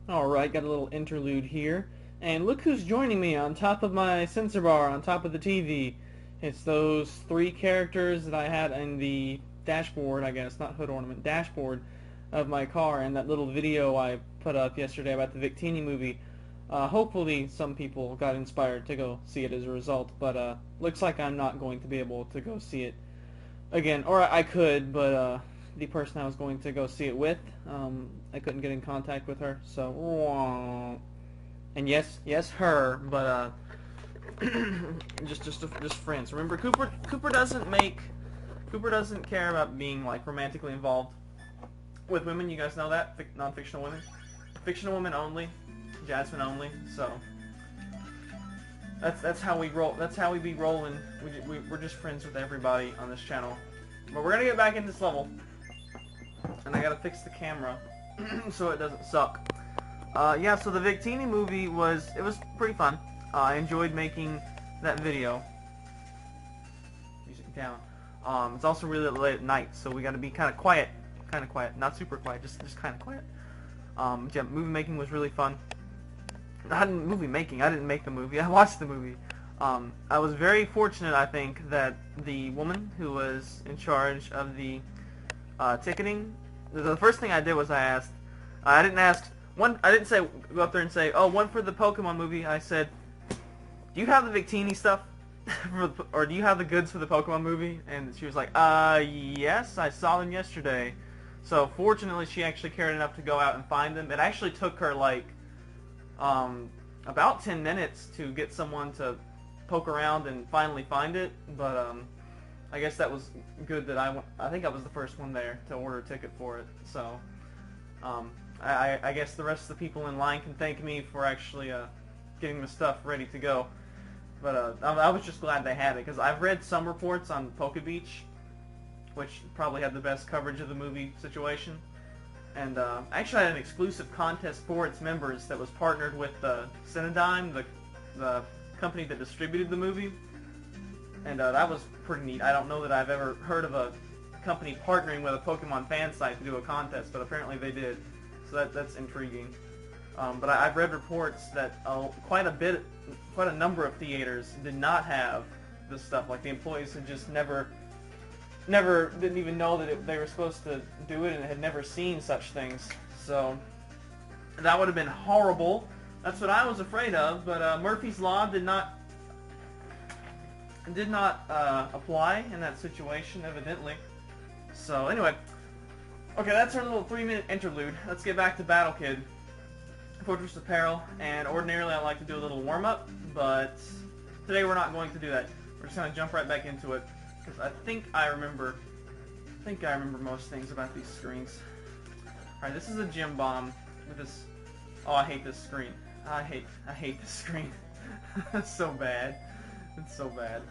Alright, got a little interlude here. And look who's joining me on top of my sensor bar, on top of the TV. It's those three characters that I had in the dashboard, I guess, not hood ornament, dashboard of my car, and that little video I put up yesterday about the Victini movie. Hopefully some people got inspired to go see it as a result, but looks like I'm not going to be able to go see it again. Or I could, but the person I was going to go see it with, I couldn't get in contact with her, so and yes her, but just friends. Remember, Kooper doesn't care about being like romantically involved with women. You guys know that, non-fictional women, fictional women only, Jasmine only. So that's how we roll. That's how we be rolling. We're just friends with everybody on this channel. But we're gonna get back in this level. And I gotta fix the camera so it doesn't suck. Yeah, so the Victini movie was pretty fun. I enjoyed making that video. Music down. It's also really late at night, so we gotta be kind of quiet, not super quiet, just kind of quiet. Yeah, movie making was really fun. I didn't make the movie. I watched the movie. I was very fortunate, I think, that the woman who was in charge of the ticketing. The first thing I did was I didn't say go up there and say, oh, one for the Pokemon movie. I said, do you have the Victini stuff, or do you have the goods for the Pokemon movie? And she was like, yes, I saw them yesterday. So fortunately, she actually cared enough to go out and find them. It actually took her like about 10 minutes to get someone to poke around and finally find it, but I guess that was good that I think I was the first one there to order a ticket for it. So I guess the rest of the people in line can thank me for actually getting the stuff ready to go. But I was just glad they had it, because I've read some reports on Poke Beach, which probably had the best coverage of the movie situation. And actually had an exclusive contest for its members that was partnered with Cinedigm, the company that distributed the movie. And that was pretty neat. I don't know that I've ever heard of a company partnering with a Pokemon fan site to do a contest, but apparently they did. So that's intriguing. But I've read reports that quite a number of theaters did not have this stuff. Like the employees had just never didn't even know that they were supposed to do it, and had never seen such things. So that would have been horrible. That's what I was afraid of. But Murphy's Law did not apply in that situation, evidently. So anyway, okay, that's our little 3-minute interlude. Let's get back to Battle Kid, Fortress of Peril. And ordinarily I like to do a little warm-up, but today we're not going to do that. We're just going to jump right back into it, because I think I remember most things about these screens. Alright, this is a gym bomb with this. Oh, I hate this screen. I hate this screen. It's so bad. It's so bad.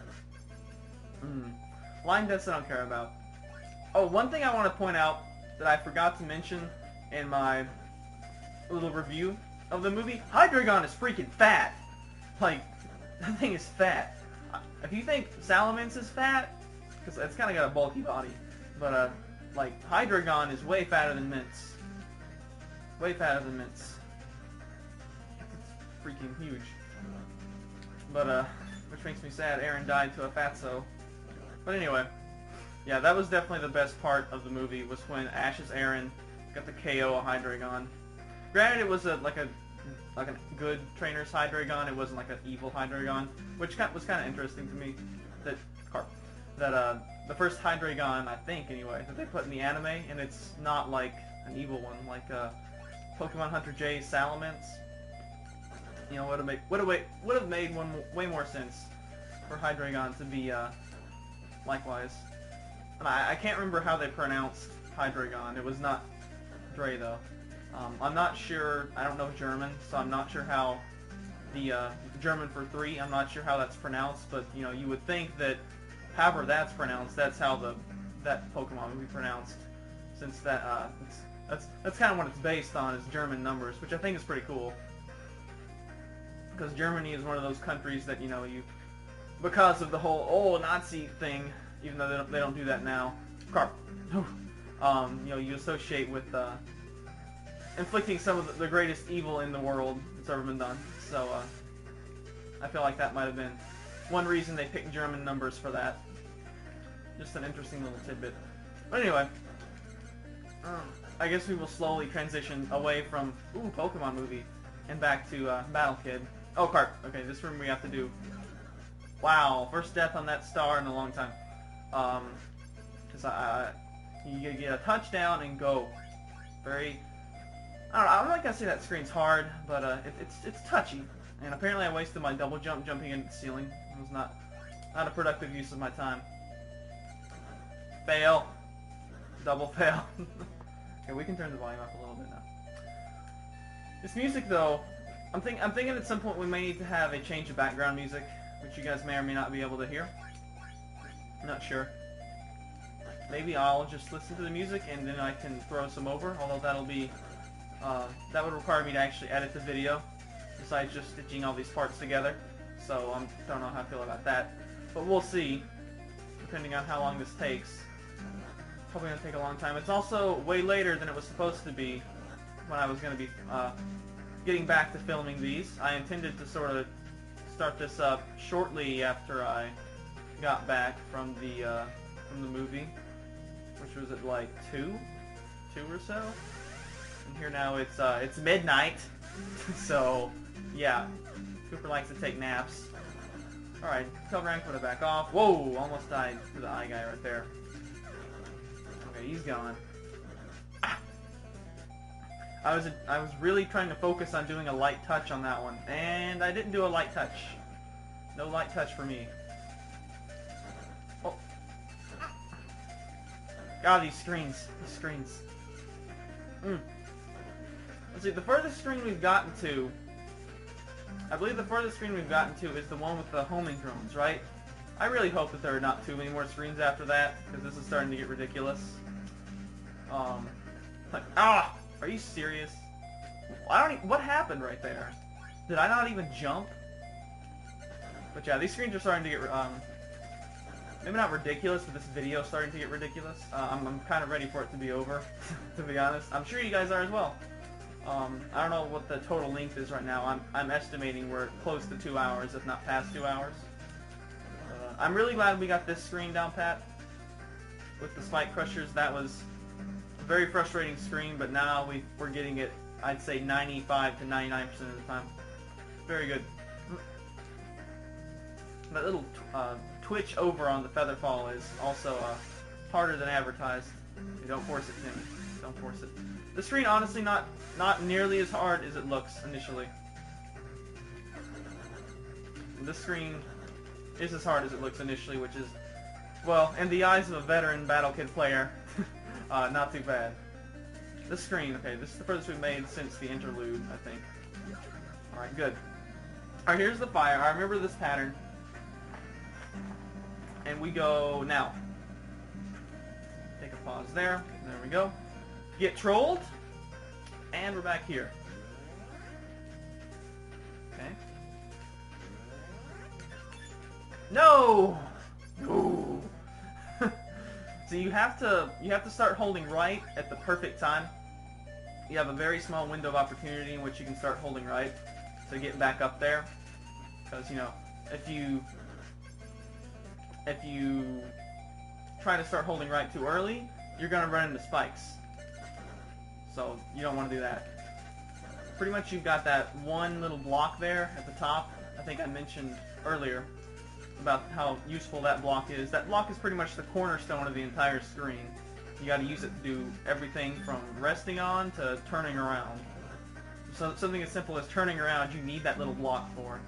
Line deaths I don't care about. Oh, one thing I want to point out that I forgot to mention in my little review of the movie, Hydreigon is freaking fat. Like, that thing is fat. If you think Salamence is fat, because it's kind of got a bulky body, but like, Hydreigon is way fatter than Mints. Way fatter than Mints. It's freaking huge. But which makes me sad. Aaron died to a fatso. But anyway, yeah, that was definitely the best part of the movie, was when Ash's Aaron got the KO of Hydreigon. Granted, it was like a good trainer's Hydreigon. It wasn't like an evil Hydreigon, which was kind of interesting to me. That the first Hydreigon, I think anyway, that they put in the anime, and it's not like an evil one, like Pokemon Hunter J's Salamence. You know, would have made way more sense for Hydreigon to be likewise. And I can't remember how they pronounced Hydreigon. It was not Dre though. I'm not sure. I don't know German, so I'm not sure how the German for 3. I'm not sure how that's pronounced, but you know, you would think that however that's pronounced, that's how that Pokemon would be pronounced, since that's kind of what it's based on, is German numbers, which I think is pretty cool. Because Germany is one of those countries that, you know, because of the whole Nazi thing, even though they don't do that now. You know, you associate with inflicting some of the greatest evil in the world that's ever been done. So I feel like that might have been one reason they picked German numbers for that. Just an interesting little tidbit. But anyway, I guess we will slowly transition away from Pokemon movie and back to Battle Kid. Oh, cart. Okay, this room we have to do. Wow, first death on that star in a long time. Because you get a touchdown and go. Very. I don't know. I'm not gonna say that screen's hard, but it's touchy. And apparently I wasted my double jump jumping into the ceiling. It was not a productive use of my time. Fail. Double fail. Okay, we can turn the volume up a little bit now. This music, though, I'm thinking at some point we may need to have a change of background music, which you guys may or may not be able to hear. I'm not sure. Maybe I'll just listen to the music and then I can throw some over, although that'll be, that would require me to actually edit the video, besides just stitching all these parts together. So I don't know how I feel about that. But we'll see, depending on how long this takes. Probably going to take a long time. It's also way later than it was supposed to be when I was going to be getting back to filming these. I intended to sort of start this up shortly after I got back from the movie, which was at like 2 or so. And here now it's midnight, so yeah, Kooper likes to take naps. All right, tell rank put it back off. Whoa, almost died to the eye guy right there. Okay, he's gone. Ah. I was really trying to focus on doing a light touch on that one, and I didn't do a light touch. No light touch for me. Oh. God, these screens. Let's see, the furthest screen we've gotten to, I believe the furthest screen we've gotten to is the one with the homing drones, right? I really hope that there are not too many more screens after that, because this is starting to get ridiculous. Are you serious? What happened right there? Did I not even jump? But yeah, these screens are starting to get, maybe not ridiculous, but this video is starting to get ridiculous. I'm kind of ready for it to be over, to be honest. I'm sure you guys are as well. I don't know what the total length is right now. I'm estimating we're close to 2 hours, if not past 2 hours. I'm really glad we got this screen down pat with the spike crushers. That was a very frustrating screen, but now we're getting it, I'd say 95 to 99% of the time. Very good. That little twitch over on the feather fall is also harder than advertised. Don't force it, Timmy. Don't force it. The screen, honestly, not nearly as hard as it looks initially. This screen is as hard as it looks initially, which is, well, in the eyes of a veteran Battle Kid player, not too bad. This screen, okay, this is the furthest we've made since the interlude, I think. Alright, good. Alright, here's the fire. I remember this pattern. And we go now. Take a pause there. There we go. Get trolled. And we're back here. Okay. No! Ooh. So you have to start holding right at the perfect time. You have a very small window of opportunity in which you can start holding right to get back up there. Because, you know, if you try to start holding right too early, you're going to run into spikes. So you don't want to do that. Pretty much you've got that one little block there at the top. I think I mentioned earlier about how useful that block is. That block is pretty much the cornerstone of the entire screen. You got to use it to do everything from resting on to turning around. So something as simple as turning around, you need that little block for,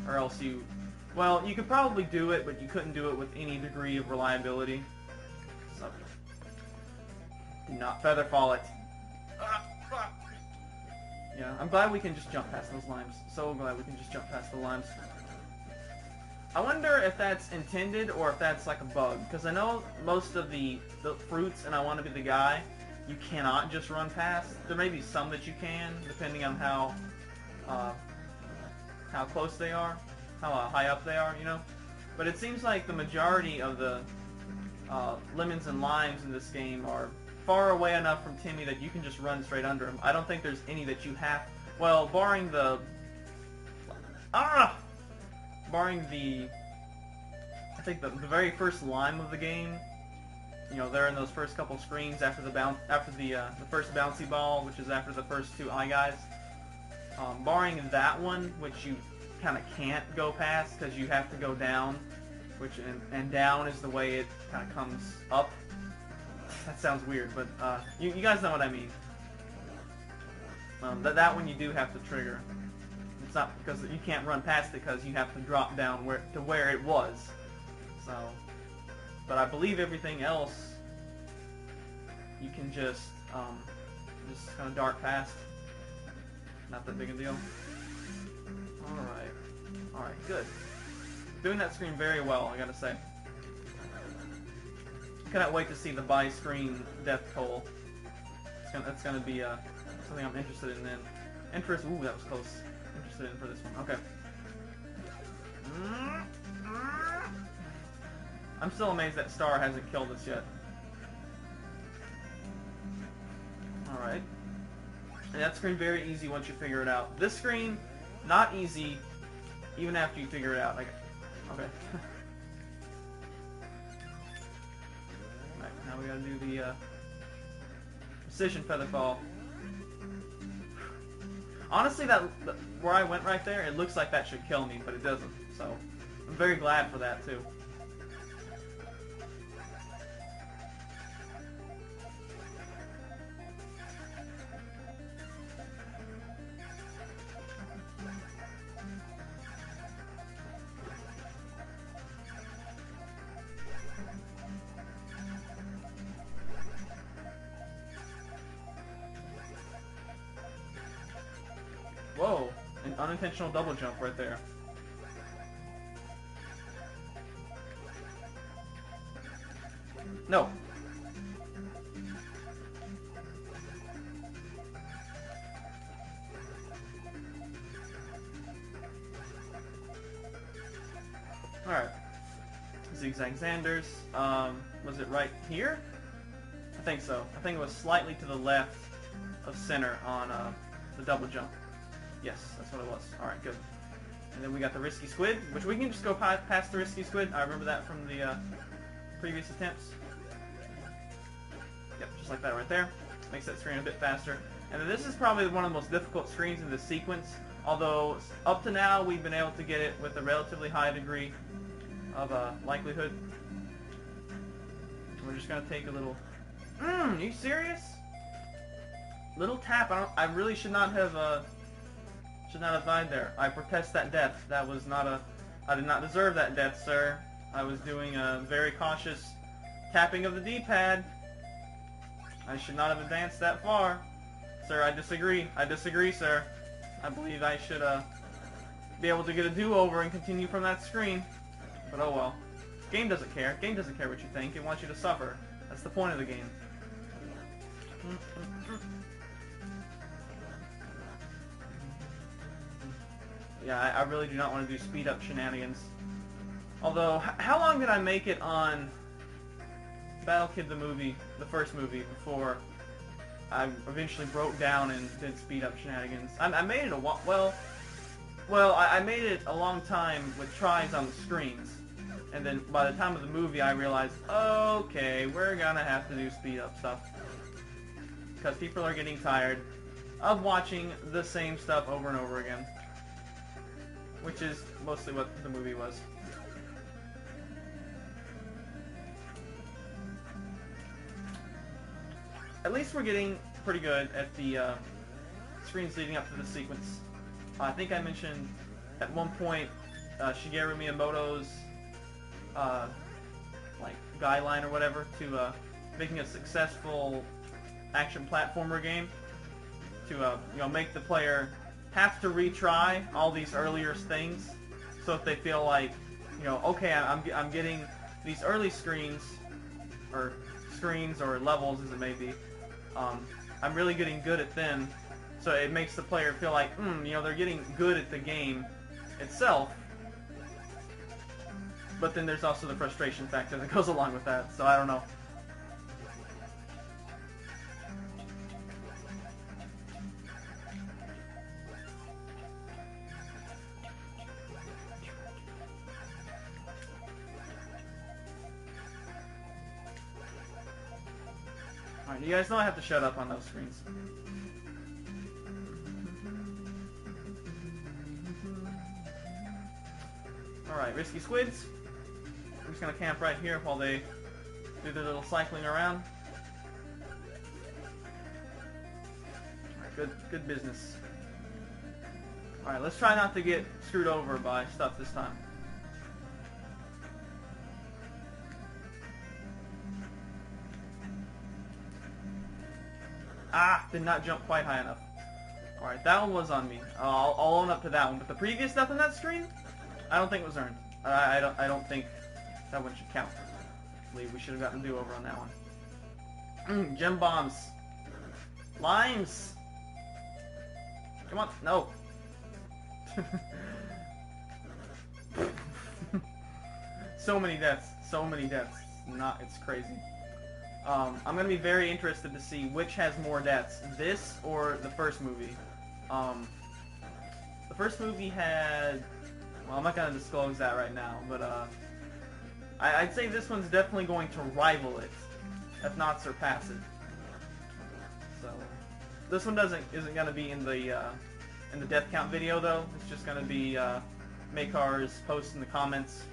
or else you, well, you could probably do it, but you couldn't do it with any degree of reliability. So do not feather fall it. Yeah, I'm glad we can just jump past those limes. So glad we can just jump past the limes. I wonder if that's intended or if that's like a bug, because I know most of the fruits, and I want to be the guy, you cannot just run past. There may be some that you can, depending on how close they are, how high up they are, you know. But it seems like the majority of the lemons and limes in this game are far away enough from Timmy that you can just run straight under him. I don't think there's any that you have... Well, barring the... Barring the... I think the very first line of the game, you know, they're in those first couple screens after the first bouncy ball, which is after the first two eye guys. Barring that one, which you kind of can't go past because you have to go down, and down is the way it kind of comes up. That sounds weird, but you guys know what I mean. That one you do have to trigger. It's not because you can't run past it because you have to drop down to where it was. So, but I believe everything else you can just kind of dart past. Not that big a deal. All right, good. Doing that screen very well, I gotta say. Cannot wait to see the by-screen death toll. That's gonna be something I'm interested in. Ooh, that was close. Interested in for this one. Okay. I'm still amazed that Star hasn't killed us yet. Alright. And that screen very easy once you figure it out. This screen, not easy, even after you figure it out. Okay. Alright, now we gotta do the precision feather fall. Honestly, where I went right there, it looks like that should kill me, but it doesn't. So, I'm very glad for that, too. Whoa, an unintentional double jump right there. No. Alright. Zigzag Xanders. Was it right here? I think so. I think it was slightly to the left of center on the double jump. Yes, that's what it was. Alright, good. And then we got the Risky Squid, which we can just go past the Risky Squid. I remember that from the previous attempts. Yep, just like that right there. Makes that screen a bit faster. And then this is probably one of the most difficult screens in this sequence, although up to now we've been able to get it with a relatively high degree of likelihood. We're just going to take a little... are you serious? Little tap. I really should not have died there. I protest that death. That was not I did not deserve that death, sir. I was doing a very cautious tapping of the D-pad. I should not have advanced that far. Sir, I disagree. I disagree, sir. I believe I should be able to get a do-over and continue from that screen. But oh well. Game doesn't care. Game doesn't care what you think. It wants you to suffer. That's the point of the game. Yeah, I really do not want to do speed-up shenanigans. Although, how long did I make it on Battle Kid the movie, the first movie, before I eventually broke down and did speed-up shenanigans? I made it a while. Well, I made it a long time with tries on the screens. And then by the time of the movie, I realized, okay, we're gonna have to do speed-up stuff. Because people are getting tired of watching the same stuff over and over again. Which is mostly what the movie was. At least we're getting pretty good at the screens leading up to the sequence. I think I mentioned at one point Shigeru Miyamoto's like guideline or whatever to making a successful action platformer game to make the player have to retry all these earlier things, so if they feel like, okay, I'm getting these early screens or levels as it may be, I'm really getting good at them, so it makes the player feel like, they're getting good at the game itself, but then there's also the frustration factor that goes along with that, so I don't know. You guys know I have to shut up on those screens. Alright, risky squids. I'm just gonna camp right here while they do their little cycling around. Alright, good business. Alright, let's try not to get screwed over by stuff this time. Ah! Did not jump quite high enough. Alright, that one was on me. I'll own up to that one. But the previous death on that screen, I don't think it was earned. I don't think that one should count. I believe we should have gotten a do-over on that one. Gem bombs. Limes! Come on, no. So many deaths. So many deaths. It's crazy. I'm gonna be very interested to see which has more deaths, this or the first movie. The first movie had, well, I'm not gonna disclose that right now, but I'd say this one's definitely going to rival it, if not surpass it. So this one isn't gonna be in the death count video though. It's just gonna be Makar's post in the comments,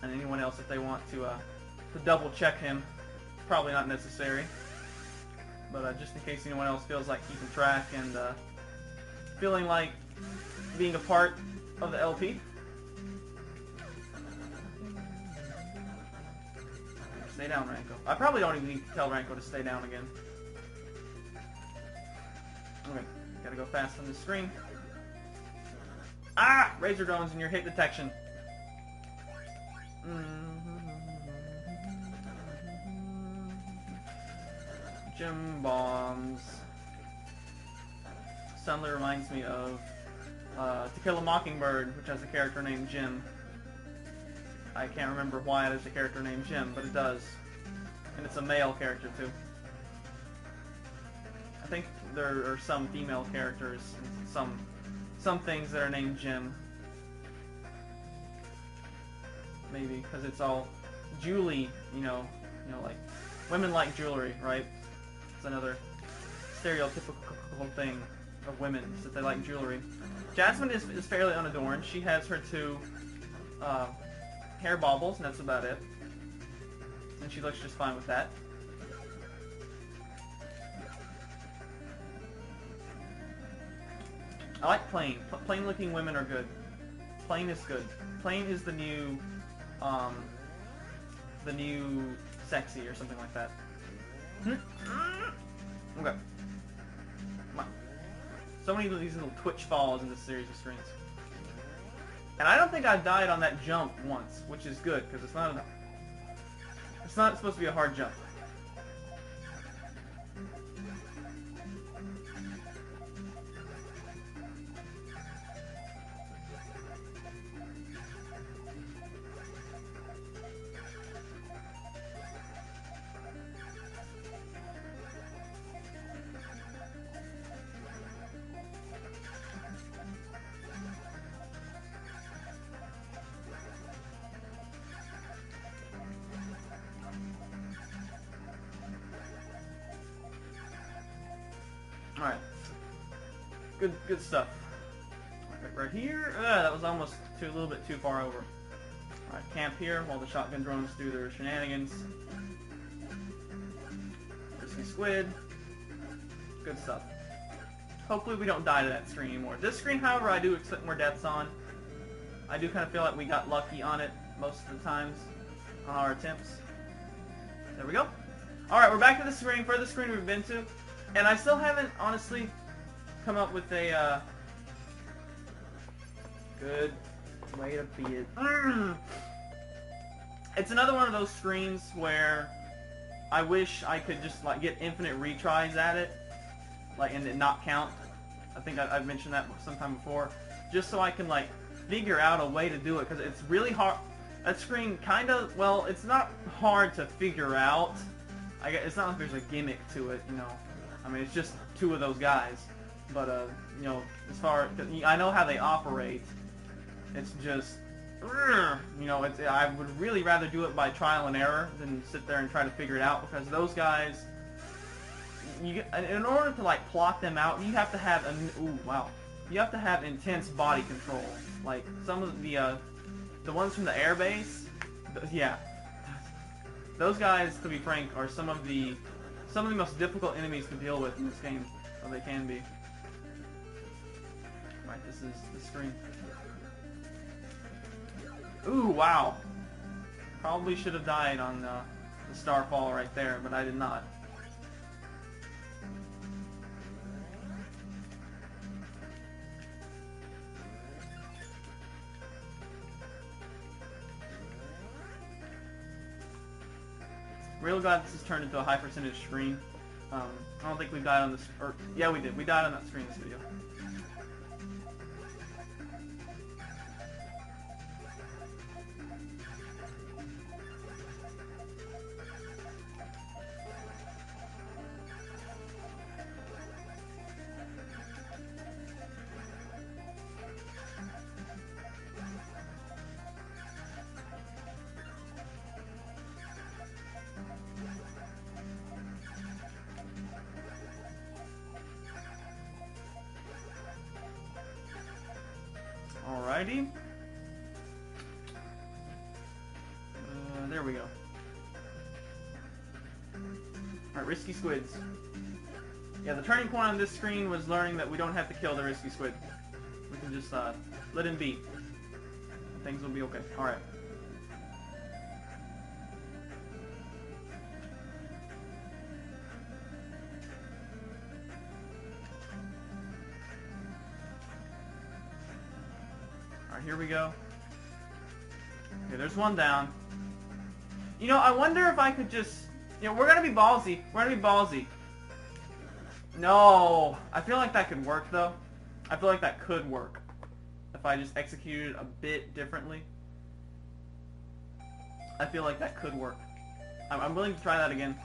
and anyone else if they want to double check him. Probably not necessary, but just in case anyone else feels like keeping track and feeling like being a part of the LP. Stay down, Ranko. I probably don't even need to tell Ranko to stay down again. Okay, gotta go fast on the screen. Ah! Razor drones in your hit detection. Gem bombs. Suddenly reminds me of To Kill a Mockingbird, which has a character named Jim. I can't remember why there's a character named Jim, but it does. And it's a male character too. I think there are some female characters and some things that are named Jim. Maybe because it's all Julie, you know, like women like jewelry, right? It's another stereotypical thing of women, is that they like jewelry. Jasmine is fairly unadorned. She has her two hair baubles, and that's about it. And she looks just fine with that. I like plain. Plain looking women are good. Plain is good. Plain is the new sexy or something like that. Okay. Come on. So many of these little twitch falls in this series of screens. And I don't think I've died on that jump once, which is good, because it's not supposed to be a hard jump. Alright. Good stuff. Right here. That was almost a little bit too far over. Alright, camp here while the shotgun drones do their shenanigans. Risky squid. Good stuff. Hopefully we don't die to that screen anymore. This screen, however, I do expect more deaths on. I do kind of feel like we got lucky on it most of the times on our attempts. There we go. Alright, we're back to the screen, furthest screen we've been to. And I still haven't, honestly, come up with a good way to beat it. It's another one of those screens where I wish I could just like get infinite retries at it, like, and it not count. I think I've mentioned that sometime before, just so I can like figure out a way to do it, because it's really hard. That screen kind of, well, it's not hard to figure out. It's not like there's a gimmick to it, you know. I mean, it's just two of those guys, but you know, as far I know how they operate, it's just, you know, I would really rather do it by trial and error than sit there and try to figure it out, because those guys in order to like plot them out, you have to have you have to have intense body control. Like some of the ones from the air base, yeah, those guys, to be frank, are some of the most difficult enemies to deal with in this game. Or they can be. Right, this is the screen. Ooh, wow. Probably should have died on the starfall right there, but I did not. Real glad this has turned into a high percentage screen. I don't think we died on this, or yeah, we did. We died on that screen this video. Alrighty. There we go. Alright, risky squids. Yeah, the turning point on this screen was learning that we don't have to kill the risky squid. We can just let him be. Things will be okay. Alright. Here we go. Okay, there's one down. You know, I wonder if I could just... You know, we're gonna be ballsy. We're gonna be ballsy. No! I feel like that could work, though. I feel like that could work. If I just executed a bit differently. I feel like that could work. I'm willing to try that again.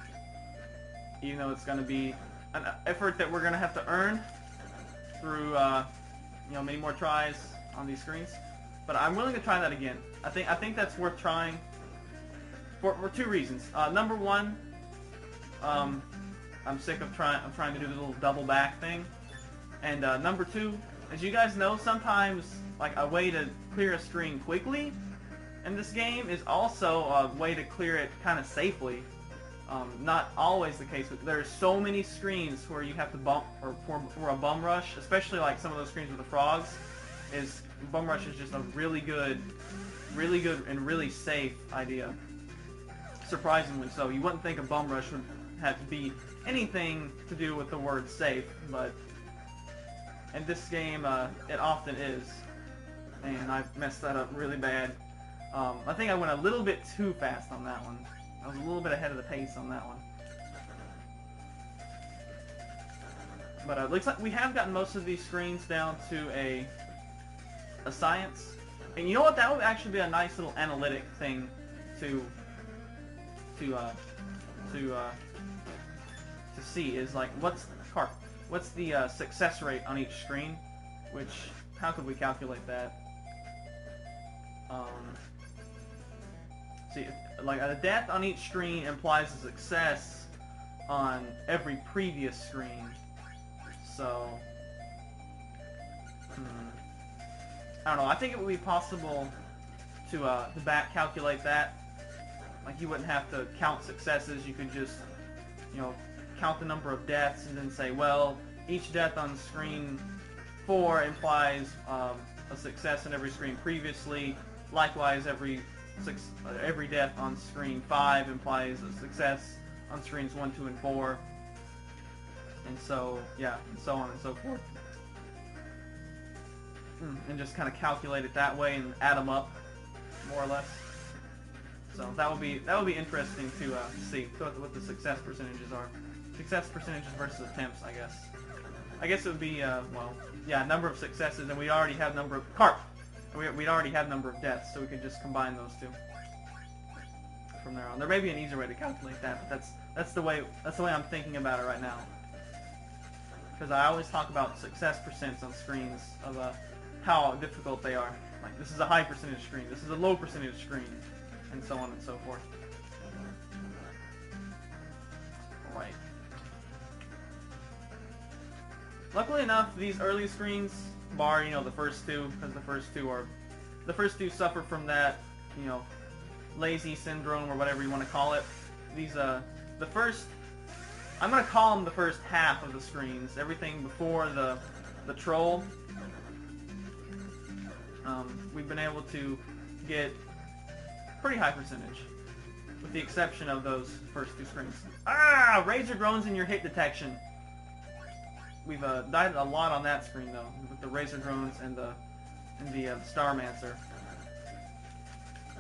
Even though it's gonna be an effort that we're gonna have to earn through, you know, many more tries on these screens. But I'm willing to try that again. I think that's worth trying for two reasons. Number one, I'm sick of trying to do the little double back thing. And number two, as you guys know, sometimes like a way to clear a screen quickly in this game is also a way to clear it kind of safely. Not always the case, but there's so many screens where you have to bump or for a bum rush, especially like some of those screens with the frogs. Bum rush is just a really good and really safe idea. Surprisingly so. You wouldn't think a bum rush would have to be anything to do with the word safe, but in this game it often is. And I messed that up really bad. I think I went a little bit too fast on that one. I was a little bit ahead of the pace on that one. But it looks like we have gotten most of these screens down to a science. And you know what? That would actually be a nice little analytic thing to see, is like what's the success rate on each screen, which how could we calculate that? See, like a death on each screen implies a success on every previous screen. So I don't know. I think it would be possible to back calculate that. Like you wouldn't have to count successes. You could just, you know, count the number of deaths and then say, well, each death on screen 4 implies a success in every screen previously. Likewise, every death on screen 5 implies a success on screens 1, 2, and 4. And so, yeah, and so on and so forth. And just kind of calculate it that way and add them up, more or less. So that would be interesting to see what the success percentages are. Success percentages versus attempts, I guess. I guess it would be well, yeah, number of successes, and we already have number of we'd already have number of deaths, so we could just combine those two from there on. There may be an easier way to calculate that, but that's the way I'm thinking about it right now. Because I always talk about success percents on screens of how difficult they are. Like, this is a high percentage screen, this is a low percentage screen, and so on and so forth. Right. Luckily enough, these early screens, bar, you know, the first two, because the first two suffer from that, you know, lazy syndrome or whatever you want to call it. These, the first, I'm going to call them the first half of the screens, everything before the troll. We've been able to get pretty high percentage, with the exception of those first two screens. Ah! Razor drones in your hit detection. We've died a lot on that screen though, with the razor drones and the Starmancer,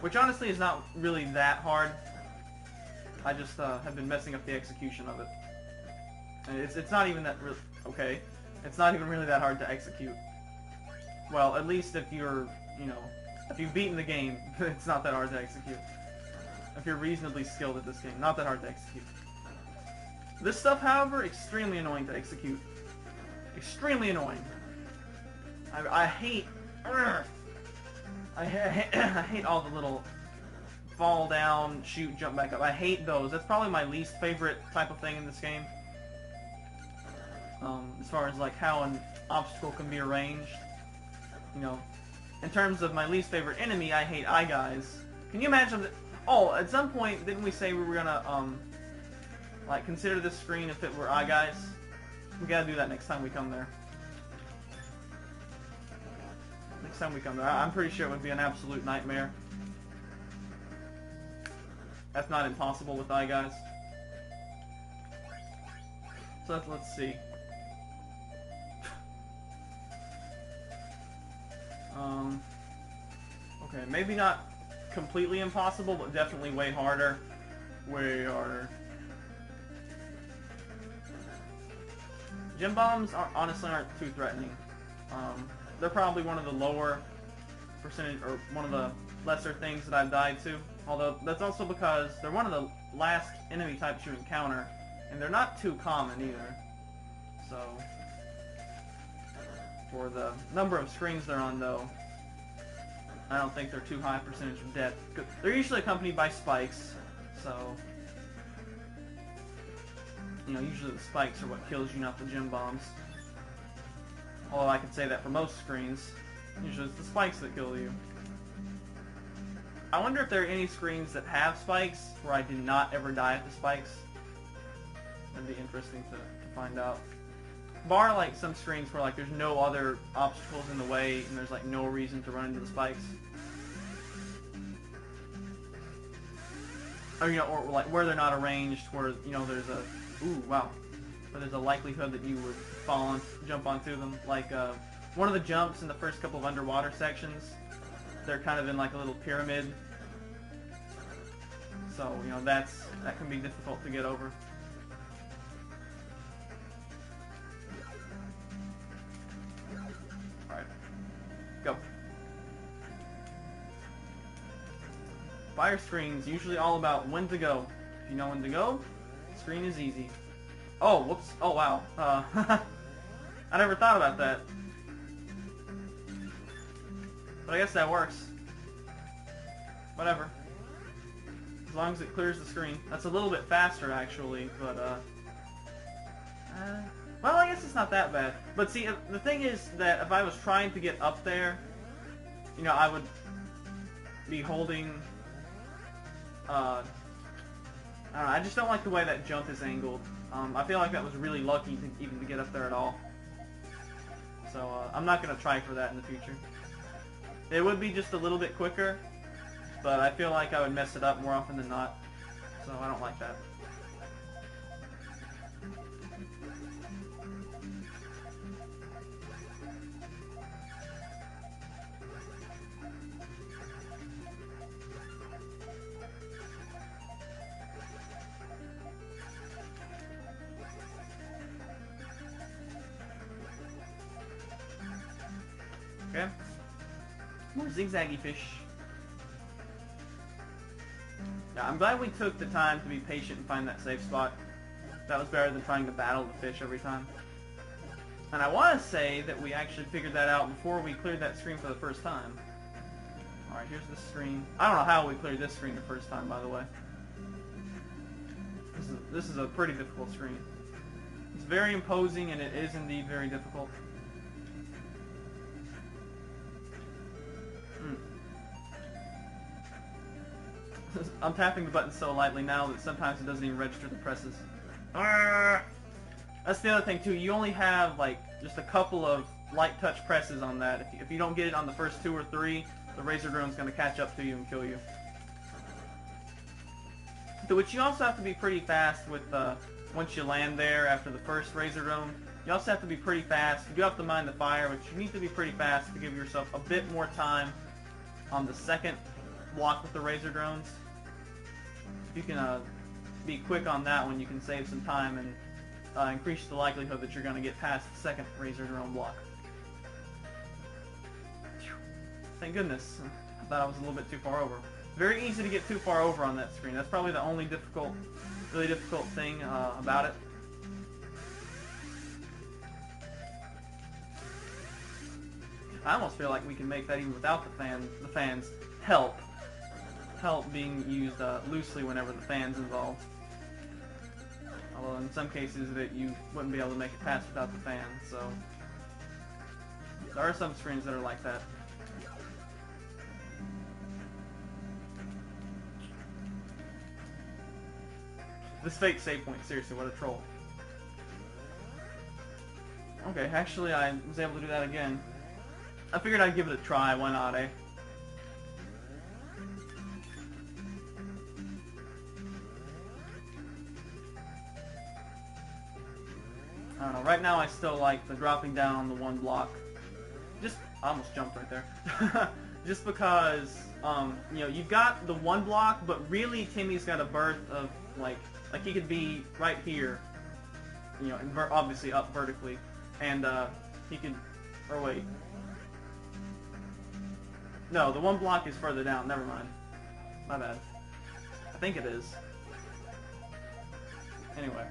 which honestly is not really that hard. I just have been messing up the execution of it, and it's not even that okay. It's not even really that hard to execute. Well, at least if you're, you know, if you've beaten the game, it's not that hard to execute. If you're reasonably skilled at this game, not that hard to execute. This stuff, however, extremely annoying to execute. Extremely annoying. I hate... I hate all the little fall down, shoot, jump back up. I hate those. That's probably my least favorite type of thing in this game. As far as like how an obstacle can be arranged. You know, in terms of my least favorite enemy, I hate eye guys. Can you imagine that? Oh, at some point, didn't we say we were gonna, like, consider this screen if it were eye guys? We gotta do that next time we come there. Next time we come there. I'm pretty sure it would be an absolute nightmare. That's not impossible with eye guys. So let's see. Okay, maybe not completely impossible, but definitely way harder. Way harder. Gem bombs honestly aren't too threatening. They're probably one of the lower percentage, or one of the lesser things that I've died to. Although that's also because they're one of the last enemy types you encounter, and they're not too common either. So, for the number of screens they're on, though, I don't think they're too high percentage of death. They're usually accompanied by spikes, so, you know, usually the spikes are what kills you, not the gem bombs. Although I could say that for most screens, usually it's the spikes that kill you. I wonder if there are any screens that have spikes where I did not ever die at the spikes. That'd be interesting to find out. Bar like some screens where like there's no other obstacles in the way and there's like no reason to run into the spikes. Or, you know, or like where they're not arranged, where, you know, there's a where there's a likelihood that you would jump onto them. Like one of the jumps in the first couple of underwater sections, they're kind of in like a little pyramid. So, you know, that can be difficult to get over. Alright. Go. Fire screen's usually all about when to go. If you know when to go, the screen is easy. Oh, whoops. Oh, wow. I never thought about that. But I guess that works. Whatever. As long as it clears the screen. That's a little bit faster, actually, but, well, I guess it's not that bad. But see, the thing is that if I was trying to get up there, you know, I would be holding, I don't know, I just don't like the way that jump is angled. I feel like that was really lucky even to get up there at all. So, I'm not going to try for that in the future. It would be just a little bit quicker, but I feel like I would mess it up more often than not, so I don't like that. Okay. More zigzaggy fish. Yeah, I'm glad we took the time to be patient and find that safe spot. That was better than trying to battle the fish every time. And I want to say that we actually figured that out before we cleared that screen for the first time. Alright, here's the screen. I don't know how we cleared this screen the first time, by the way. This is a pretty difficult screen. It's very imposing, and it is indeed very difficult. I'm tapping the button so lightly now that sometimes it doesn't even register the presses. That's the other thing too. You only have like just a couple of light touch presses on that. If you don't get it on the first 2 or 3, the razor drone's going to catch up to you and kill you. Which you also have to be pretty fast with once you land there after the first razor drone. You also have to be pretty fast. You do have to mind the fire, but you need to be pretty fast to give yourself a bit more time on the second block with the razor drones. If you can be quick on that one, you can save some time and increase the likelihood that you're going to get past the second razor drone block. Thank goodness. I thought I was a little bit too far over. Very easy to get too far over on that screen. That's probably the only really difficult thing about it. I almost feel like we can make that even without the fans. Help being used loosely whenever the fan's involved. Although in some cases that you wouldn't be able to make it past without the fan, so there are some screens that are like that. This fake save point, seriously, what a troll. Okay, actually I was able to do that again. I figured I'd give it a try, why not, eh? I don't know, right now I still like the dropping down on the one block. I almost jumped right there. Just because, you know, you've got the one block, but really Timmy's got a berth of, like he could be right here, you know, and obviously up vertically, and he could, or wait. No, the one block is further down, never mind. My bad. I think it is. Anyway.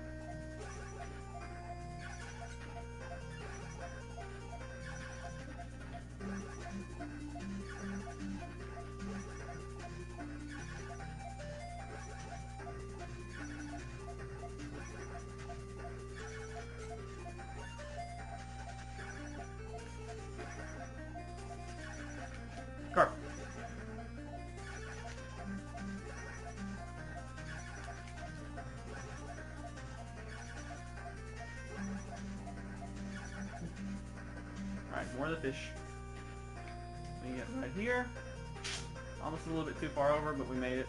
Carp. Alright, more of the fish. We get right here. Almost a little bit too far over, but we made it.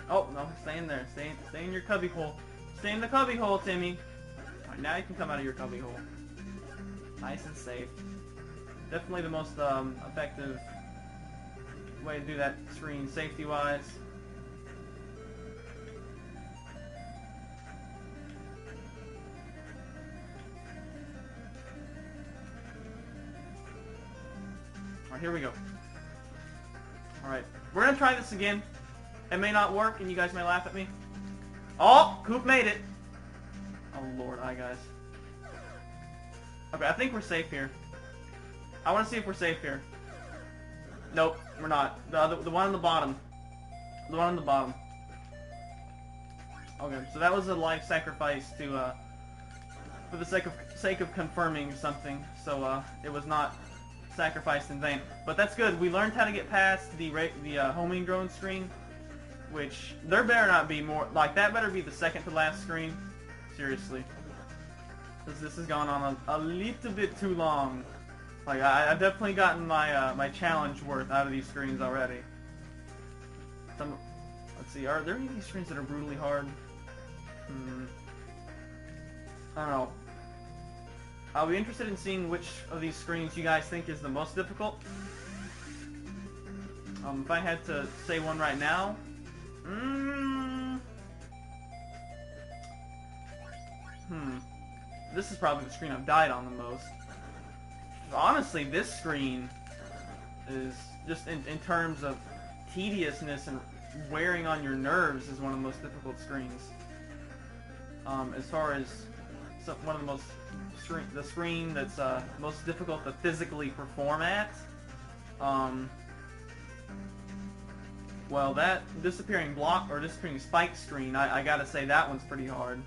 Oh, no, stay in there. Stay in your cubby hole. Stay in the cubby hole, Timmy. Alright, now you can come out of your cubby hole. Nice and safe. Definitely the most effective way to do that screen safety-wise. Alright, here we go. Alright, we're going to try this again. It may not work, and you guys may laugh at me. Oh, Coop made it! Oh, Lord, hi, guys. Okay, I think we're safe here. I want to see if we're safe here. Nope, we're not. The one on the bottom. The one on the bottom. Okay, so that was a life sacrifice to, for the sake of confirming something. So, it was not sacrificed in vain. But that's good. We learned how to get past the homing drone screen, which there better not be more. Like, that better be the second to last screen. Seriously. Because this has gone on a little bit too long. Like, I've definitely gotten my my challenge worth out of these screens already. Let's see, are there any of these screens that are brutally hard? I don't know. I'll be interested in seeing which of these screens you guys think is the most difficult. If I had to say one right now, this is probably the screen I've died on the most. Honestly, this screen is just in terms of tediousness and wearing on your nerves is one of the most difficult screens. As far as one of the most the screen that's most difficult to physically perform at. Well, that disappearing block or disappearing spike screen, I gotta say that one's pretty hard.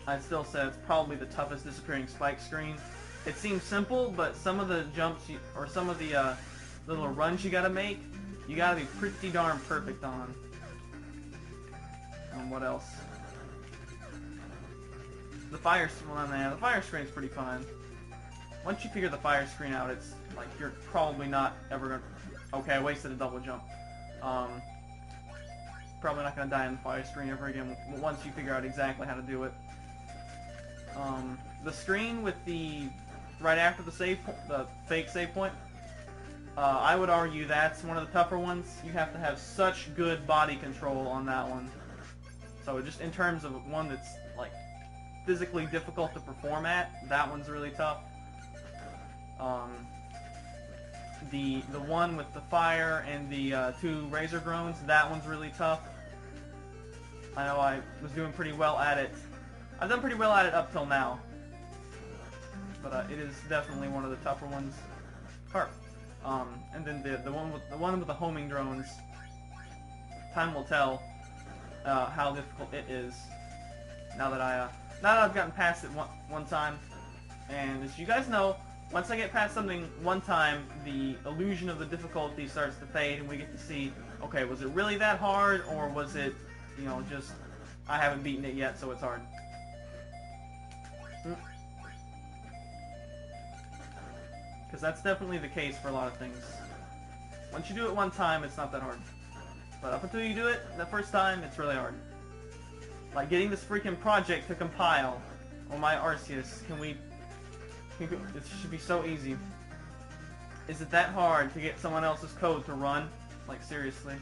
I'd still say it's probably the toughest disappearing spike screen. It seems simple, but some of the jumps or some of the little runs you gotta make, you gotta be pretty darn perfect on. What else? The fire screen's pretty fun. Once you figure the fire screen out, it's like you're probably not ever gonna. Okay, I wasted a double jump. Probably not gonna die in the fire screen ever again once you figure out exactly how to do it. The screen with the right after the the fake save point, I would argue that's one of the tougher ones. You have to have such good body control on that one. So just in terms of one that's like physically difficult to perform at, that one's really tough. The one with the fire and the 2 razor drones, that one's really tough. I know I was doing pretty well at it. I've done pretty well at it up till now, but it is definitely one of the tougher ones. And then the one with the homing drones. Time will tell how difficult it is. Now that I've gotten past it one time, and as you guys know, once I get past something one time, the illusion of the difficulty starts to fade, and we get to see, okay, was it really that hard, or was it, you know, just I haven't beaten it yet, so it's hard. Because that's definitely the case for a lot of things. Once you do it one time, it's not that hard. But up until you do it the first time, it's really hard. Like getting this freaking project to compile on my Arceus. It should be so easy. Is it that hard to get someone else's code to run? Like seriously.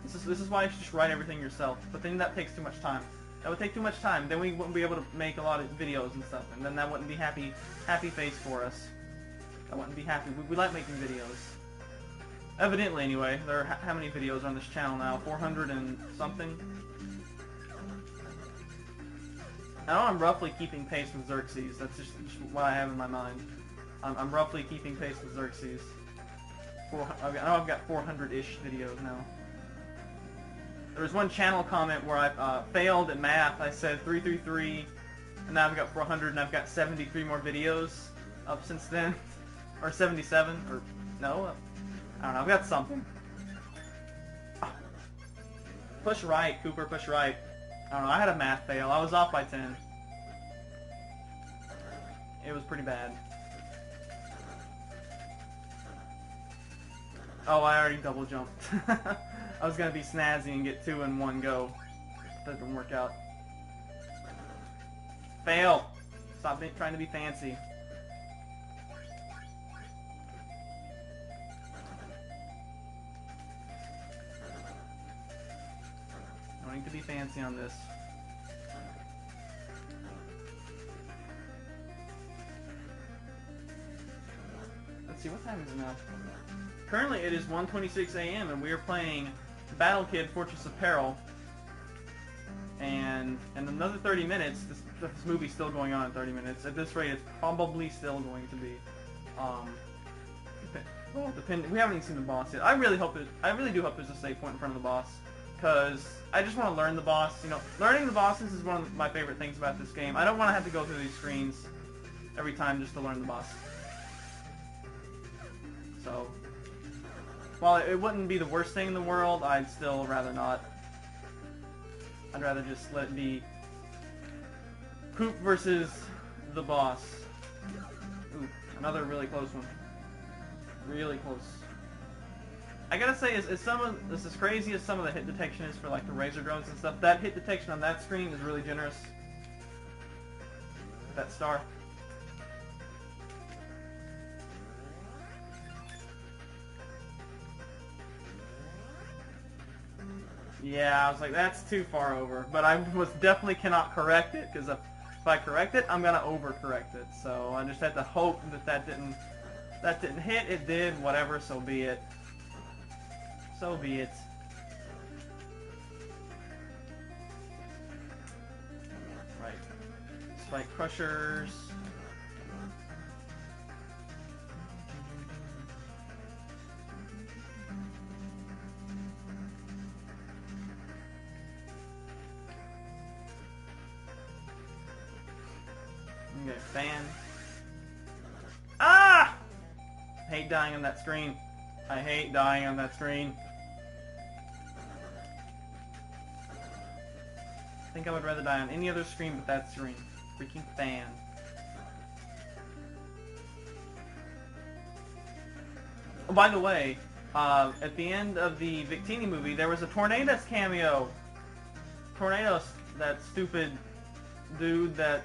This is why you should just write everything yourself. But then that takes too much time. That would take too much time. Then we wouldn't be able to make a lot of videos and stuff, and then that wouldn't be happy face for us. I wouldn't be happy. We like making videos. Evidently, anyway. There are how many videos on this channel now? 400 and something. I know I'm roughly keeping pace with Xerxes. That's just what I have in my mind. I'm roughly keeping pace with Xerxes. I know I've got 400-ish videos now. There was one channel comment where I failed at math. I said 333, and now I've got 400, and I've got 73 more videos up since then. Or 77, or no, I don't know, I've got something. Push right, Kooper, push right. I don't know, I had a math fail. I was off by 10. It was pretty bad. Oh, I already double jumped. I was gonna be snazzy and get 2 in one go. That didn't work out. Fail! Stop trying to be fancy. No need to be fancy on this. Let's see, what time is it now? Currently it is 1:26 a.m. and we are playing Battle Kid Fortress of Peril. And in another 30 minutes, this movie's still going on in 30 minutes. At this rate, it's probably still going to be. Well, depending. We haven't even seen the boss yet. I really do hope there's a save point in front of the boss, because I just want to learn the boss. You know, learning the bosses is one of my favorite things about this game. I don't want to have to go through these screens every time just to learn the boss. So, while it wouldn't be the worst thing in the world, I'd still rather not. I'd rather just let it be Coop versus the boss. Ooh, another really close one. Really close. I gotta say, as crazy as some of the hit detection is for like the razor drones and stuff, that hit detection on that screen is really generous. That star. Yeah, I was like, that's too far over. But I definitely cannot correct it, because if I correct it, I'm gonna overcorrect it. So I just had to hope that didn't hit. It did. Whatever. So be it. So be it. Right. Spike crushers. Okay, fan. Ah! I hate dying on that screen. I hate dying on that screen. I think I would rather die on any other screen but that screen. Freaking fan. Oh, by the way, at the end of the Victini movie, there was a Tornadoes cameo. Tornadoes, that stupid dude that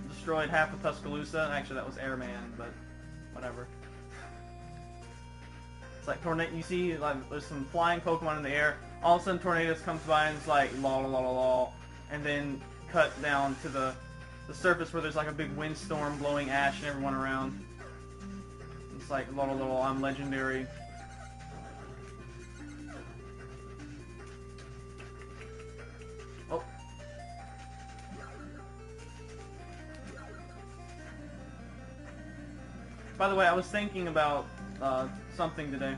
destroyed half of Tuscaloosa. Actually, that was Airman, but whatever. It's like you see, like, there's some flying Pokemon in the air. All of a sudden, Tornadoes comes by and it's like la la la la la, and then cut down to the surface where there's like a big windstorm blowing ash and everyone around. It's like la la la la, I'm legendary. Oh. By the way, I was thinking about something today.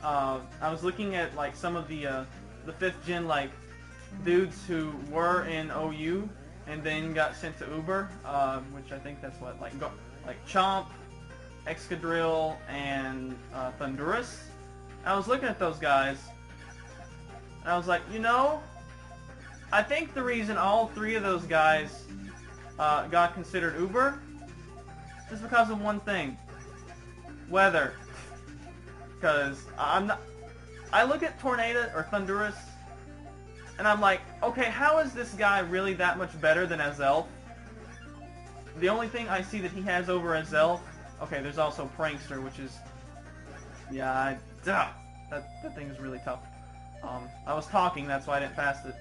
I was looking at like some of the 5th gen like dudes who were in OU and then got sent to Uber, which I think that's what like Chomp, Excadrill, and Thundurus. I was looking at those guys, and I was like, you know, I think the reason all 3 of those guys got considered Uber is because of one thing: weather. Because I look at Tornado or Thundurus, and I'm like, okay, how is this guy really that much better than Azelf? The only thing I see that he has over Azelf, okay, there's also Prankster, which is, yeah, that thing is really tough. I was talking, that's why I didn't pass it.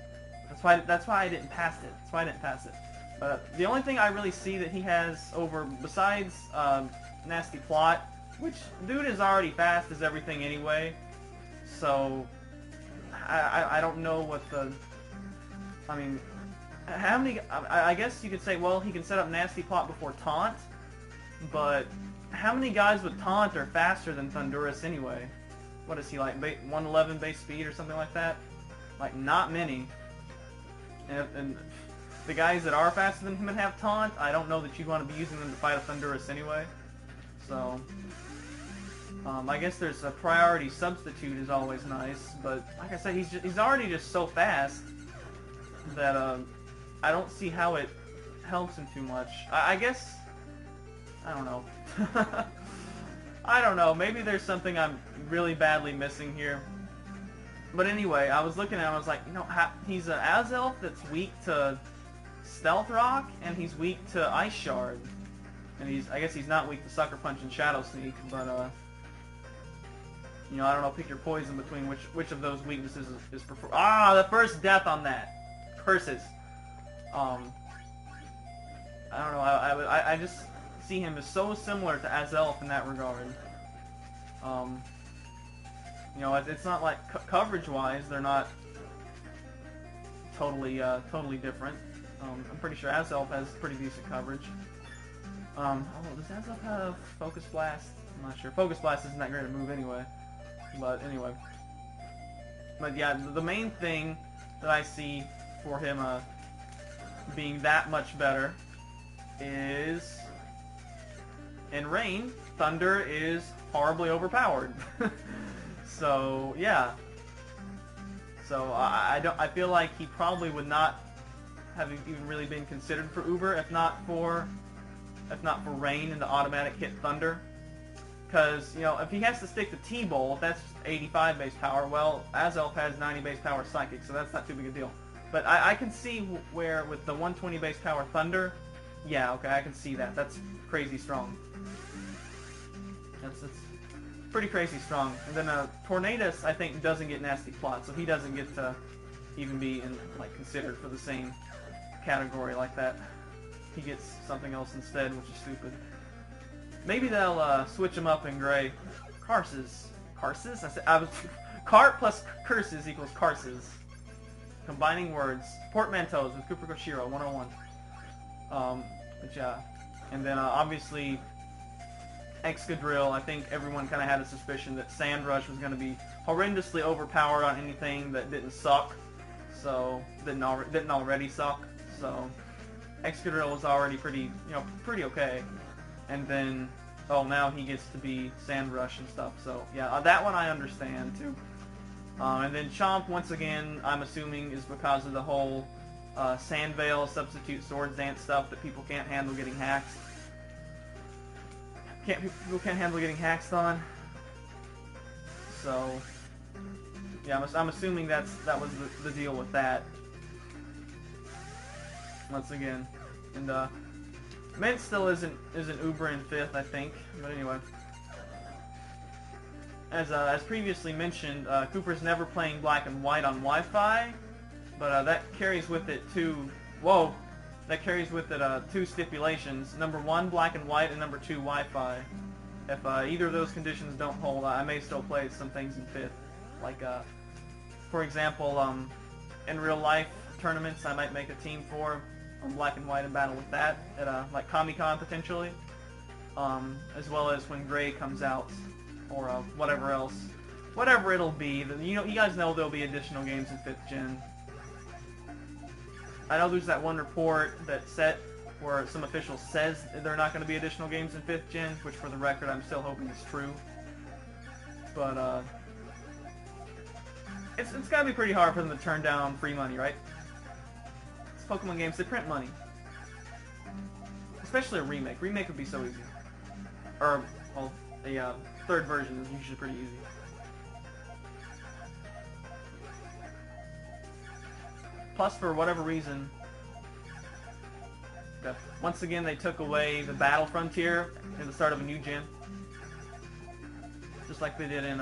That's why I didn't pass it. That's why I didn't pass it. But the only thing I really see that he has over, besides Nasty Plot, which dude is already fast as everything anyway, so I don't know what the, I mean, how many, I guess you could say, well, he can set up Nasty Plot before Taunt, but how many guys with Taunt are faster than Thundurus anyway? What is he, like 111 base speed or something like that? Like, not many. And the guys that are faster than him and have Taunt, I don't know that you'd want to be using them to fight a Thundurus anyway. So, I guess there's a priority substitute is always nice, but like I said, he's already just so fast that I don't see how it helps him too much. I guess, I don't know. I don't know, maybe there's something I'm really badly missing here. But anyway, I was looking at him, I was like, you know, he's an Azelf that's weak to Stealth Rock, and he's weak to Ice Shard. And I guess he's not weak to Sucker Punch and Shadow Sneak, but you know, I don't know, pick your poison between which of those weaknesses is preferred. Ah, the first death on that. Curses. I don't know, I just see him as so similar to Azelf in that regard. You know, it's not like coverage-wise, they're not totally different. I'm pretty sure Azelf has pretty decent coverage. Oh, does Azelf have Focus Blast? I'm not sure. Focus Blast isn't that great a move anyway. But anyway. But yeah, the main thing that I see for him being that much better is in Rain, Thunder is horribly overpowered. So yeah. So I feel like he probably would not have even really been considered for Uber if not for Rain and the automatic hit Thunder. Because, you know, if he has to stick to T-Bolt, that's 85 base power. Well, Azelf has 90 base power Psychic, so that's not too big a deal. But I can see where, with the 120 base power Thunder, yeah, okay, I can see that. That's crazy strong. That's pretty crazy strong. And then Tornadus, I think, doesn't get Nasty Plot, so he doesn't get to even be considered for the same category like that. He gets something else instead, which is stupid. Maybe they'll switch him up in Gray. Curses. Curses? Cart plus curses equals curses. Combining words. Portmanteaus with Kooper Goshiro 101. But yeah. And then obviously Excadrill, I think everyone kind of had a suspicion that Sandrush was going to be horrendously overpowered on anything that didn't suck. So, didn't already suck. So, Excadrill was already pretty, pretty okay. And then, oh, now he gets to be Sandrush and stuff. So, yeah, that one I understand, too. And then Chomp, once again, I'm assuming is because of the whole Sandveil substitute Swords Dance stuff that people can't handle getting hacked. People can't handle getting hacked on. So, yeah, I'm assuming that was the deal with that. Once again, and Mint still isn't Uber in 5th, I think. But anyway, as previously mentioned, Kooper's never playing Black and White on Wi-Fi, but that carries with it two stipulations. Number 1, Black and White, and number 2, Wi-Fi. If either of those conditions don't hold, I may still play some things in 5th. Like, for example, in real life tournaments, I might make a team for on Black and White and battle with that at like Comic-Con potentially, as well as when Gray comes out, or whatever else, whatever it'll be. You guys know there'll be additional games in 5th Gen. I know there's that one report that set where some official says there are not going to be additional games in 5th Gen, which for the record I'm still hoping is true. But it's got to be pretty hard for them to turn down free money, right? It's Pokemon games, they print money. Especially a remake. Remake would be so easy. Or, well, a third version is usually pretty easy. Plus, for whatever reason, once again they took away the Battle Frontier at the start of a new gen. Just like they did in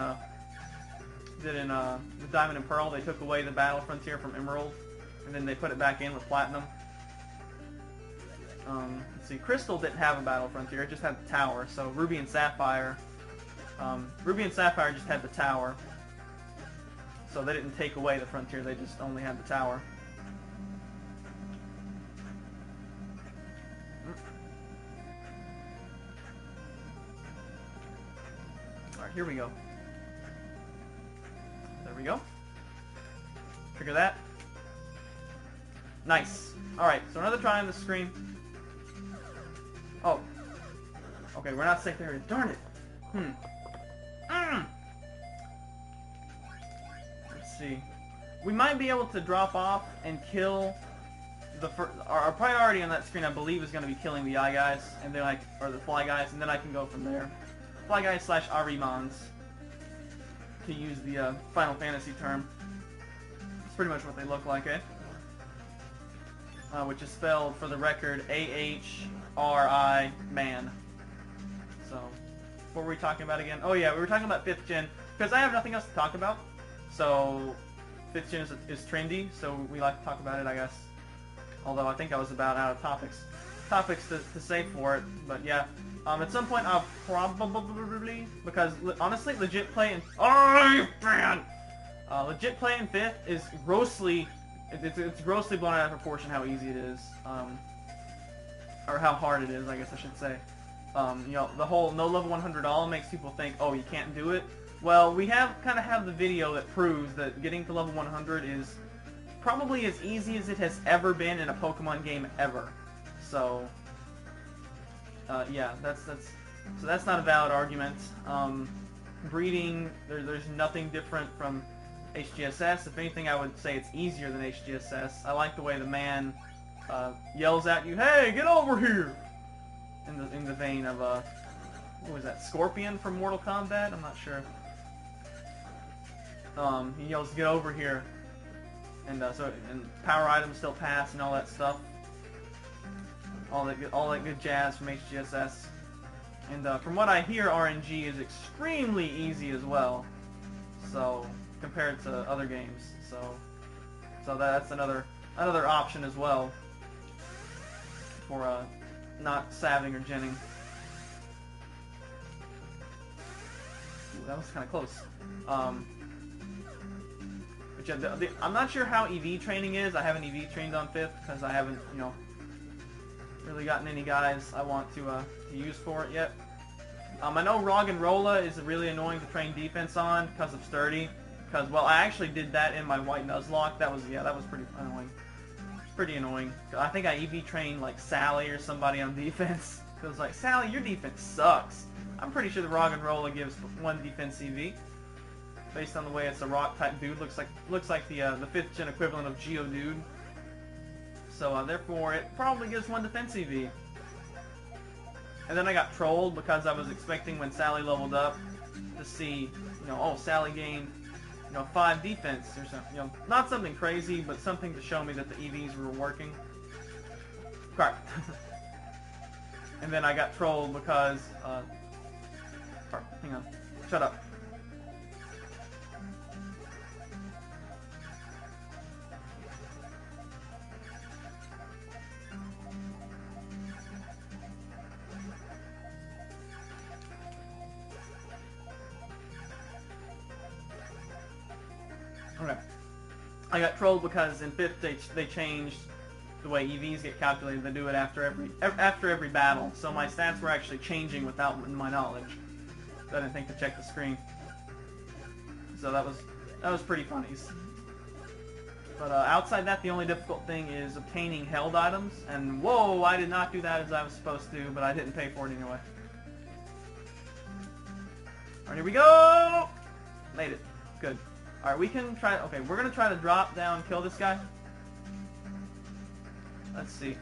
with Diamond and Pearl, they took away the Battle Frontier from Emerald, and then they put it back in with Platinum. Let's see, Crystal didn't have a Battle Frontier, it just had the tower, so Ruby and Sapphire just had the tower. So they didn't take away the Frontier, they just only had the tower. Alright, here we go. There we go. Trigger that. Nice. Alright, so another try on the screen. Oh. Okay, we're not safe there. Darn it. Let's see. We might be able to drop off and kill the our priority on that screen, I believe, is going to be killing the eye guys, and then or the fly guys, and then I can go from there. Fly guys / Arimons, to use the Final Fantasy term. It's pretty much what they look like, eh? Which is spelled, for the record, A-H-R-I, man. So, what were we talking about again? Oh yeah, we were talking about 5th Gen, because I have nothing else to talk about. So, 5th Gen is trendy, so we like to talk about it, I guess. Although I think I was about out of topics to say for it, but yeah. At some point I'll probably, because honestly, legit play in, legit play in 5th is grossly, it's grossly blown out of proportion how easy it is, or how hard it is, I guess I should say. The whole no level 100 all makes people think, oh, you can't do it. Well, we kind of have the video that proves that getting to level 100 is probably as easy as it has ever been in a Pokemon game ever. So, yeah, that's not a valid argument. Breeding, there's nothing different from HGSS. If anything, I would say it's easier than HGSS. I like the way the man yells at you, "Hey, get over here!" In the vein of what was that, Scorpion from Mortal Kombat? I'm not sure. He yells, "Get over here!" And and power items still pass and all that stuff. All that good jazz from HGSS. And from what I hear, RNG is extremely easy as well. So compared to other games, so that's another option as well for not saving or genning. Ooh, that was kind of close. But yeah, I'm not sure how EV training is. I haven't EV trained on 5th because I haven't, really gotten any guys I want to use for it yet. I know Roggenrola is really annoying to train defense on because of sturdy. Because, well, I actually did that in my White Nuzlocke. That was pretty annoying. pretty annoying. I think I EV trained like Sally or somebody on defense. It was like, Sally, your defense sucks. I'm pretty sure the Rock and Roller gives 1 defense EV, based on the way it's a rock type dude. Looks like the 5th gen equivalent of Geodude. So therefore, it probably gives 1 defense EV. And then I got trolled because I was expecting when Sally leveled up to see, oh, Sally gained, 5 defense or something. Not something crazy, but something to show me that the EVs were working. Crap. And then I got trolled because, hang on, shut up. Okay. I got trolled because in 5th they changed the way EVs get calculated. They do it after every battle. So my stats were actually changing without my knowledge. I didn't think to check the screen. So that was pretty funny. But outside that, the only difficult thing is obtaining held items. And whoa, I did not do that as I was supposed to, but I didn't pay for it anyway. Alright, here we go! Made it. Good. Alright, we can try... Okay, we're going to try to drop down and kill this guy. Let's see.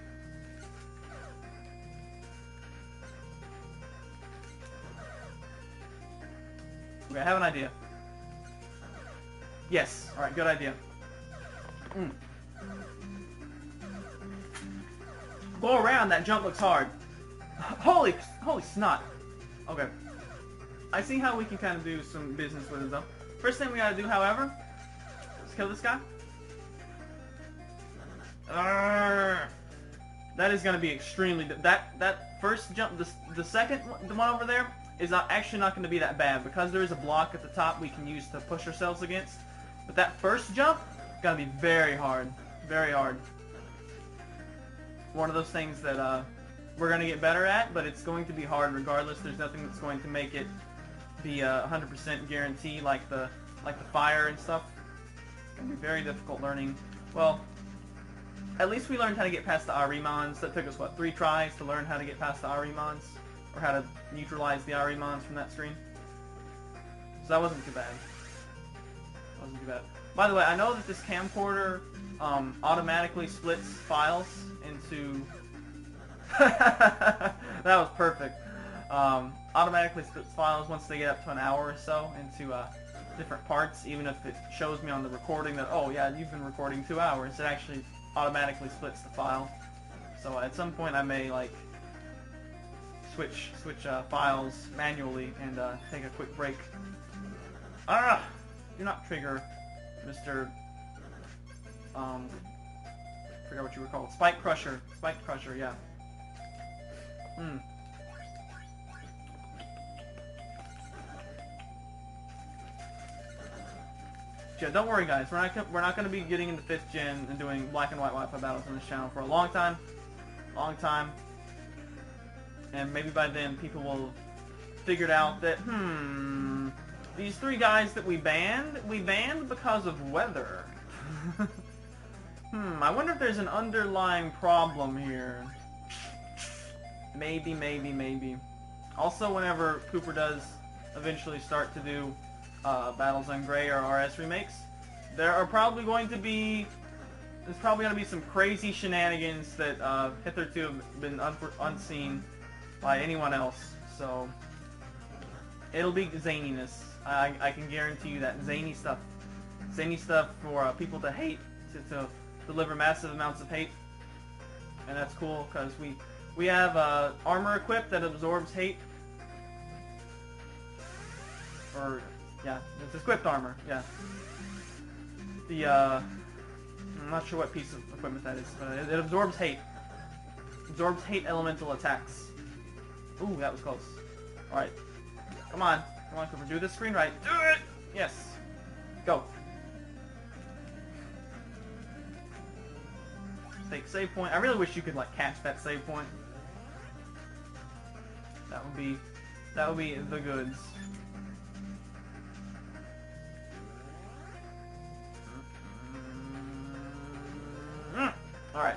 Okay, I have an idea. Yes. Alright, good idea. Go around, that jump looks hard. Holy snot. Okay. I see how we can kind of do some business with it, though. First thing we gotta do, however, is kill this guy. That is gonna be extremely... That first jump, the second one over there, is actually not gonna be that bad, because there is a block at the top we can use to push ourselves against. But that first jump, gonna be very hard. Very hard. One of those things that we're gonna get better at, but it's going to be hard regardless. There's nothing that's going to make it be 100% guarantee like the fire and stuff. It's gonna be very difficult learning. Well, at least we learned how to get past the Arimons. That took us, what, 3 tries to learn how to get past the Arimons? Or how to neutralize the Arimons from that screen. So that wasn't too bad. That wasn't too bad. By the way, I know that this camcorder automatically splits files into... That was perfect. Automatically splits files once they get up to an hour or so into different parts, even if it shows me on the recording that, oh yeah, you've been recording 2 hours. It actually automatically splits the file. So at some point I may like switch files manually and take a quick break. Do not trigger, Mr. Forgot what you were called. Spike Crusher. Spike Crusher, yeah. Yeah, don't worry, guys. We're not going to be getting into 5th gen and doing black and white Wi-Fi battles on this channel for a long time, and maybe by then people will have figured out that these 3 guys that we banned because of weather. I wonder if there's an underlying problem here. Maybe. Also, whenever Kooper does eventually start to do Battles on Grey or RS remakes, there's probably going to be some crazy shenanigans that hitherto have been unseen by anyone else. So it'll be zaniness. I can guarantee you that. Zany stuff for people to hate, to deliver massive amounts of hate, and that's cool because we have armor equipped that absorbs hate. Or yeah, it's equipped armor. Yeah. I'm not sure what piece of equipment that is, but it absorbs hate. Absorbs hate elemental attacks. Ooh, that was close. All right, come on, Cooper, do this screen right. Do it. Yes. Go. Take save point. I really wish you could like catch that save point. That would be the goods. Alright.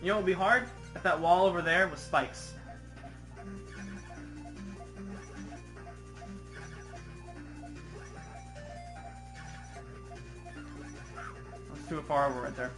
You know what would be hard? If that wall over there was spikes. That's too far over right there.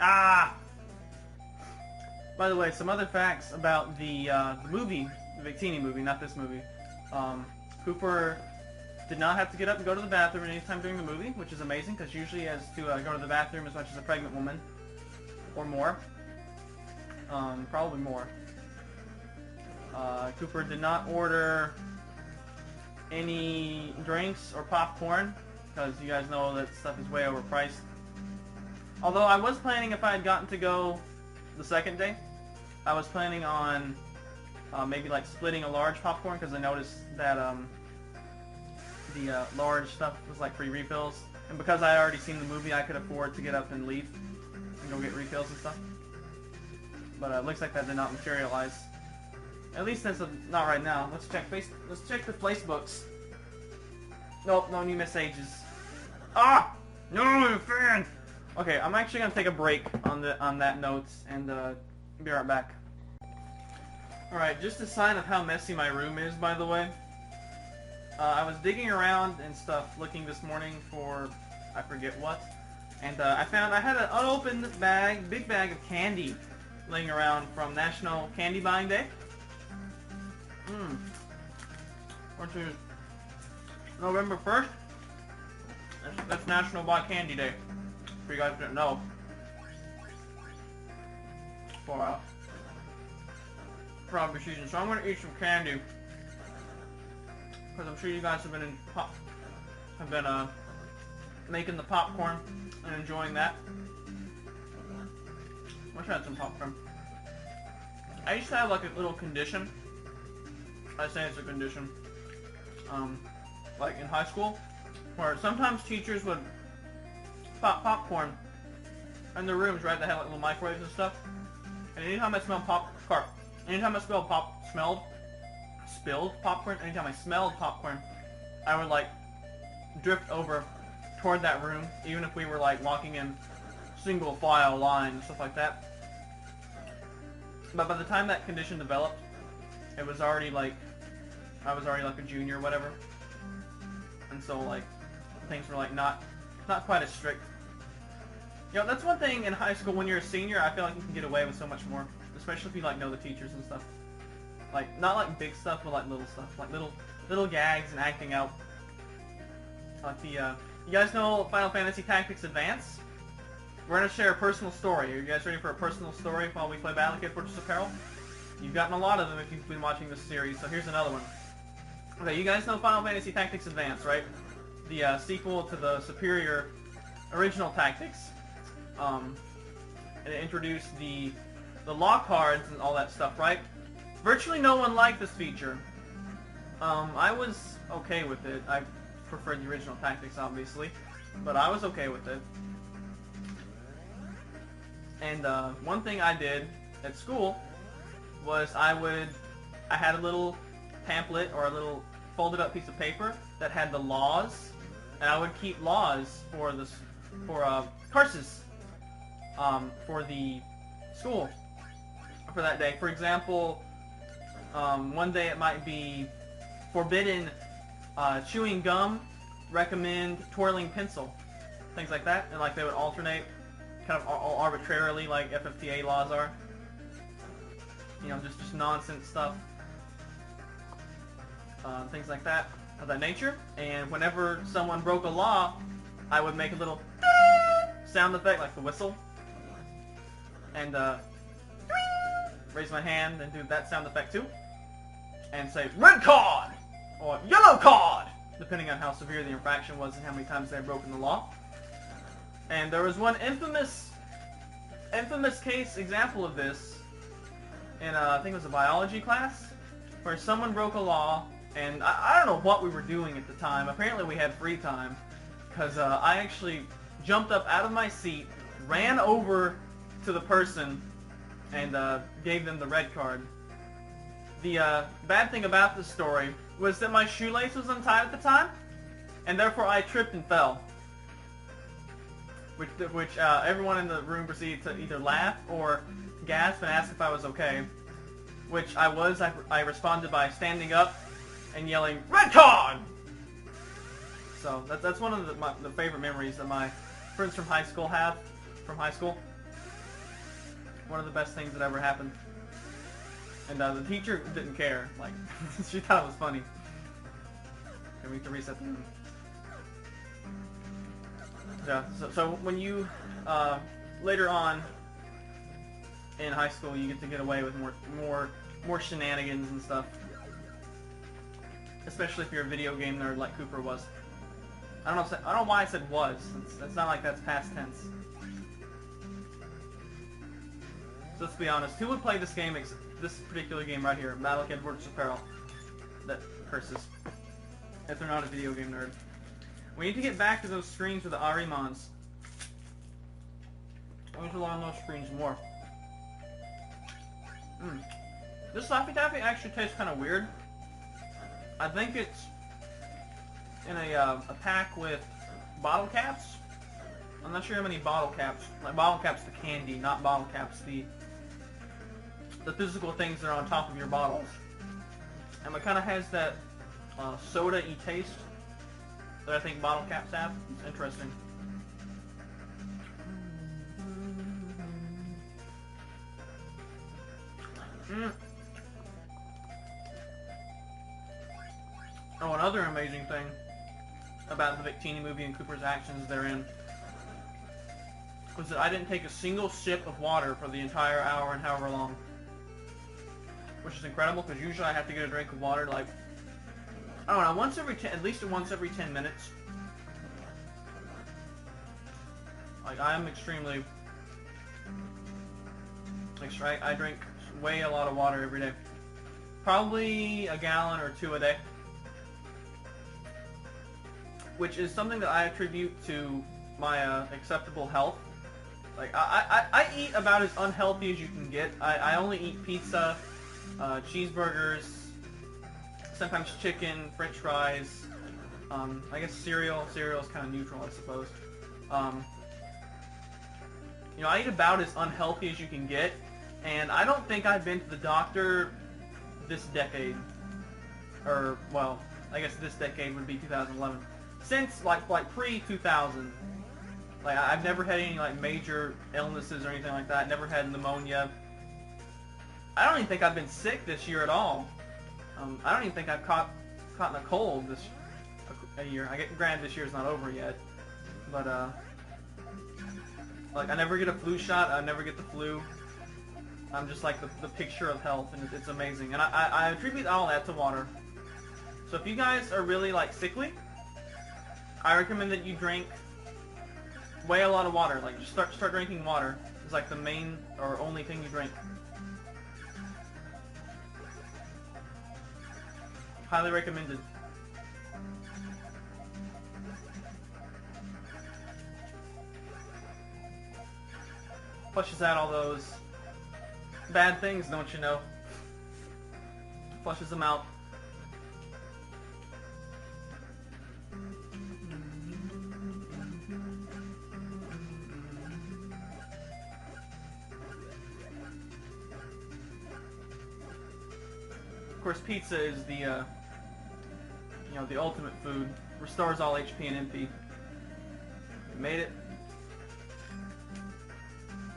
Ah! By the way, some other facts about the movie, the Victini movie, not this movie. Kooper did not have to get up and go to the bathroom any time during the movie, which is amazing, because usually he has to go to the bathroom as much as a pregnant woman. Or more. Probably more. Kooper did not order any drinks or popcorn, because you guys know that stuff is way overpriced. Although I was planning, if I had gotten to go the second day, I was planning on maybe like splitting a large popcorn, because I noticed that the large stuff was like free refills, and because I had already seen the movie, I could afford to get up and leave and go get refills and stuff. But it looks like that did not materialize. At least that's not right now. Let's check the Facebooks. Nope, no new messages. Ah, no fan. Okay, I'm actually gonna take a break on that note and be right back. Alright, just a sign of how messy my room is, by the way. I was digging around and stuff, looking this morning for I forget what, and I had an unopened big bag of candy laying around from National Candy Buying Day. Which is November 1st. That's National Buy Candy Day. For you guys didn't know. For holiday season. So I'm gonna eat some candy. Because I'm sure you guys have been making the popcorn and enjoying that. Wish I had some popcorn. I used to have like a little condition. I say it's a condition. Like in high school, where sometimes teachers would pop popcorn in their rooms, right? They had like little microwaves and stuff. And anytime I smelled spilled popcorn, anytime I smelled popcorn, I would like drift over toward that room, even if we were like walking in single file line and stuff like that. But by the time that condition developed, it was already like, I was already like a junior or whatever. And so like, things were like not quite as strict. You know, that's one thing in high school when you're a senior, I feel like you can get away with so much more. Especially if you like know the teachers and stuff. Like, not like big stuff, but like little stuff. Like little gags and acting out. Like the, you guys know Final Fantasy Tactics Advance? We're going to share a personal story. Are you guys ready for a personal story while we play Battle Kid Fortress of Peril? You've gotten a lot of them if you've been watching this series, so here's another one. Okay, you guys know Final Fantasy Tactics Advance, right? The sequel to the superior original Tactics. And it introduced the lock cards and all that stuff, right? Virtually no one liked this feature. I was okay with it. I preferred the original Tactics, obviously, but I was okay with it. And one thing I did at school was I had a little pamphlet or a little folded up piece of paper that had the laws, and I would keep laws for courses for the school for that day. For example, one day it might be forbidden chewing gum, recommend twirling pencil, things like that, and like they would alternate kind of arbitrarily like FFTA laws are. You know, just nonsense stuff. Things like that, of that nature. And whenever someone broke a law, I would make a little sound effect, like the whistle. And raise my hand and do that sound effect too. And say, red card! Or yellow card! Depending on how severe the infraction was and how many times they had broken the law. And there was one infamous case example of this in, I think it was a biology class, where someone broke a law And I don't know what we were doing at the time. Apparently we had free time, because I actually jumped up out of my seat, ran over to the person, and gave them the red card. The bad thing about this story was that my shoelace was untied at the time, and therefore I tripped and fell. Which everyone in the room proceeded to either laugh or gasp and ask if I was okay. Which I was. I responded by standing up and yelling, "Red card!" So that's one of the favorite memories that my friends from high school have. From high school. One of the best things that ever happened. And the teacher didn't care. Like, she thought it was funny. Okay, we need to reset the room. Yeah, so when you, later on in high school, you get to get away with more shenanigans and stuff. Especially if you're a video game nerd like Kooper was. I don't know why I said was. It's not like that's past tense. So let's be honest. Who would play this game, this particular game right here, Battle Edwards of Peril? That curses. If they're not a video game nerd. We need to get back to those screens with the Arimons. I need to learn those screens more. This Laffy Taffy actually tastes kind of weird. I think it's in a pack with bottle caps. I'm not sure how many bottle caps. Like bottle caps, the candy, not bottle caps, the physical things that are on top of your bottles. And it kind of has that soda-y taste that I think bottle caps have. It's interesting. Oh, another amazing thing about the Victini movie and Kooper's actions therein was that I didn't take a single sip of water for the entire hour and however long. Which is incredible, because usually I have to get a drink of water like, I don't know, at least once every 10 minutes. Like, I am extremely, I drink a lot of water every day. Probably a gallon or 2 a day. Which is something that I attribute to my acceptable health. Like, I eat about as unhealthy as you can get. I only eat pizza, cheeseburgers, sometimes chicken, french fries, I guess cereal. Cereal is kind of neutral, I suppose. You know, I eat about as unhealthy as you can get, and I don't think I've been to the doctor this decade. Or, well, I guess this decade would be 2011. Since, like pre-2000. Like, I've never had any, like, major illnesses or anything like that. Never had pneumonia. I don't even think I've been sick this year at all. I don't even think I've caught a cold this year. Granted, this year's not over yet. But, like, I never get a flu shot. I never get the flu. I'm just, like, the picture of health, and it's amazing. And I attribute all that to water. So if you guys are really, like, sickly, I recommend that you drink a lot of water. Like, just start drinking water. It's like the main or only thing you drink. Highly recommended. Flushes out all those bad things, don't you know? Flushes them out. Of course, pizza is the, you know, the ultimate food. Restores all HP and MP. We made it.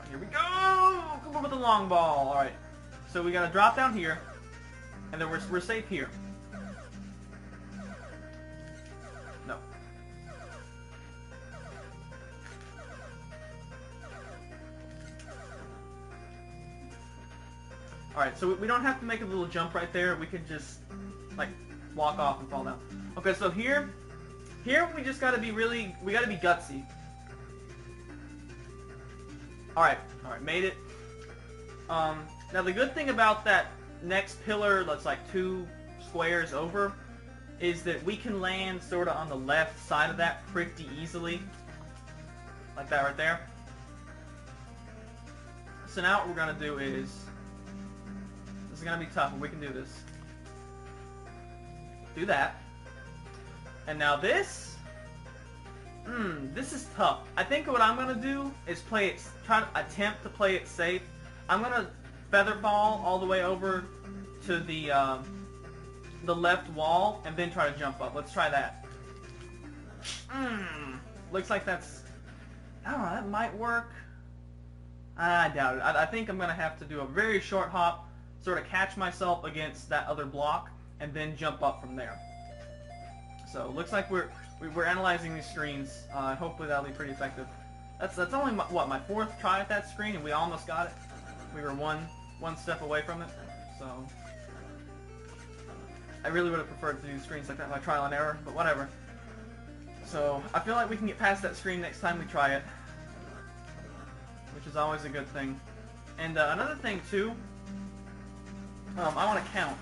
Right, here we go! Come on with the long ball. Alright. So we gotta drop down here. And then we're safe here. No. Alright, so we don't have to make a little jump right there. We can just, like, walk off and fall down. Okay, so here we just gotta be we gotta be gutsy. Alright, made it. Now the good thing about that next pillar that's like 2 squares over is that we can land sort of on the left side of that pretty easily. Like that right there. So now what we're going to do is, this is going to be tough, but we can do this. Do that. And now this, this is tough. I think what I'm going to do is try to attempt to play it safe. I'm going to feather fall all the way over to the left wall and then try to jump up. Let's try that. Looks like that's, I don't know, that might work. I doubt it. I think I'm going to have to do a very short hop, sort of catch myself against that other block, and then jump up from there. So looks like we're analyzing these screens. Hopefully that'll be pretty effective. That's only my fourth try at that screen, and we almost got it. We were one step away from it. So I really would have preferred to do screens like that by trial and error, but whatever. So I feel like we can get past that screen next time we try it, which is always a good thing. And another thing too, I want to count.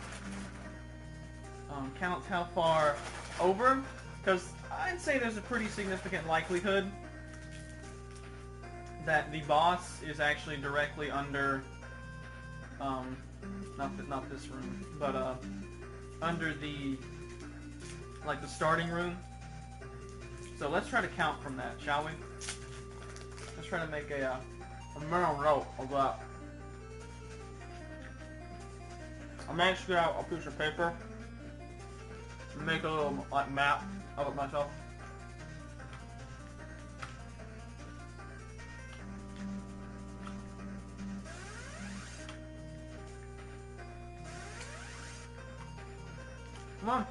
Count how far over, because I'd say there's a pretty significant likelihood that the boss is actually directly under, not this room, but under the starting room. So let's try to count from that, shall we? Let's try to make a mental note of that. I'm actually out a piece of paper and make a little map of it myself. Come on.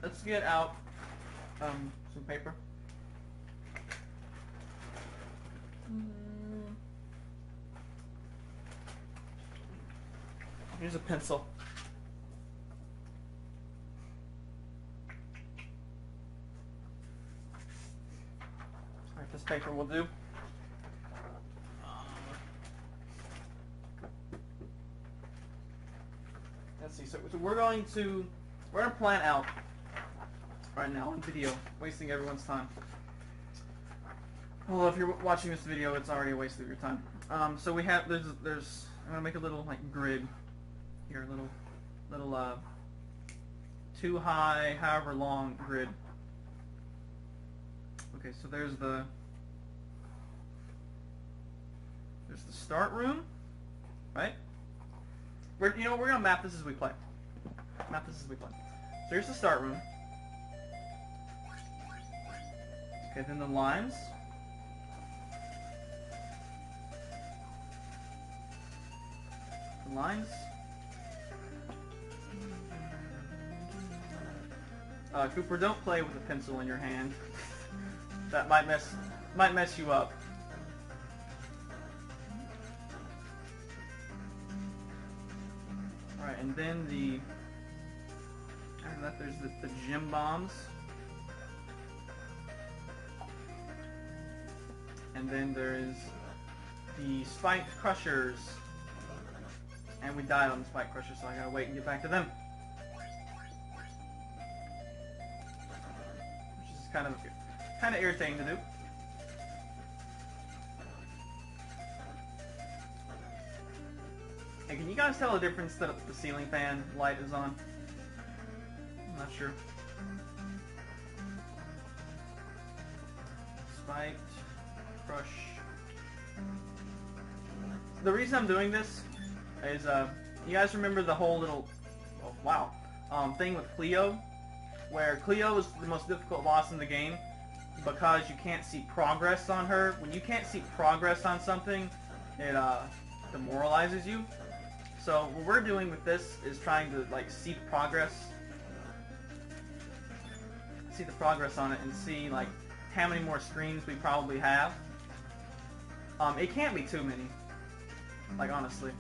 Let's get out some paper. Here's a pencil. Alright, this paper will do. Let's see. So we're going to plan out right now on video, wasting everyone's time. Although if you're watching this video, it's already a waste of your time. So we have I'm gonna make a little like grid here, a little 2 high, however long grid. Okay, so there's the start room, right? We're gonna map this as we play. So here's the start room. Okay, then the lines. The lines. Kooper, don't play with a pencil in your hand. That might mess you up. Alright, and then after that there's the gym bombs. And then there is the spike crushers. And we died on the spike crushers, so I gotta wait and get back to them. Which is kind of irritating to do. Hey, can you guys tell the difference that the ceiling fan light is on? I'm not sure. Spiked. Crush. The reason I'm doing this is, you guys remember the whole little, thing with Cleo? Where Cleo is the most difficult boss in the game, because you can't see progress on her. When you can't see progress on something, it demoralizes you. So what we're doing with this is trying to like see the progress on it and see like how many more screens we probably have. It can't be too many, like honestly.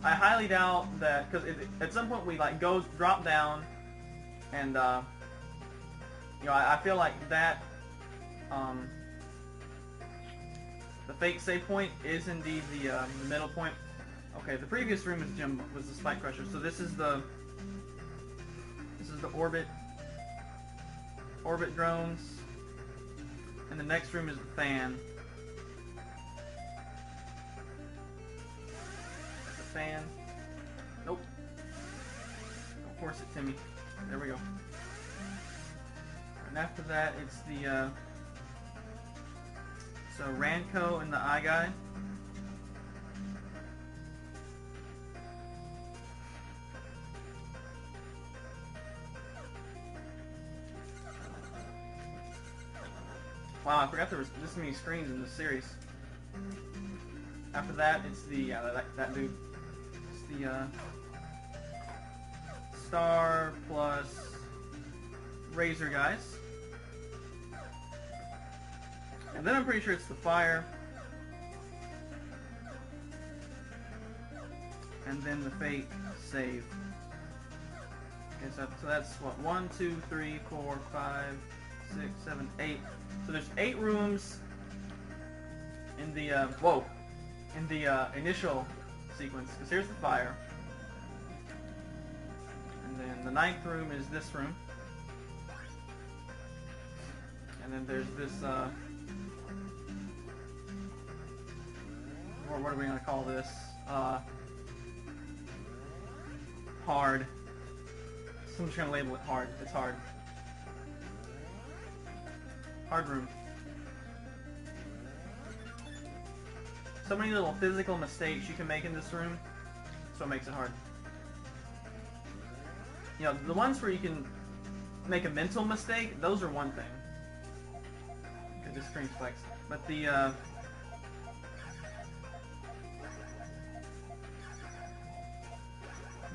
I highly doubt that, because at some point we like drop down, and you know, I feel like that the fake save point is indeed the middle point. Okay, the previous room was the spike crusher, so this is the orbit drones, and the next room is the fan. The fan. Nope. Don't force it, Timmy. There we go. And after that, it's the so Ranco and the eye guy. Wow, I forgot there was this many screens in this series. After that, it's the that dude. It's the Star plus Razor guys, and then I'm pretty sure it's the fire, and then the fake save. Okay, so that's what 1, 2, 3, 4, 5, 6, 7, 8. So there's 8 rooms in the initial sequence. Because here's the fire, and then the 9th room is this room, and then there's this. Or what are we gonna call this? Hard. So I'm just gonna label it hard. It's hard. Hard room. So many little physical mistakes you can make in this room, so it makes it hard. You know, the ones where you can make a mental mistake, those are one thing. Okay, this screen's flexed. But the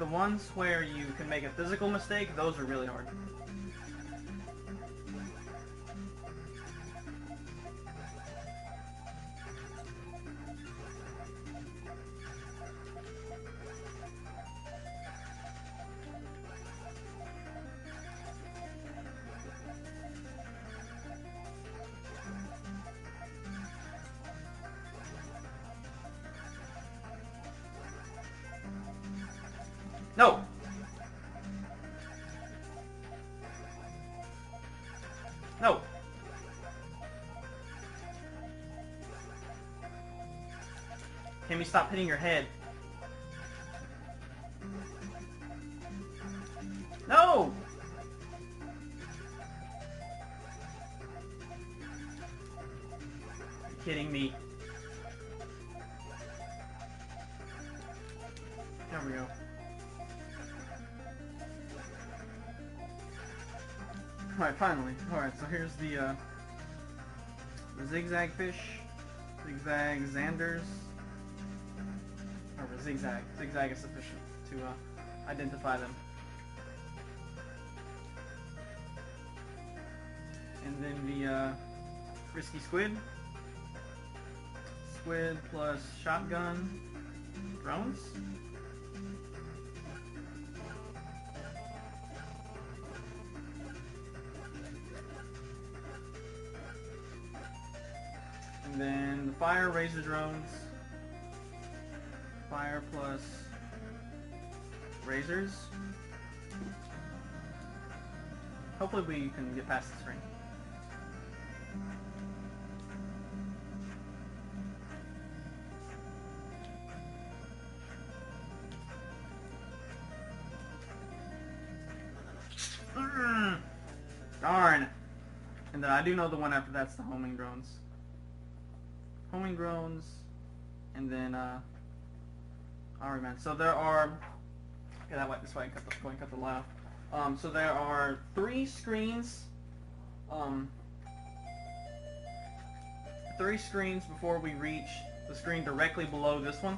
ones where you can make a physical mistake, those are really hard. No! No! Timmy, stop hitting your head. No! You're kidding me. There we go. Alright, finally. Alright, so here's the zigzag fish, zigzag Xanders, or zigzag. Zigzag is sufficient to identify them. And then the risky squid. Squid plus shotgun drones. And then the fire razor drones. Fire plus razors. Hopefully we can get past the screen. Darn! And then I do know the one after that's the homing drones. Homing drones, and then alright, man. So there are. Okay, that way this way. Go and cut the live. So there are 3 screens. 3 screens before we reach the screen directly below this one.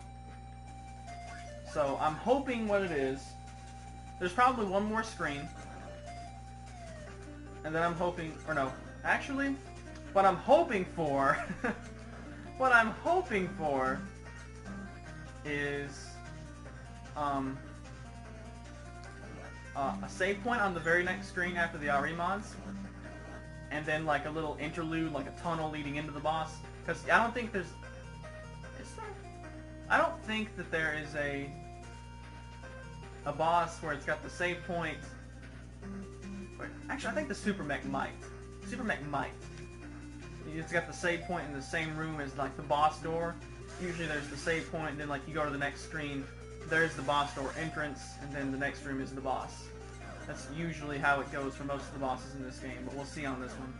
So I'm hoping what it is, there's probably one more screen. And then I'm hoping, or no, actually, what I'm hoping for, what I'm hoping for is a save point on the very next screen after the RE mods, and then like a little interlude, like a tunnel leading into the boss. Because I don't think there's, I don't think that there is a boss where it's got the save point. Actually, I think the Super Mech might. Super Mech might. It's got the save point in the same room as like the boss door. Usually there's the save point, and then like you go to the next screen, there's the boss door entrance, and then the next room is the boss. That's usually how it goes for most of the bosses in this game, but we'll see on this one.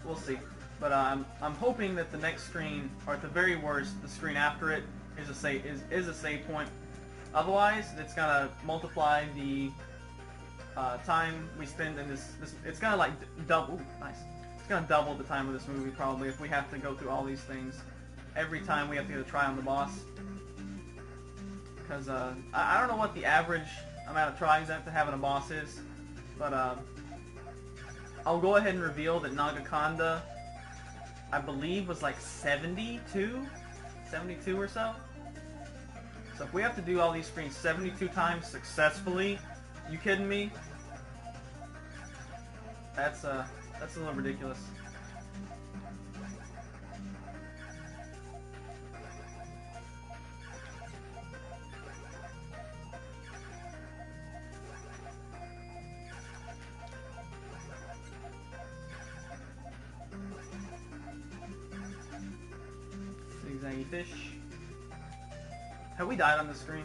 We'll see. But I'm hoping that the next screen, or at the very worst, the screen after it is a save point. Otherwise, it's gonna multiply the time we spend in this. It's gonna like double. Nice. It's gonna double the time of this movie probably if we have to go through all these things every time we have to get a try on the boss. Because I don't know what the average amount of tries after having a boss is, but I'll go ahead and reveal that Nagakonda, I believe, was like 72 or so. So if we have to do all these screens 72 times successfully, you kidding me? That's a little ridiculous. Zigzaggy fish. Have we died on the screen?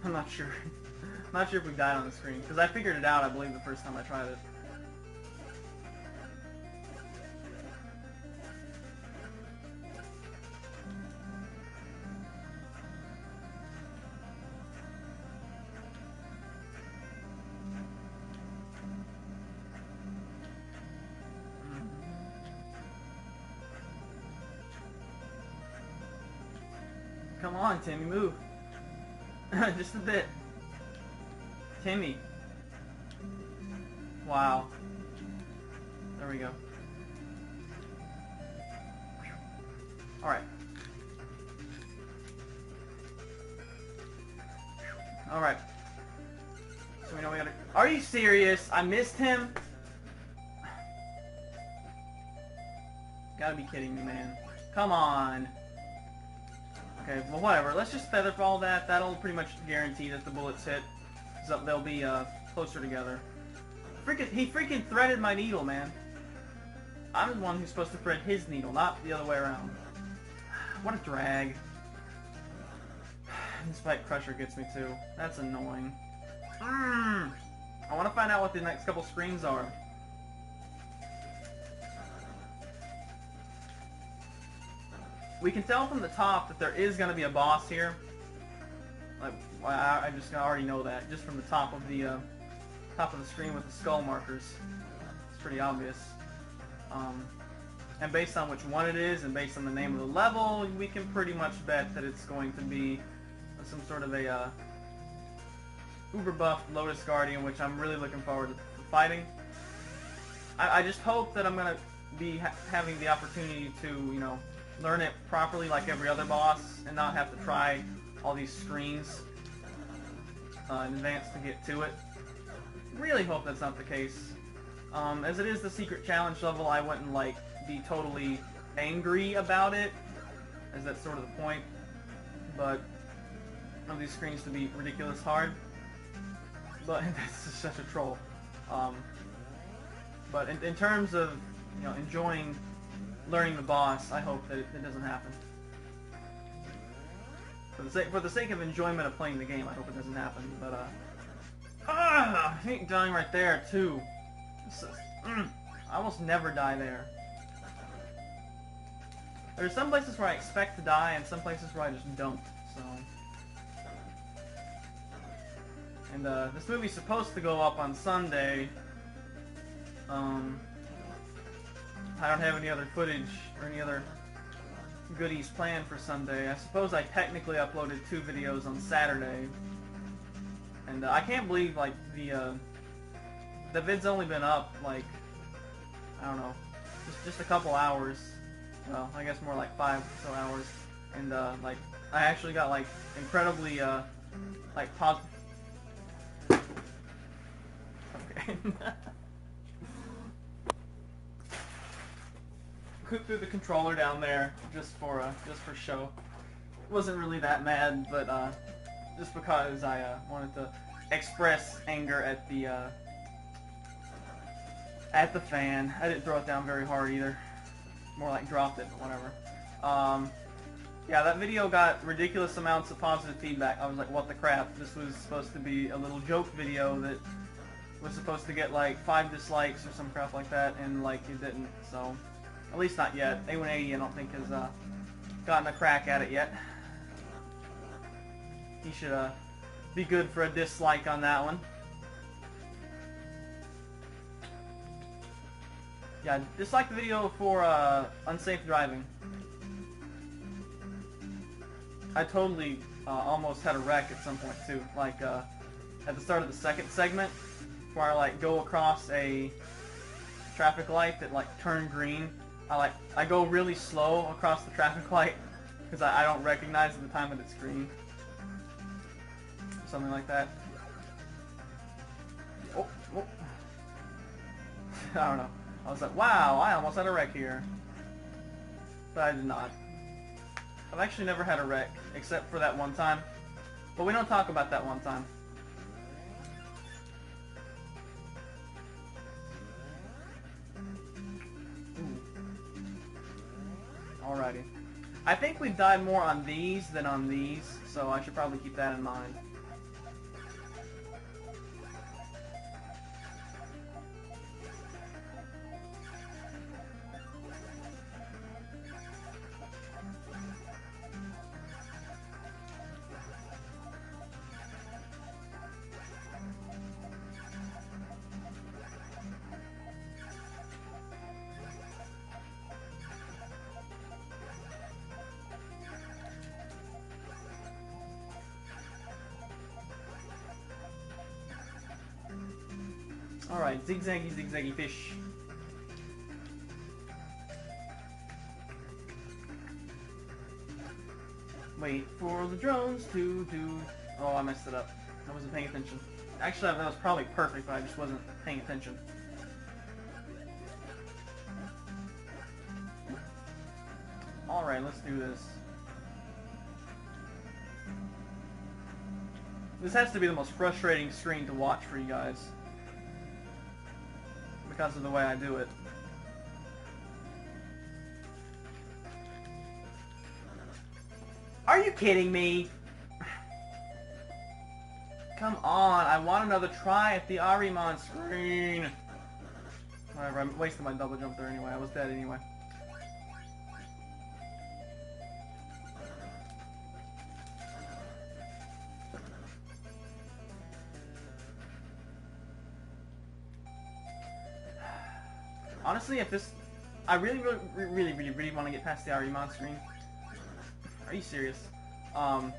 I'm not sure. I'm not sure if we died on the screen, because I figured it out, I believe, the first time I tried it. Come on, Timmy, move. Just a bit. Timmy. Wow. There we go. Alright. Alright. So we know we gotta... Are you serious? I missed him? Gotta be kidding me, man. Come on. Okay, well whatever. Let's just feather fall that. That'll pretty much guarantee that the bullets hit. So they'll be closer together. He freaking threaded my needle, man. I'm the one who's supposed to thread his needle, not the other way around. What a drag. This Spike Crusher gets me too. That's annoying. I want to find out what the next couple screens are. We can tell from the top that there is going to be a boss here. Like, I just already know that just from the top of the screen with the skull markers. It's pretty obvious. And based on which one it is, and based on the name of the level, we can pretty much bet that it's going to be some sort of a uber buffed Lotus Guardian, which I'm really looking forward to fighting. I just hope that I'm going to be having the opportunity to, you know, learn it properly like every other boss, and not have to try all these screens in advance to get to it. Really hope that's not the case. As it is the secret challenge level, I wouldn't like be totally angry about it, as that's sort of the point. But of these screens to be ridiculous hard. But that's just such a troll. But in terms of, you know, enjoying learning the boss, I hope that it doesn't happen. For the sake of enjoyment of playing the game, I hope it doesn't happen. But I hate dying right there too. I almost never die there. There's some places where I expect to die, and some places where I just don't. So, and this movie's supposed to go up on Sunday, I don't have any other footage or any other goodies planned for Sunday. I suppose I technically uploaded 2 videos on Saturday, and I can't believe like the vid's only been up like, I don't know, just a couple hours. Well, I guess more like 5 or so hours, and like I actually got like incredibly like positive. Okay. Threw the controller down there just for show. Wasn't really that mad, but just because I wanted to express anger at the fan. I didn't throw it down very hard either. More like dropped it, but whatever. Yeah, that video got ridiculous amounts of positive feedback. I was like, what the crap? This was supposed to be a little joke video that was supposed to get like 5 dislikes or some crap like that, and like it didn't. So. At least not yet. A180 I don't think has gotten a crack at it yet. He should be good for a dislike on that one. Yeah, dislike the video for unsafe driving. I totally almost had a wreck at some point too. Like at the start of the second segment, where I like go across a traffic light that like turned green. I go really slow across the traffic light because I don't recognize at the time that it's green. Something like that. Oh. I don't know. I was like, wow, I almost had a wreck here. But I did not. I've actually never had a wreck, except for that one time. But we don't talk about that one time. Alrighty. I think we've died more on these than on these, so I should probably keep that in mind. Alright, zigzaggy, zigzaggy fish. Wait for the drones to do... Oh, I messed it up. I wasn't paying attention. Actually, that was probably perfect, but I just wasn't paying attention. Alright, let's do this. This has to be the most frustrating screen to watch for you guys. Because of the way I do it. Are you kidding me? Come on, I want another try at the Arimon screen. Whatever, I'm wasting my double jump there anyway. I was dead anyway. Honestly, if this... I really want to get past the Arimon screen. Are you serious? I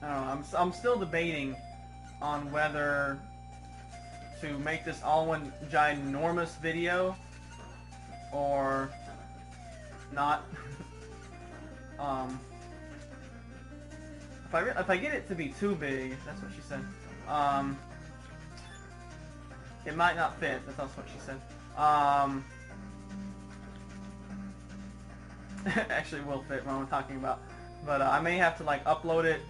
don't know, I'm still debating on whether to make this all one ginormous video or not. If I get it to be too big, that's what she said. It might not fit. That's also what she said. Actually, it will fit what I'm talking about. But I may have to like upload it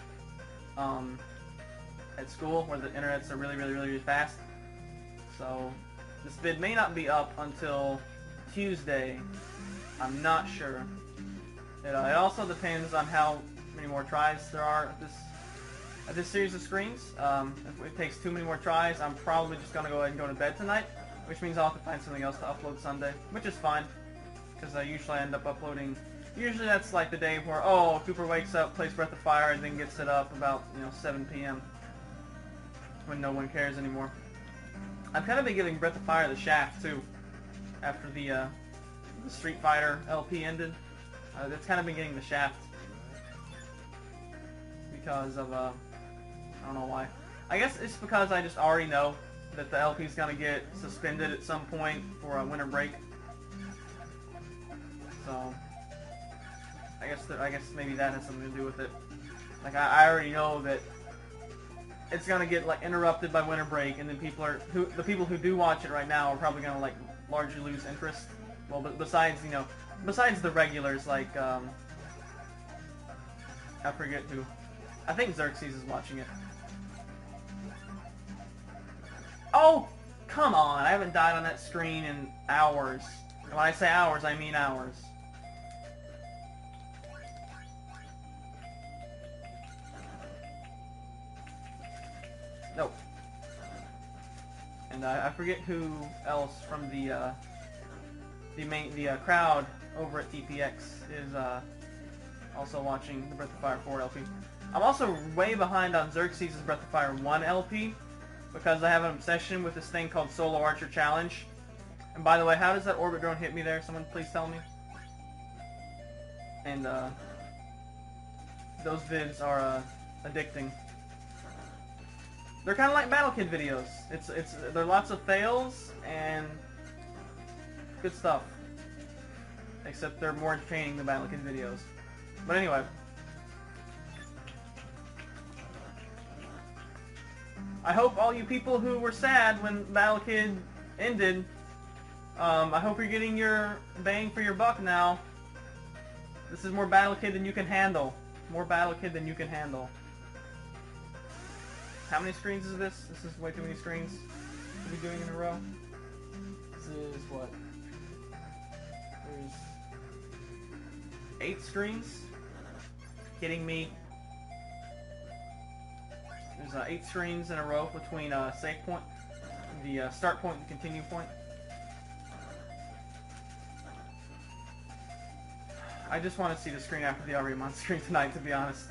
at school where the internet's really fast. So this vid may not be up until Tuesday. I'm not sure. It also depends on how many more tries there are at this series of screens. If it takes too many more tries, I'm probably just gonna go ahead and go to bed tonight, which means I'll have to find something else to upload Sunday, which is fine, because I usually end up uploading. Usually that's like the day where, oh, Kooper wakes up, plays Breath of Fire, and then gets it up about 7 p.m. when no one cares anymore. I've kind of been giving Breath of Fire the shaft too, after the Street Fighter LP ended. That's kind of been getting the shaft because of I don't know why. I guess it's because I just already know that the LP is gonna get suspended at some point for a winter break. So I guess maybe that has something to do with it. Like I already know that it's gonna get like interrupted by winter break, and then the people who do watch it right now are probably gonna like largely lose interest. Well, but besides the regulars, like I forget who. I think Xerxes is watching it. Oh, come on! I haven't died on that screen in hours. And when I say hours, I mean hours. Nope. And I forget who else from the crowd over at TPX is also watching the Breath of Fire 4 LP. I'm also way behind on Xerxes' Breath of Fire 1 LP because I have an obsession with this thing called Solo Archer Challenge. And by the way, how does that orbit drone hit me there? Someone please tell me. And those vids are addicting. They're kind of like Battle Kid videos. There are lots of fails and good stuff. Except they're more entertaining than Battle Kid videos. But anyway. I hope all you people who were sad when Battle Kid ended, I hope you're getting your bang for your buck now. This is more Battle Kid than you can handle. More Battle Kid than you can handle. How many screens is this? This is way too many screens to be doing in a row. This is what? There's 8 screens? Kidding me? There's 8 screens in a row between save point, the start point and continue point. I just want to see the screen after the Arimon screen tonight, to be honest.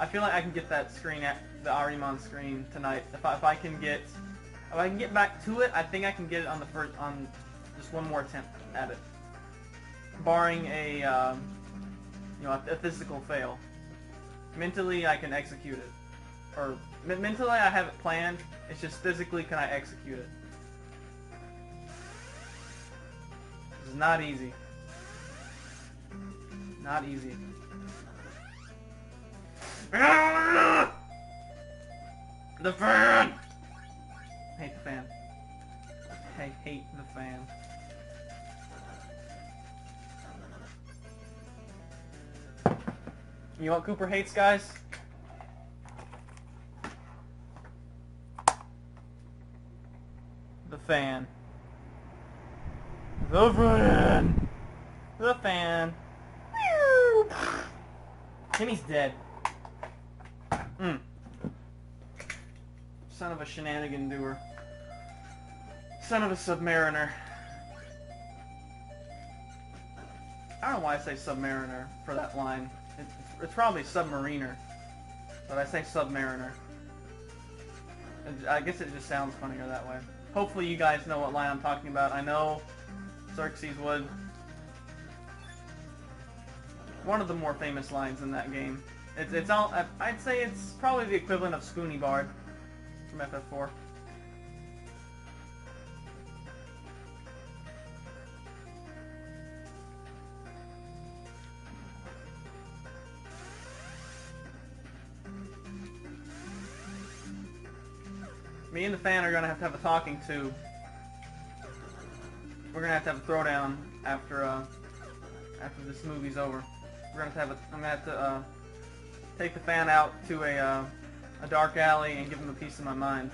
I feel like I can get that screen at the Arimon screen tonight. If I can get back to it, I think I can get it on just one more attempt at it, barring a a physical fail. Mentally, I can execute it, or mentally I have it planned. It's just physically, can I execute it? This is not easy. Not easy. The fan! I hate the fan. I hate the fan. You know what Kooper hates, guys? The fan. The fan! The fan. Timmy's dead. Son of a shenanigan doer. Son of a submariner. I don't know why I say submariner for that line. It's probably submariner, but I say submariner. I guess it just sounds funnier that way. Hopefully you guys know what line I'm talking about. I know Xerxes would. One of the more famous lines in that game. It's all. I'd say it's probably the equivalent of Spoony Bard from FF4. Me and the fan are gonna have to have a talking to. We're gonna have to have a throwdown after this movie's over. We're gonna have I'm gonna have to take the fan out to a dark alley and give him a piece of my mind.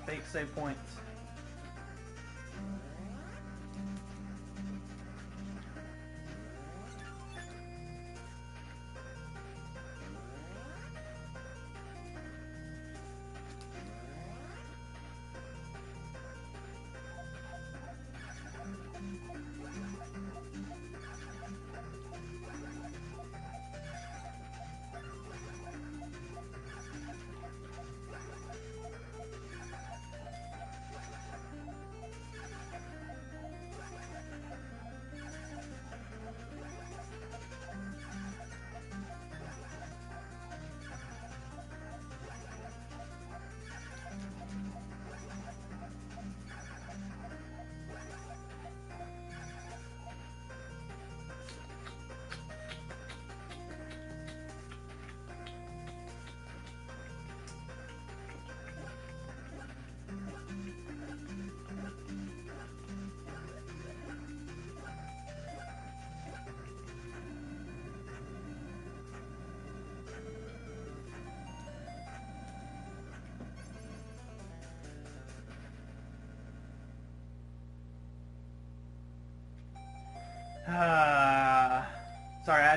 Fake save points.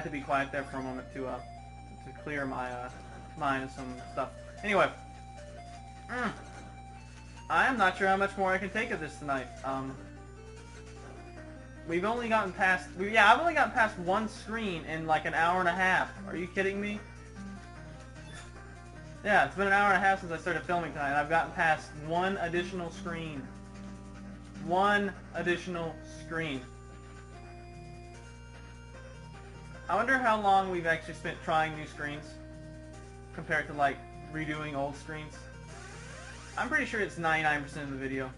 to be quiet there for a moment to clear my mind of some stuff. Anyway, I am not sure how much more I can take of this tonight. We've only gotten past... Yeah, I've only gotten past one screen in like an hour and a half. Are you kidding me? Yeah, it's been an hour and a half since I started filming tonight, and I've gotten past one additional screen. One additional screen. I wonder how long we've actually spent trying new screens compared to like redoing old screens. I'm pretty sure it's 99% of the video.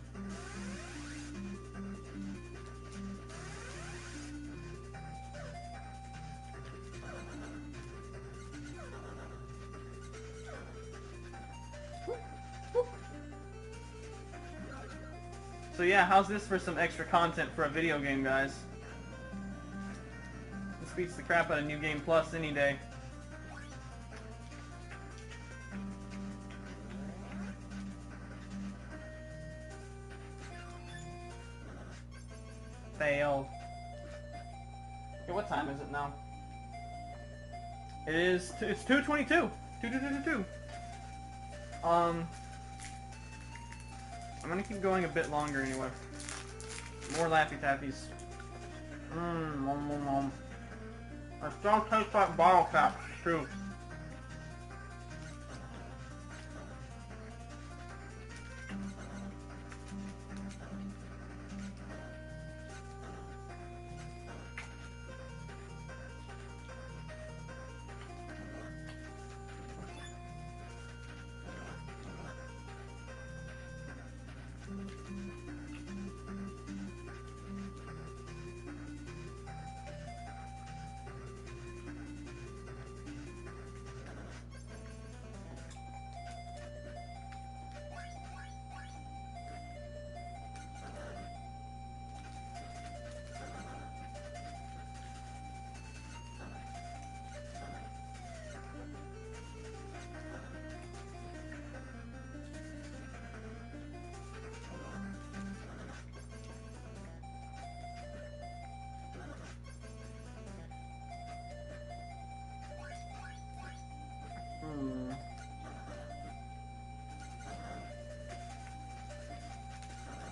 So yeah, how's this for some extra content for a video game, guys? This beats the crap out of New Game Plus any day. Fail. Okay, what time is it now? It's 2:22. 2:22. I'm gonna keep going a bit longer anyway. More Laffy Taffies. I still taste like bottle caps too.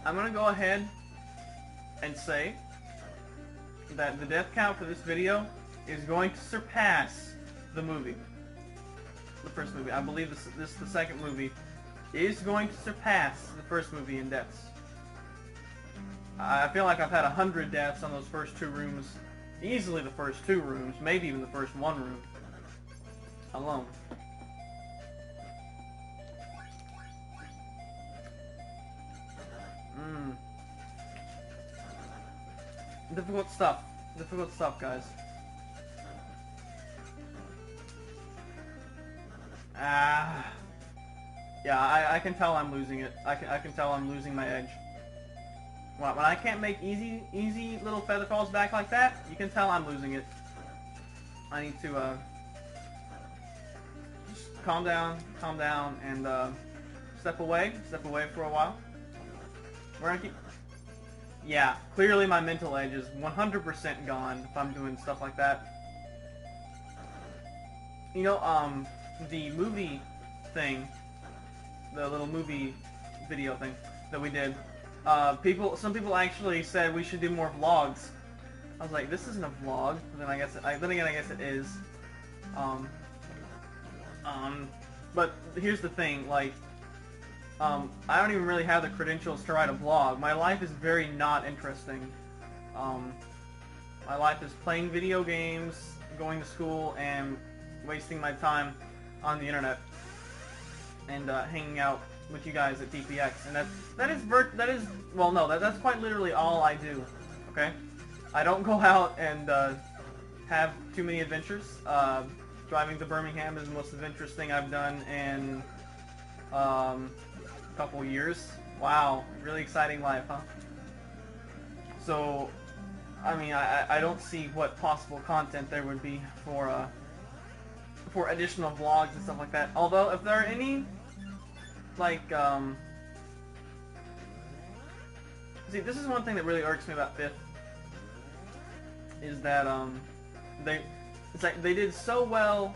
I'm gonna go ahead and say that the death count for this video is going to surpass the movie. The first movie. I believe this the second movie is going to surpass the first movie in deaths. I feel like I've had 100 deaths on those first two rooms. Easily the first two rooms, maybe even the first one room alone. Difficult stuff. Difficult stuff, guys. Yeah, I can tell I'm losing it. I can tell I'm losing my edge. When I can't make easy little feather falls back like that, you can tell I'm losing it. I need to just calm down, and step away for a while. We're gonna keep. Yeah, clearly my mental edge is 100% gone if I'm doing stuff like that. You know, the movie thing, the little movie video thing that we did, some people actually said we should do more vlogs. I was like, this isn't a vlog. But then I guess it is. But here's the thing, like, I don't even really have the credentials to write a vlog. My life is very not interesting. My life is playing video games, going to school, and wasting my time on the internet, and hanging out with you guys at TPX. And that's quite literally all I do. Okay, I don't go out and have too many adventures. Driving to Birmingham is the most adventurous thing I've done in couple years. Wow, really exciting life, huh? So, I mean, I don't see what possible content there would be for additional vlogs and stuff like that. Although, if there are any, like, see, this is one thing that really irks me about Fifth, is that, It's like they did so well.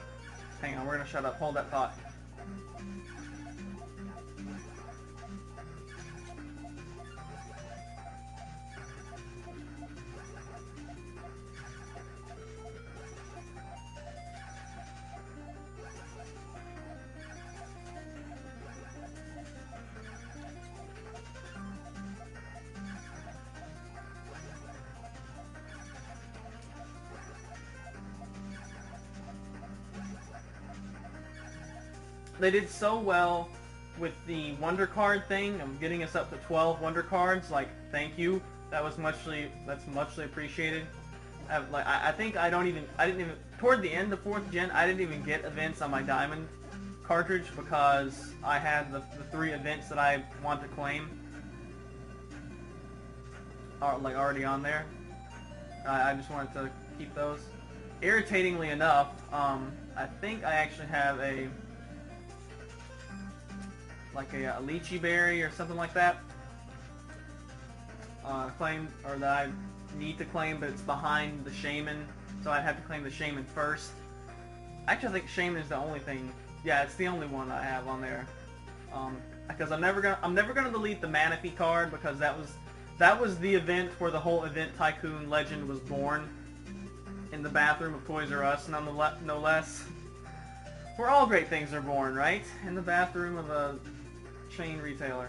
Hang on, we're gonna shut up. Hold that thought. They did so well with the Wonder Card thing. I'm getting us up to 12 Wonder Cards. Like, thank you. That's muchly appreciated. I think I didn't even toward the end of 4th gen. I didn't even get events on my Diamond cartridge because I had the 3 events that I want to claim are like already on there. I just wanted to keep those. Irritatingly enough, I think I actually have a lychee berry or something like that claimed, or that I need to claim, but it's behind the shaman, so I'd have to claim the shaman first. Actually, I think shaman is the only thing. Yeah, it's the only one I have on there. Because I'm never gonna delete the Manaphy card, because that was the event where the whole Event Tycoon legend was born, in the bathroom of Toys R Us, no less. Where all great things are born, right? In the bathroom of a chain retailer.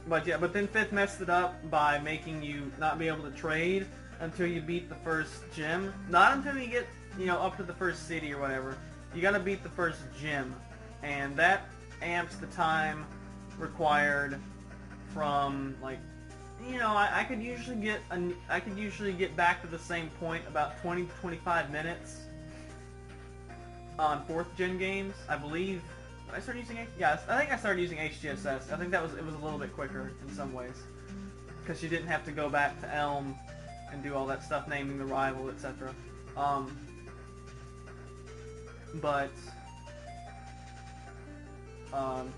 But yeah, but then 5th messed it up by making you not be able to trade until you beat the first gym. Not until you get, up to the first city or whatever. You gotta beat the first gym. And that amps the time required from, like, I could usually get back to the same point about 20 to 25 minutes on 4th gen games, I believe. Did I start using I think I started using HGSS. I think it was a little bit quicker in some ways, because you didn't have to go back to Elm and do all that stuff, naming the rival, etc. But on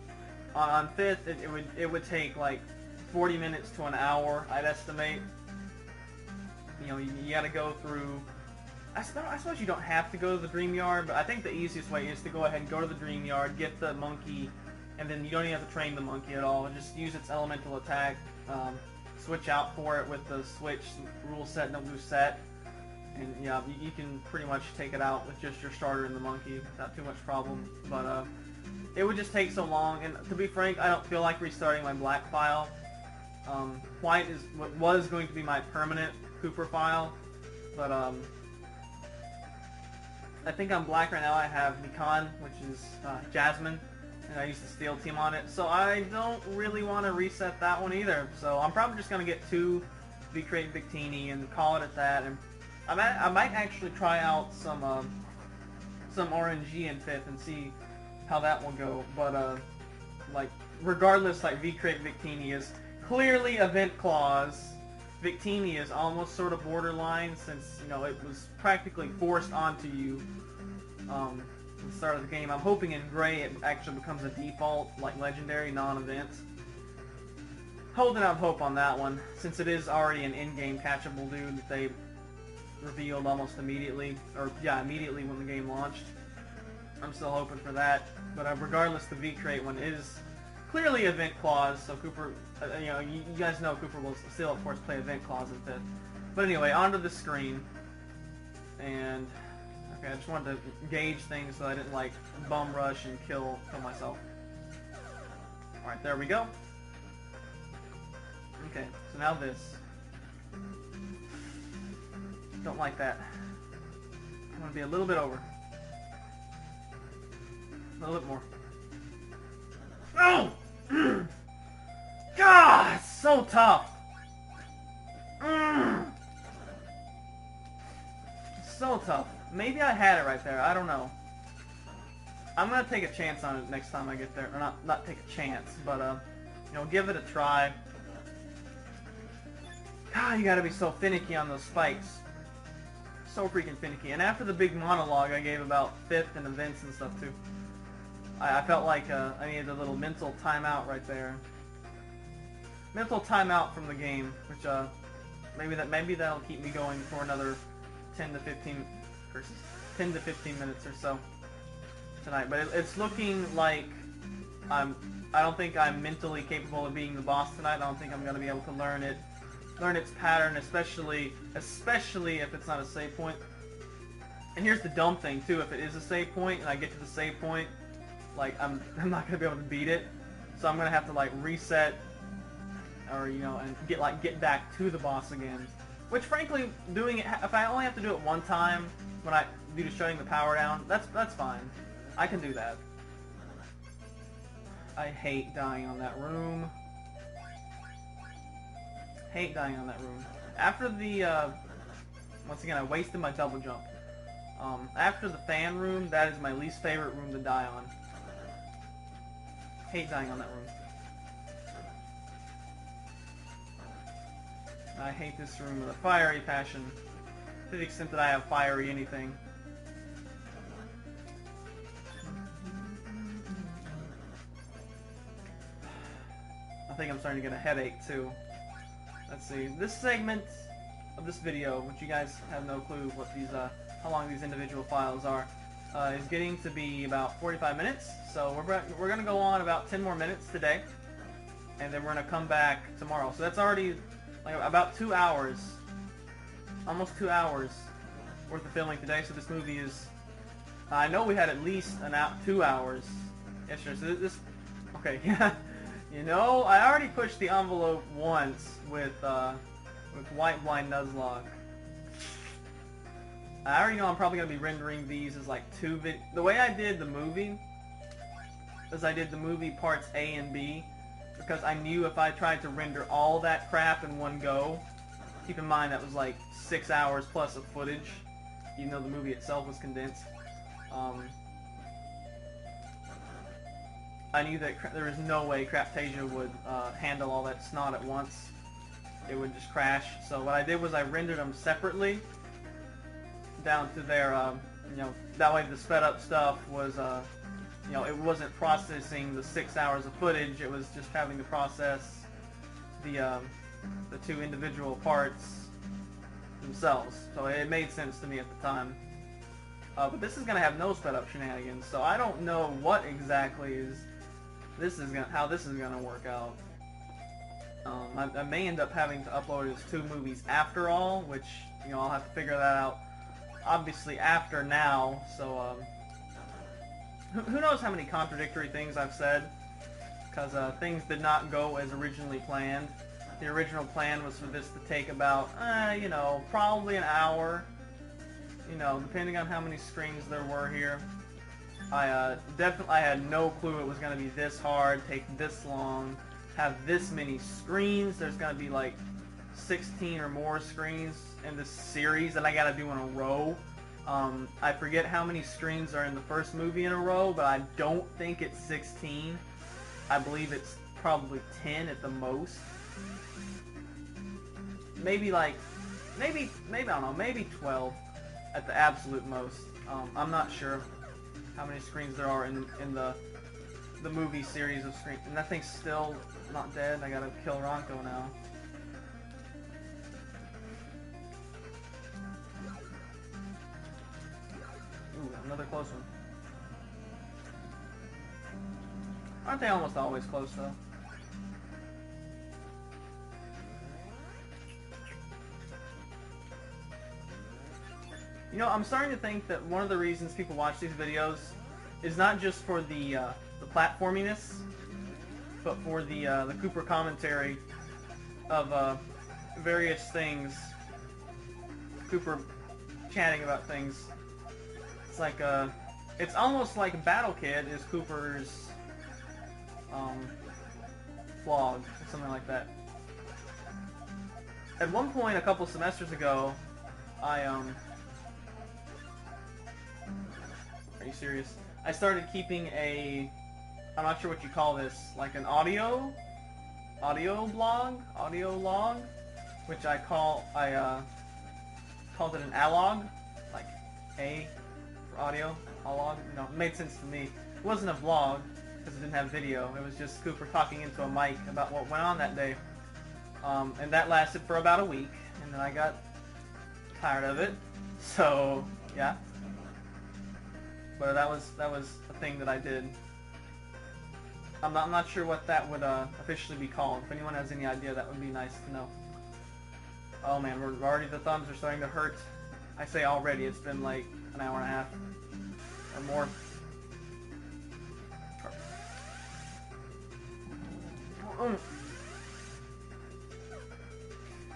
5th, it would take like 40 minutes to an hour, I'd estimate. You gotta go through. I suppose you don't have to go to the Dream Yard, but I think the easiest way is to go ahead and go to the Dream Yard, get the monkey, and then you don't even have to train the monkey at all. Just use its elemental attack, switch out for it with the switch rule set, no blue set, and yeah, you can pretty much take it out with just your starter and the monkey without too much problem. But it would just take so long, and to be frank, I don't feel like restarting my black file. White was going to be my permanent Kooper file, but I think on black right now I have Nikan, which is Jasmine, and I used the Steel team on it, so I don't really want to reset that one either. So I'm probably just going to get 2 V-Crate Victini and call it at that. And I might actually try out some RNG in 5th and see how that will go. But like, regardless, like, V-Crate Victini is clearly Event Clause. Victini is almost sort of borderline, since it was practically forced onto you at the start of the game. I'm hoping in Gray it actually becomes a default, like, legendary non-event. Holding out hope on that one, since it is already an in-game catchable dude that they revealed almost immediately, or yeah, immediately when the game launched. I'm still hoping for that, but regardless, the V-Crate one is clearly Event Clause, so Kooper, you guys know Kooper will still, of course, play Event Clause in 5th. But anyway, onto the screen. And, okay, I just wanted to gauge things so I didn't, like, bum rush and kill myself. Alright, there we go. Okay, so now this. Don't like that. I'm gonna be a little bit over. A little bit more. Oh! God, it's so tough. It's so tough. Maybe I had it right there. I don't know. I'm gonna take a chance on it next time I get there, or not take a chance, but give it a try. God, you gotta be so finicky on those spikes. So freaking finicky. And after the big monologue I gave about 5th and events and stuff too, I felt like I needed a little mental timeout right there. Mental timeout from the game, which maybe that'll keep me going for another 10 to 15 versus 10 to 15 minutes or so tonight. But it's looking like I don't think I'm mentally capable of being the boss tonight. I don't think I'm gonna be able to learn its pattern, especially if it's not a save point. And here's the dumb thing too: if it is a save point and I get to the save point, like I'm not gonna be able to beat it. So I'm gonna have to like reset, or you know, and get back to the boss again. Which frankly, doing it, if I only have to do it one time when I do just shutting the power down, that's fine. I can do that. I hate dying on that room. Hate dying on that room. After the once again, I wasted my double jump. After the fan room, that is my least favorite room to die on. Hate dying on that room. I hate this room with a fiery passion, to the extent that I have fiery anything. I think I'm starting to get a headache too. Let's see. This segment of this video, which you guys have no clue what these, how long these individual files are, is getting to be about 45 minutes. So we're going to go on about 10 more minutes today, and then we're going to come back tomorrow. So that's already like about 2 hours, almost 2 hours worth of filming today. So this movie is, I know we had at least 2 hours yesterday. So this, okay, yeah. You know, I already pushed the envelope once with White Blind Nuzlocke. I already know I'm probably going to be rendering these as like the way I did the movie is I did the movie parts A and B, because I knew if I tried to render all that crap in one go, keep in mind that was like 6 hours plus of footage, even though the movie itself was condensed. I knew that there was no way Craptasia would handle all that snot at once. It would just crash. So what I did was I rendered them separately down to their, you know, that way the sped up stuff was, you know, it wasn't processing the 6 hours of footage. It was just having to process the 2 individual parts themselves. So it made sense to me at the time. But this is going to have no sped up shenanigans, so I don't know what exactly how this is going to work out. I may end up having to upload it as 2 movies after all, which, you know, I'll have to figure that out obviously after now. So who knows how many contradictory things I've said, because things did not go as originally planned. The original plan was for this to take about, you know, probably an hour. You know, depending on how many screens there were here. I had no clue it was going to be this hard, take this long, have this many screens. There's going to be like 16 or more screens in this series that I got to do in a row. I forget how many screens are in the first movie in a row, but I don't think it's 16. I believe it's probably 10 at the most. Maybe I don't know, maybe 12. At the absolute most. I'm not sure how many screens there are in the movie series of screens. And that thing's still not dead. I gotta kill Ronco now. Ooh, another close one. Aren't they almost always close though? You know, I'm starting to think that one of the reasons people watch these videos is not just for the platforminess, but for the Kooper commentary of various things. Cooper chatting about things. It's like it's almost like Battle Kid is Cooper's vlog or something like that. At one point, a couple semesters ago, Are you serious? I started keeping I'm not sure what you call this, like an audio blog, audio log, which I called it an alog, like A for audio, alog. No, it made sense to me. It wasn't a vlog because it didn't have video. It was just Kooper talking into a mic about what went on that day. And that lasted for about a week, and then I got tired of it. So yeah, but that was a thing that I did. I'm not sure what that would officially be called. If anyone has any idea, that would be nice to know. Oh man, we're already, the thumbs are starting to hurt. I say already, it's been like an hour and a half or more.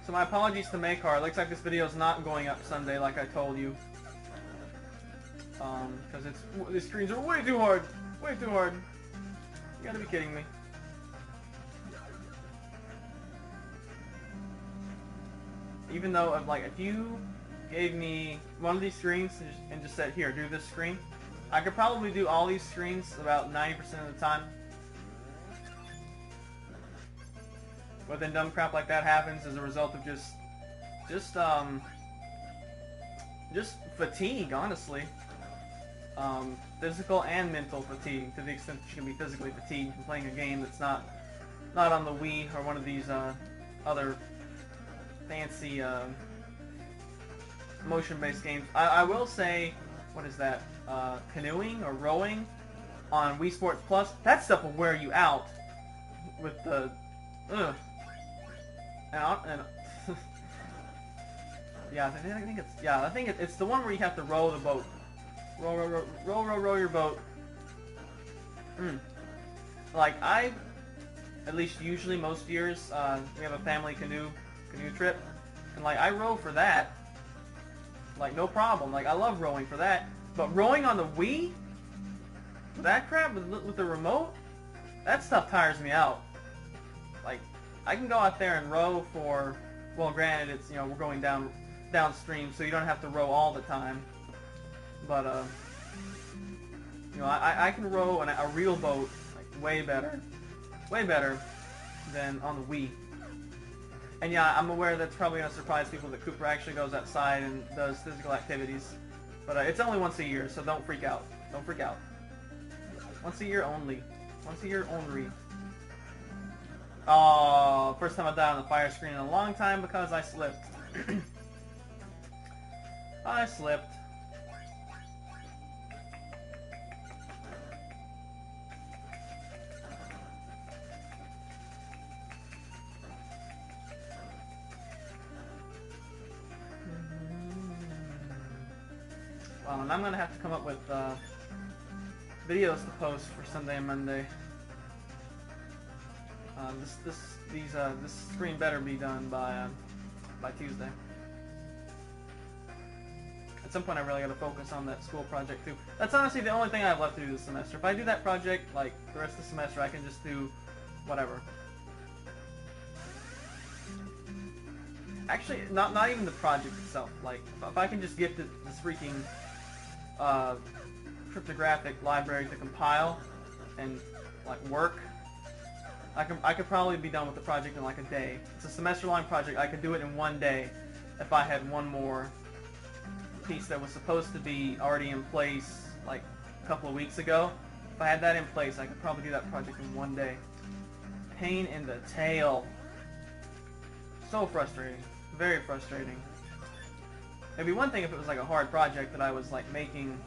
So my apologies to Makar. It looks like this video is not going up Sunday like I told you. Because these screens are way too hard. Way too hard. You gotta be kidding me. Even though, if you gave me one of these screens and just said, here, do this screen, I could probably do all these screens about 90% of the time. But then dumb crap like that happens as a result of just fatigue, honestly. Physical and mental fatigue, to the extent that you can be physically fatigued from playing a game that's not on the Wii or one of these other fancy motion-based games. I will say, what is that? Canoeing or rowing on Wii Sports Plus. That stuff will wear you out with the yeah, I think it's the one where you have to row the boat. Row your boat. Like, at least usually most years, we have a family canoe trip, and like I row for that, like no problem. Like I love rowing for that, but rowing on the Wii, that crap with the remote, that stuff tires me out. Like I can go out there and row for, well, granted it's, we're going downstream, so you don't have to row all the time. But I can row a real boat like way better than on the Wii. And yeah, I'm aware that's probably gonna surprise people that Kooper actually goes outside and does physical activities. But it's only once a year, so don't freak out. Don't freak out. Once a year only. Once a year only. Oh, first time I died on the fire screen in a long time because I slipped. I slipped. And I'm gonna have to come up with videos to post for Sunday and Monday. This screen better be done by Tuesday. At some point, I really gotta focus on that school project too. That's honestly the only thing I have left to do this semester. If I do that project, like the rest of the semester, I can just do whatever. Actually, not even the project itself. Like if I can just get this freaking cryptographic library to compile and like work, I could probably be done with the project in like a day. It's a semester-long project. I could do it in one day if I had one more piece that was supposed to be already in place like a couple of weeks ago. If I had that in place, I could probably do that project in one day. Pain in the tail. So frustrating. Very frustrating. It'd be one thing if it was like a hard project that I was like making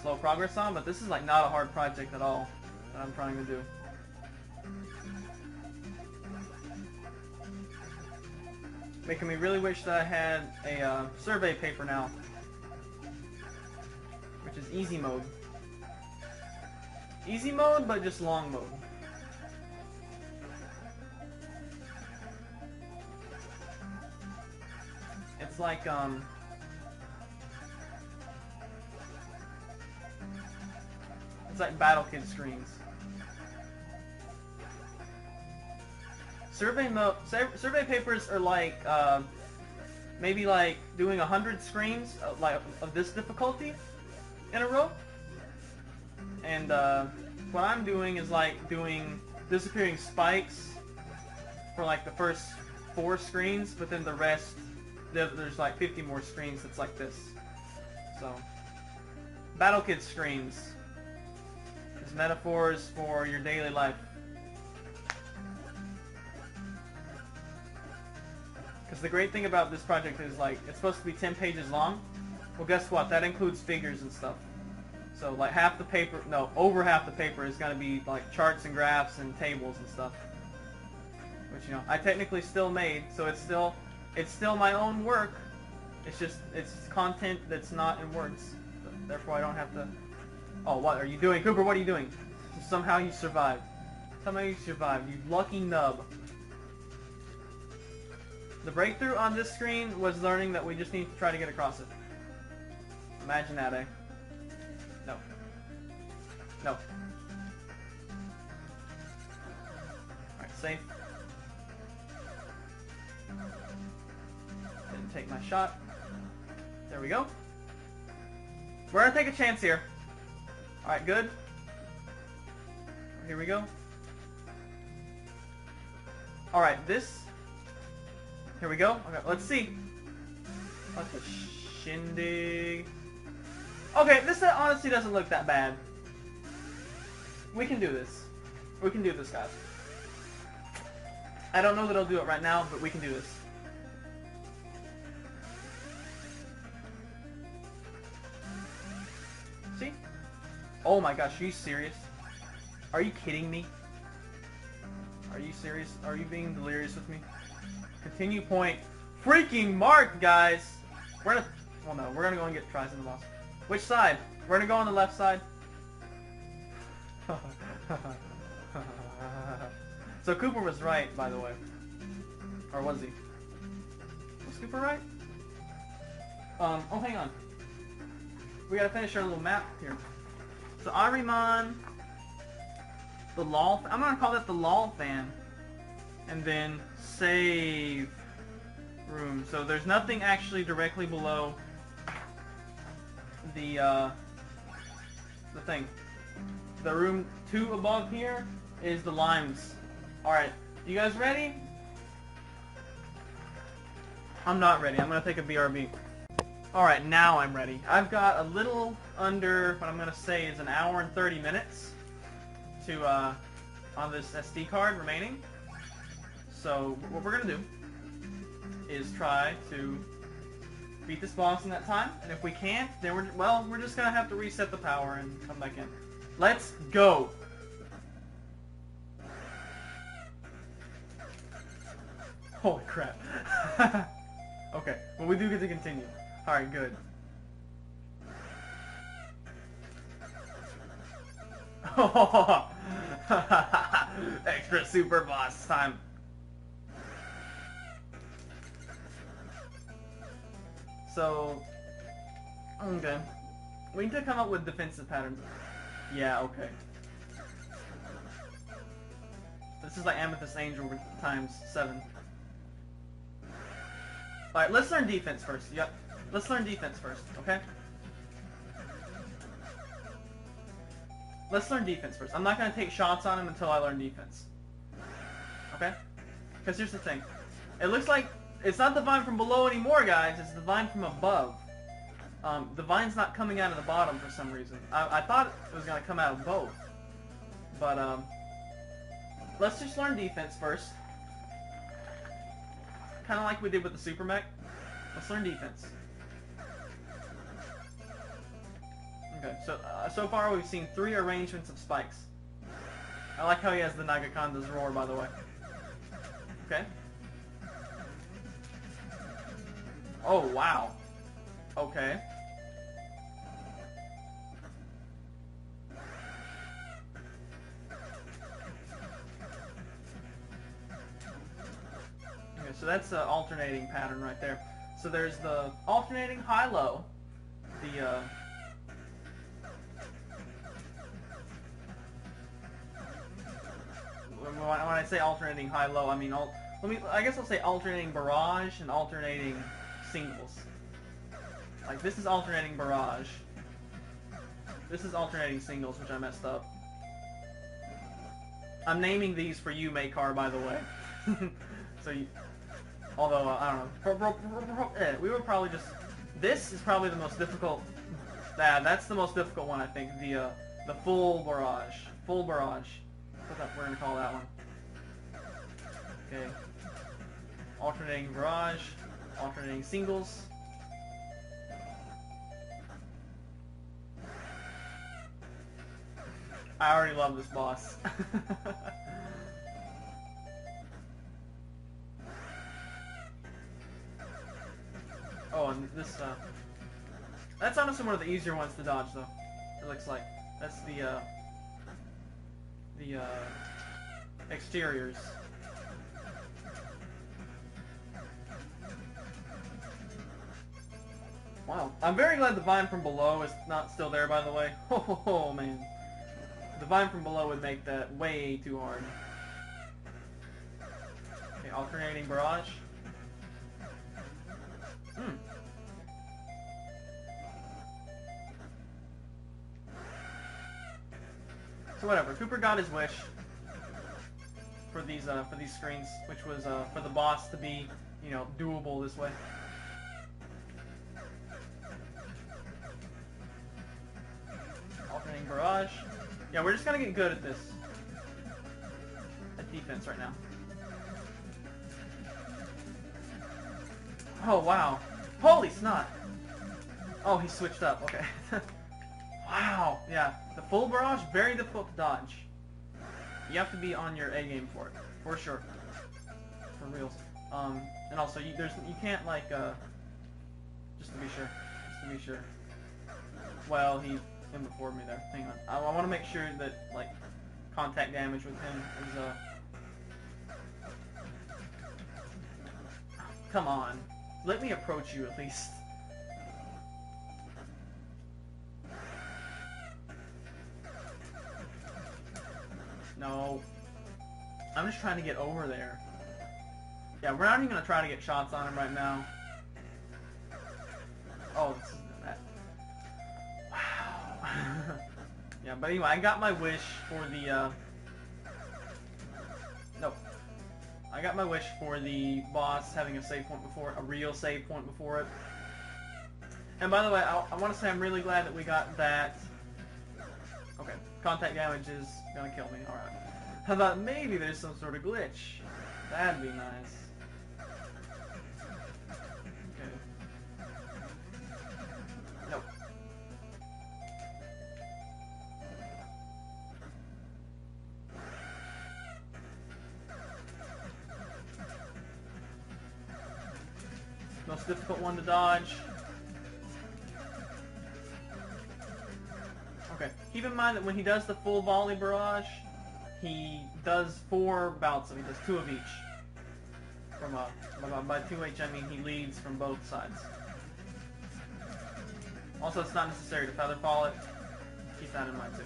slow progress on, but this is like not a hard project at all that I'm trying to do. Making me really wish that I had a survey paper now, which is easy mode. Easy mode, but just long mode. It's like it's like Battle Kid screens. Survey papers are like maybe like doing 100 screens of this difficulty in a row. And what I'm doing is like doing disappearing spikes for like the first 4 screens, but then the rest, there's like 50 more screens that's like this. So, Battle Kid screens is metaphors for your daily life. Because the great thing about this project is, like, it's supposed to be 10 pages long. Well, guess what? That includes figures and stuff. So, like, half the paper, no, over half the paper is going to be, like, charts and graphs and tables and stuff. Which, you know, I technically still made, so it's still my own work. It's just, it's content that's not in words. So, therefore, I don't have to... Oh, what are you doing? Kooper, what are you doing? Somehow you survived. Somehow you survived, you lucky nub. The breakthrough on this screen was learning that we just need to try to get across it. Imagine that, eh? No. No. Alright, safe. Didn't take my shot. There we go. We're gonna take a chance here. Alright, good. Here we go. Alright, this... Here we go. Okay, let's see. What's the shindig? Okay, this honestly doesn't look that bad. We can do this. We can do this, guys. I don't know that I'll do it right now, but we can do this. See? Oh my gosh, are you serious? Are you kidding me? Are you serious? Are you being delirious with me? Continue point. Freaking mark, guys! We're gonna... Well, no, we're gonna go and get tries in the boss. Which side? We're gonna go on the left side. So Kooper was right, by the way. Or was he? Was Kooper right? Oh, hang on. We gotta finish our little map here. So Ahriman... The LOL... I'm gonna call that the LOL fan. And then save room. So there's nothing actually directly below the thing. The room 2 above here is the limes. Alright, you guys ready? I'm not ready. I'm gonna take a BRB. Alright, now I'm ready. I've got a little under what I'm gonna say is an hour and 30 minutes to on this SD card remaining. So what we're gonna do is try to beat this boss in that time, and if we can't, then we're just gonna have to reset the power and come back in. Let's go! Holy crap. Okay, well we do get to continue. Alright, good. Extra super boss time. So, okay. We need to come up with defensive patterns. Yeah, okay. This is like Amethyst Angel times 7. Alright, let's learn defense first. Yep. Let's learn defense first, okay? Let's learn defense first. I'm not going to take shots on him until I learn defense. Okay? Because here's the thing. It looks like it's not the vine from below anymore, guys. It's the vine from above. The vine's not coming out of the bottom for some reason. I thought it was going to come out of both. But, let's just learn defense first. Kind of like we did with the Super Mech. Let's learn defense. Okay, so far we've seen 3 arrangements of spikes. I like how he has the Nagakanda's roar, by the way. Okay. Oh, wow. Okay. Okay, so that's an alternating pattern right there. So there's the alternating high-low. The, when I say alternating high-low, I mean I guess I'll say alternating barrage and alternating singles. Like this is alternating barrage. This is alternating singles, which I messed up. I'm naming these for you, Makar, by the way. So you, although I don't know, we would probably just. This is probably the most difficult. That's the most difficult one, I think. The full barrage. Full barrage. That's what we're gonna call that one. Okay. Alternating barrage, alternating singles. I already love this boss. Oh, and this, that's honestly one of the easier ones to dodge, though. It looks like. That's the exteriors. Wow. I'm very glad the vine from below is not still there, by the way. Oh, man. The vine from below would make that way too hard. Okay, alternating barrage. So whatever, Kooper got his wish for these screens, which was for the boss to be, you know, doable this way. Alternating barrage. Yeah, we're just gonna get good at this. At defense right now. Oh wow. Holy snot! Oh, he switched up, okay. Wow, yeah. The full barrage, very difficult to dodge. You have to be on your A game for it, for sure. For reals. And also, you can't, like, just to be sure. Well, he's in before me there. Hang on. I want to make sure that, like, contact damage with him is, Come on. Let me approach you, at least. No. I'm just trying to get over there. Yeah, we're not even going to try to get shots on him right now. Oh, this is that. Wow. Yeah, but anyway, I got my wish for the, Nope. I got my wish for the boss having a save point before it, a real save point before it. And by the way, I want to say I'm really glad that we got that. Okay, contact damage is gonna kill me, alright. I thought maybe there's some sort of glitch. That'd be nice. Okay. Nope. Most difficult one to dodge. Okay, keep in mind that when he does the full volley barrage, he does 4 bouts, so he does 2 of each. By 2H I mean he leads from both sides. Also, it's not necessary to feather fall it. Keep that in mind too.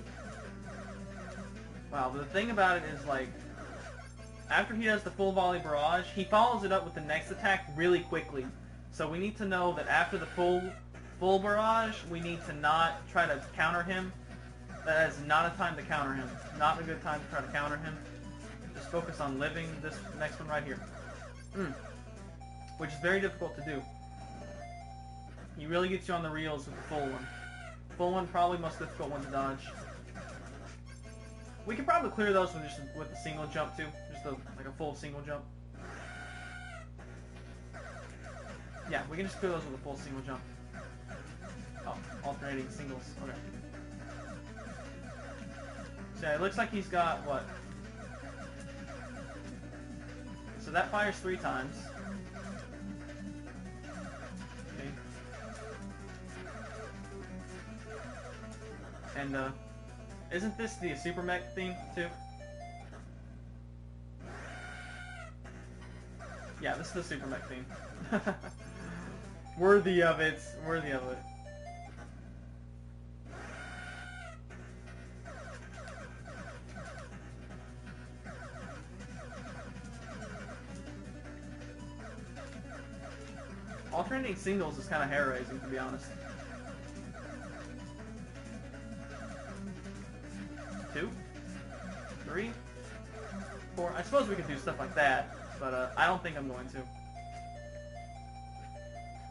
Wow, but the thing about it is, like, after he does the full volley barrage, he follows it up with the next attack really quickly. So we need to know that after the full barrage, we need to not try to counter him. That is not a time to counter him. Not a good time to try to counter him. Just focus on living this next one right here. Which is very difficult to do. He really gets you on the reels with the full one. Full one, probably most difficult one to dodge. We could probably clear those with a single jump too. Just like a full single jump. Yeah, we can just clear those with a full single jump. Oh, alternating singles. Okay. So yeah, it looks like he's got, what? So that fires 3 times. Okay. And, isn't this the super mech theme, too? Yeah, this is the super mech theme. Worthy of it. Worthy of it. Alternating singles is kind of hair-raising, to be honest. 2, 3, 4. I suppose we could do stuff like that, but I don't think I'm going to.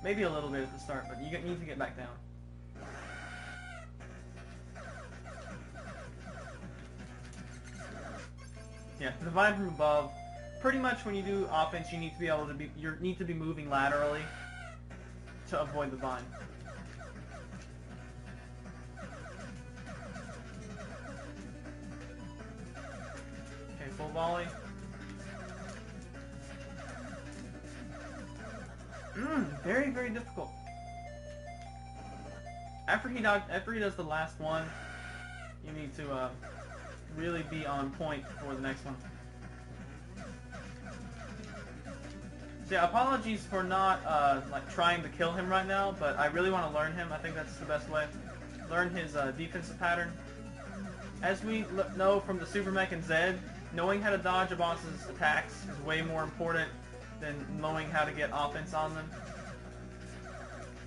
Maybe a little bit at the start, but you need to get back down. Yeah, the vine from above pretty much when you do offense, you need to be able to need to be moving laterally to avoid the vine. Okay, full volley. Very, very difficult. After he does the last one, you need to really be on point for the next one. So yeah, apologies for not like trying to kill him right now, but I really want to learn him. I think that's the best way. Learn his defensive pattern. As we know from the Super Mech and Zed, knowing how to dodge a boss's attacks is way more important than knowing how to get offense on them.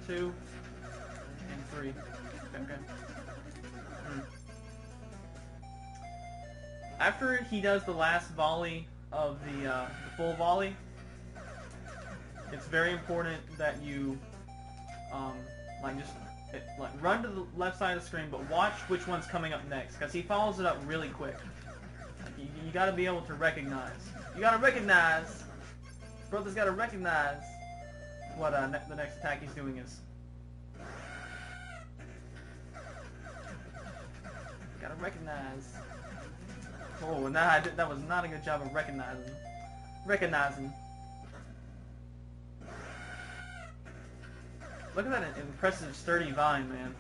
2 and 3. Okay. After he does the last volley of the full volley, it's very important that you run to the left side of the screen, but watch which one's coming up next, because he follows it up really quick. Like, you got to be able to recognize. You got to recognize. Brother's got to recognize what the next attack he's doing is. Got to recognize. Oh, nah, that was not a good job of recognizing. Look at that impressive, sturdy vine, man.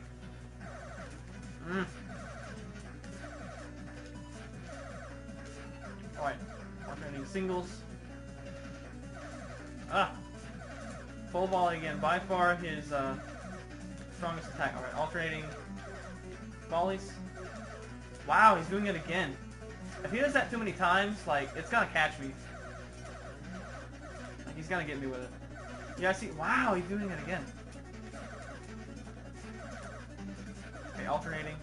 Alright, alternating singles. Full volley again, by far his strongest attack. Alright, alternating volleys. Wow, he's doing it again. If he does that too many times, like, it's gonna catch me. Like, he's gonna get me with it. Yeah, see, wow, he's doing it again. Okay, alternating.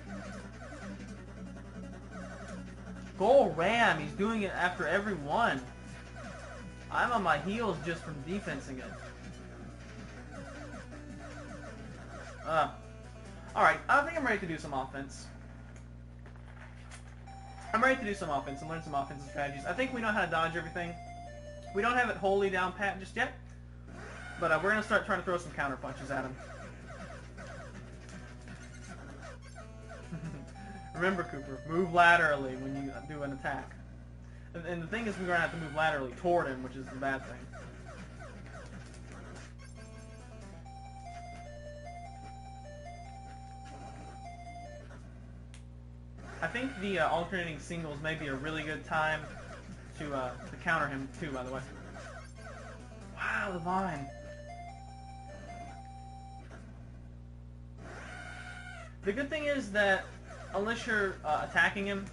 Goal ram, he's doing it after every one. I'm on my heels just from defensing it. Alright, I think I'm ready to do some offense. I'm ready to do some offense and learn some offensive strategies. I think we know how to dodge everything. We don't have it wholly down pat just yet, but we're going to start trying to throw some counter punches at him. Remember, Kooper, move laterally when you do an attack. And the thing is, we're going to have to move laterally toward him, which is the bad thing. I think the alternating singles may be a really good time to counter him too, by the way. Wow, the vine. The good thing is that unless you're attacking him,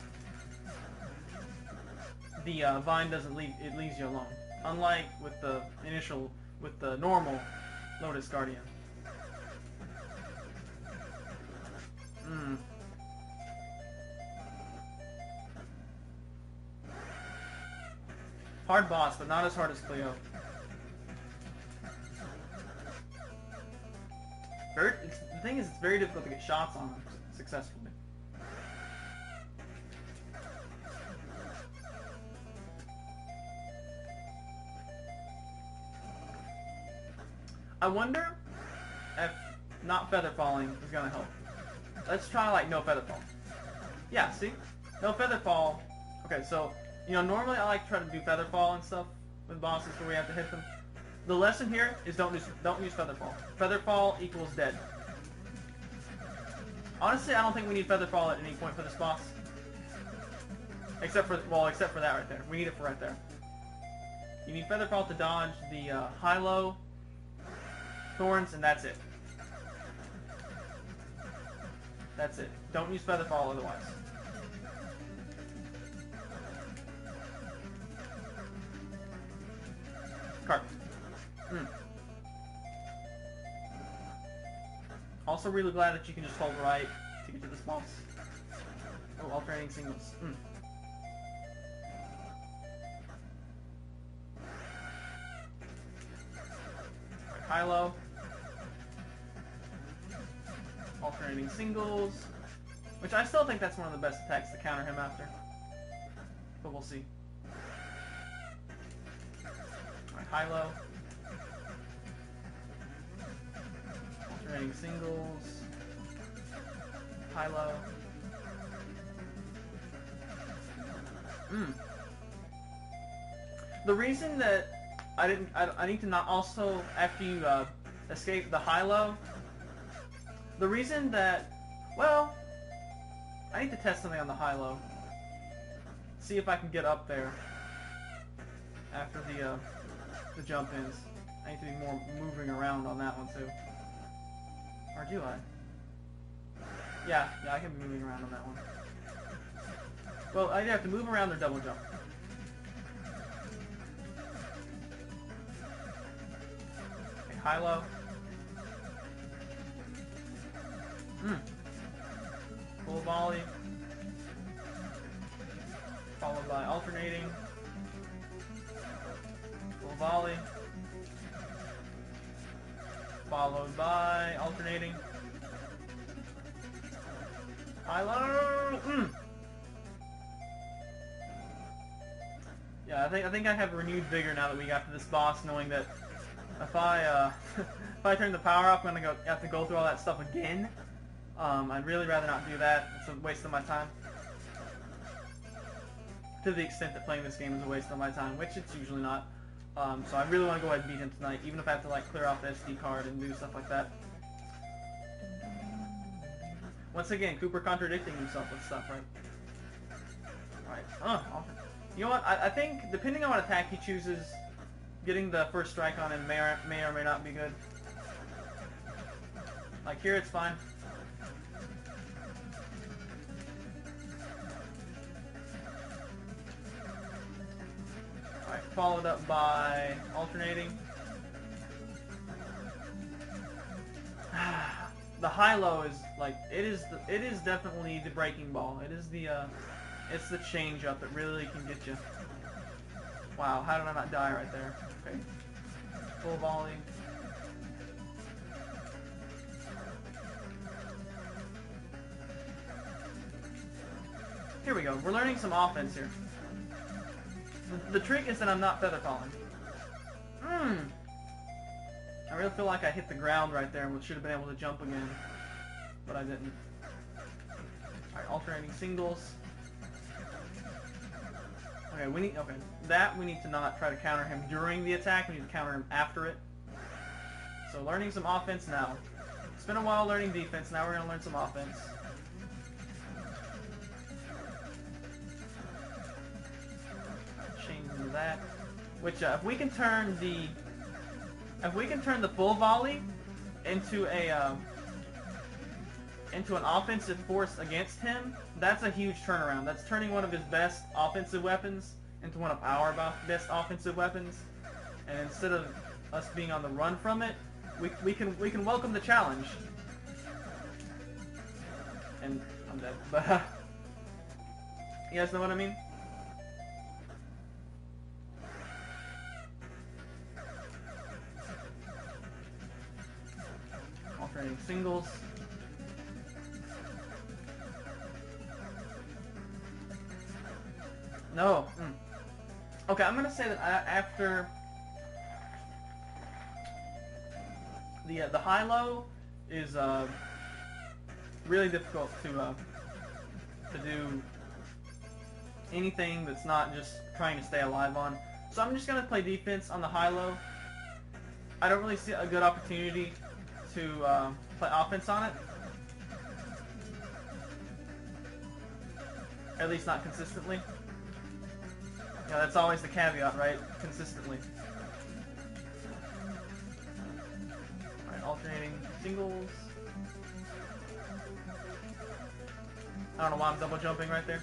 the vine doesn't leave, it leaves you alone. Unlike with the normal Lotus Guardian. Hard boss, but not as hard as Cleo. The thing is, it's very difficult to get shots on him successfully. I wonder if not feather falling is gonna help. Let's try like no feather fall. Yeah, see? No feather fall. Okay, so you know, normally I like to try to do feather fall and stuff with bosses where we have to hit them. The lesson here is don't use feather fall. Feather fall equals dead. Honestly, I don't think we need feather fall at any point for this boss. Except for that right there. We need it for right there. You need feather fall to dodge the high-low thorns, and that's it. That's it. Don't use feather fall otherwise. Cart. Also really glad that you can just hold right to get to this boss. Oh, alternating singles. High-low. Alternating singles. Which I still think that's one of the best attacks to counter him after. But we'll see. high-low. Alternating singles. High-low. The reason that I need to not also, after you escape the high-low, the reason that, well, I need to test something on the high-low. See if I can get up there after the jump ins. I need to be more moving around on that one too. Or do I? Yeah, I can be moving around on that one. Well, I either have to move around or double jump. Okay, high-low. Full volley. Followed by alternating. Full volley. Followed by alternating. High-low. Yeah, I think I have renewed vigor now that we got to this boss, knowing that if I if I turn the power off, I'm gonna have to go through all that stuff again. I'd really rather not do that. It's a waste of my time. To the extent that playing this game is a waste of my time, which it's usually not. So I really want to go ahead and beat him tonight, even if I have to like clear off the SD card and do stuff like that. Once again, Kooper contradicting himself with stuff, right? Alright. You know what? I think, depending on what attack he chooses, getting the first strike on him may or may not be good. Like here, it's fine. Alright, followed up by alternating. The high-low is like it is definitely the breaking ball. It is the it's the change up that really can get you. Wow, how did I not die right there? Okay. Full volley. Here we go. We're learning some offense here. The trick is that I'm not feather falling. I really feel like I hit the ground right there and should have been able to jump again, but I didn't. Alright, alternating singles. Okay, we need to not try to counter him during the attack, we need to counter him after it. So learning some offense now. It's been a while learning defense, now we're gonna learn some offense. Change into that. Which if we can turn the full volley into an offensive force against him, that's a huge turnaround. That's turning one of his best offensive weapons into one of our best offensive weapons. And instead of us being on the run from it, we can welcome the challenge. And I'm dead. But you guys know what I mean? Alternating singles. No. Okay, I'm gonna say that after the high-low is really difficult to do anything that's not just trying to stay alive on. So I'm just gonna play defense on the high-low. I don't really see a good opportunity to play offense on it. At least not consistently. Yeah, that's always the caveat, right? Consistently. Alright, alternating singles. I don't know why I'm double jumping right there.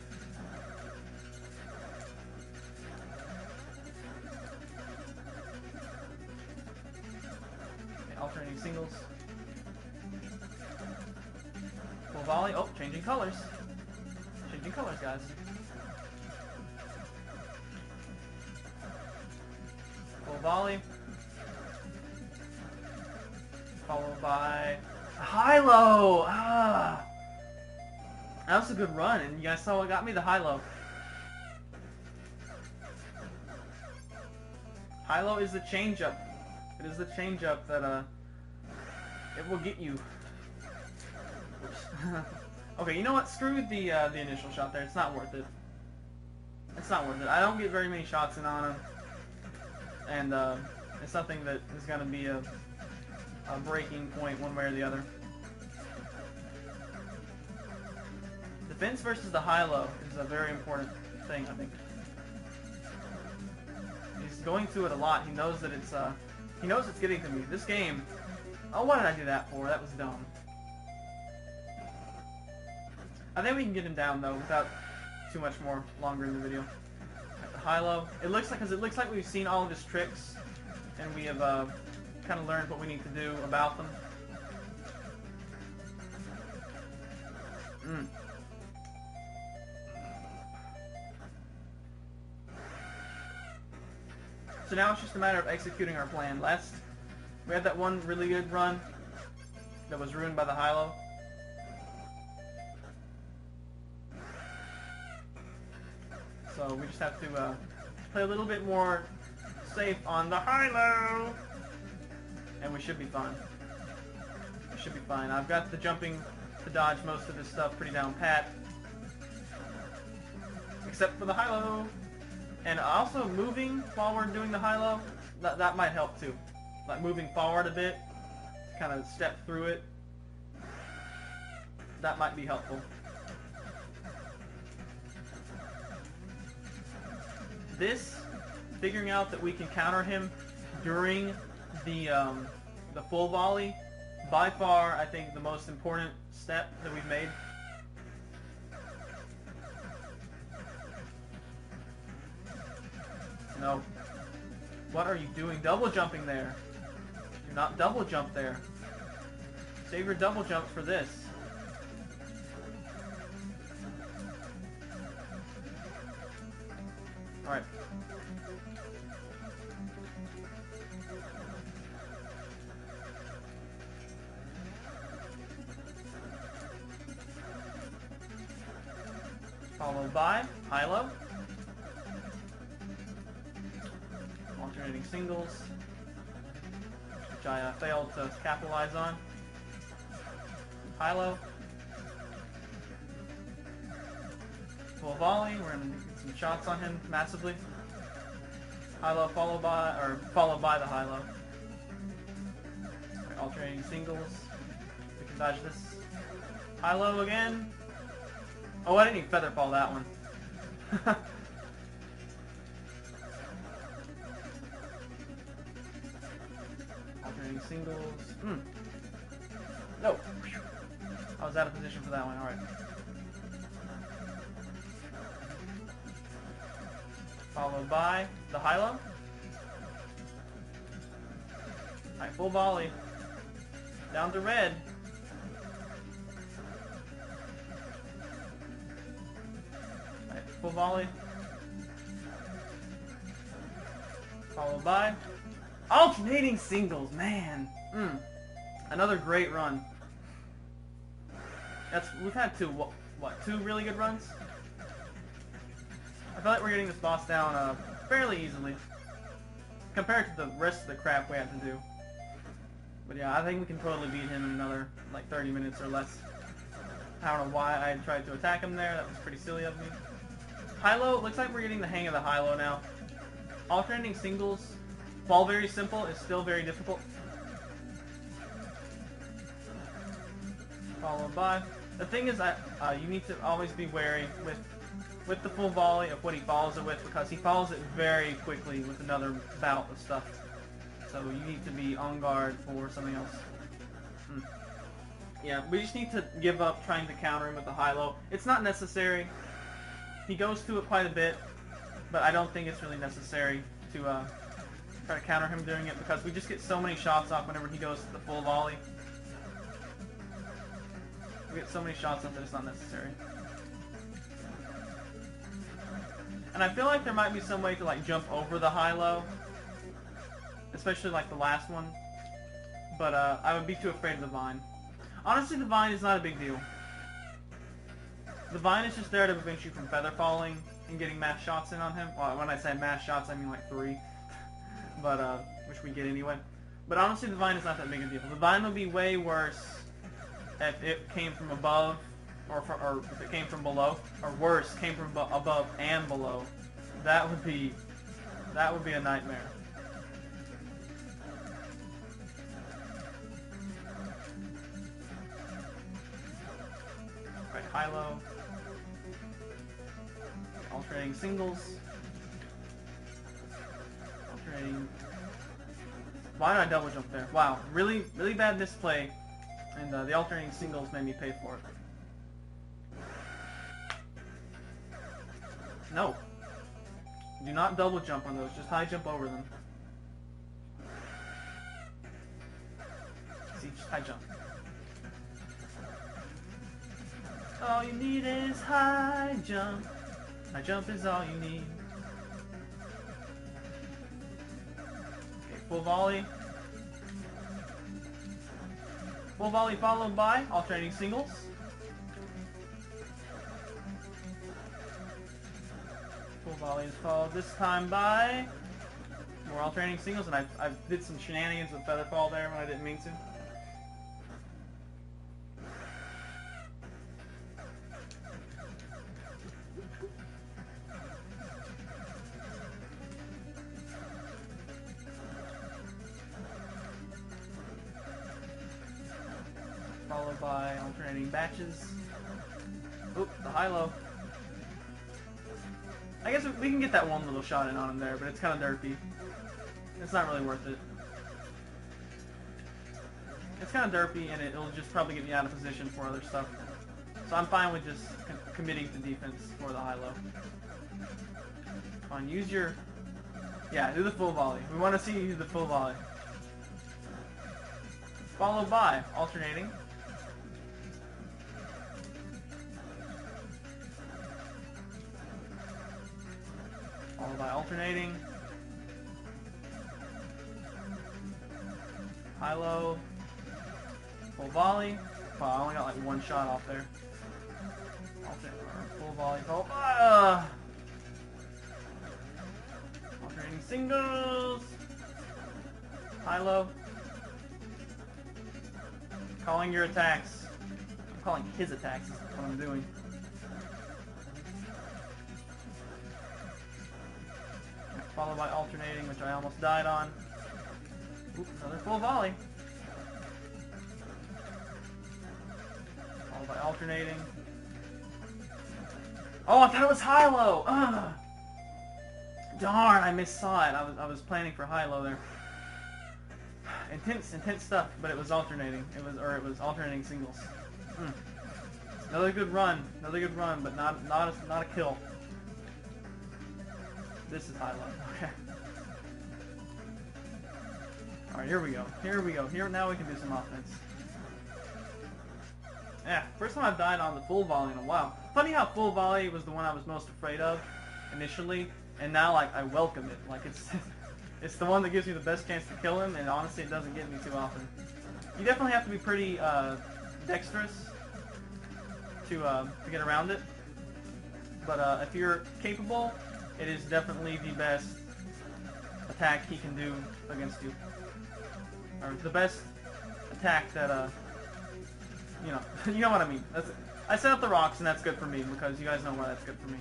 Okay, alternating singles. Full volley. Oh, changing colors. Changing colors, guys. Full volley. Followed by high-low. That was a good run, and you guys saw what got me, the high-low. High-low is the change-up. It is the change-up that, it will get you. Oops. Okay, you know what? Screw the initial shot there. It's not worth it. It's not worth it. I don't get very many shots in on him. And, it's something that is going to be a breaking point one way or the other. Defense versus the high-low is a very important thing, I think. He's going to it a lot. He knows that he knows it's getting to me. This game... Oh, what did I do that for? That was dumb. I think we can get him down, though, without too much more longer in the video. At the high-low. It looks like we've seen all of his tricks, and we have kind of learned what we need to do about them. So now it's just a matter of executing our plan. We had that one really good run that was ruined by the high-low. So we just have to play a little bit more safe on the high-low, and we should be fine. We should be fine. I've got the jumping to dodge most of this stuff pretty down pat, except for the high-low. And also moving while we're doing the high-low, that might help too. Like moving forward a bit to kind of step through it. That might be helpful. This, figuring out that we can counter him during the full volley, by far, I think, the most important step that we've made. No. What are you doing? Double jumping there. Do not double jump there. Save your double jump for this. Alright. Followed by high-low. Alternating singles, which I failed to capitalize on. High-low. Full volley. We're going to get some shots on him massively. High-low followed by the high-low. Right, alternating singles. We can dodge this. High-low again. Oh, I didn't even feather fall that one. Alternating singles. No. I was out of position for that one. All right. Followed by the high-low. Alright, full volley. Down to red. Alright, full volley. Followed by alternating singles, man. Another great run. We've had two really good runs? I feel like we're getting this boss down fairly easily compared to the rest of the crap we have to do. But yeah, I think we can totally beat him in another like 30 minutes or less. I don't know why I tried to attack him there. That was pretty silly of me. High-low, looks like we're getting the hang of the high-low now. Alternating singles, while very simple, is still very difficult. Followed by. The thing is that you need to always be wary with the full volley of what he follows it with, because he follows it very quickly with another bout of stuff. So you need to be on guard for something else. Yeah, we just need to give up trying to counter him with the high-low. It's not necessary. He goes to it quite a bit, but I don't think it's really necessary to try to counter him doing it, because we just get so many shots off whenever he goes to the full volley. We get so many shots off that it's not necessary. And I feel like there might be some way to like jump over the high-low, especially like the last one. But I would be too afraid of the vine. Honestly, the vine is not a big deal. The vine is just there to prevent you from feather falling and getting mass shots in on him. Well, when I say mass shots, I mean like 3. but which we get anyway. But honestly, the vine is not that big a deal. The vine would be way worse if it came from above, or if it came from below, or worse, came from above and below. That would be a nightmare. Right, high-low. Alternating singles. Alternating. Why did I double jump there? Wow, really bad misplay, and the alternating singles made me pay for it. No. Do not double jump on those, just high jump over them. See, just high jump. All you need is high jump. High jump is all you need. Okay, full volley. Full volley followed by alternating singles. Full volley is followed this time by more alternating singles, and I did some shenanigans with Featherfall there when I didn't mean to. Followed by alternating batches. Oop, the high-low. I guess we can get that one little shot in on him there, but it's kind of derpy. It's not really worth it. It's kind of derpy, and it'll just probably get me out of position for other stuff. So I'm fine with just committing to defense for the high-low. Come on, use your... Yeah, do the full volley. We want to see you do the full volley. Followed by alternating. Followed by alternating. High-low. Full volley. Wow, I only got like one shot off there. Full volley. Alternating singles. High-low. Calling your attacks. I'm calling his attacks is what I'm doing. Followed by alternating, which I almost died on. Oops, another full volley. Followed by alternating. Oh, I thought it was high-low! Ugh! Darn, I missaw it. I was planning for high-low there. Intense stuff, but it was alternating. It was alternating singles. Another good run, but not a kill. This is high-low. Okay. All right, here we go. Here now we can do some offense. Yeah, first time I've died on the full volley in a while. Funny how full volley was the one I was most afraid of initially, and now like I welcome it. Like it's the one that gives me the best chance to kill him, and honestly, it doesn't get me too often. You definitely have to be pretty dexterous to get around it. But if you're capable, it is definitely the best attack he can do against you. Or the best attack that you know what I mean. That's it. I set up the rocks, and that's good for me because you guys know why that's good for me.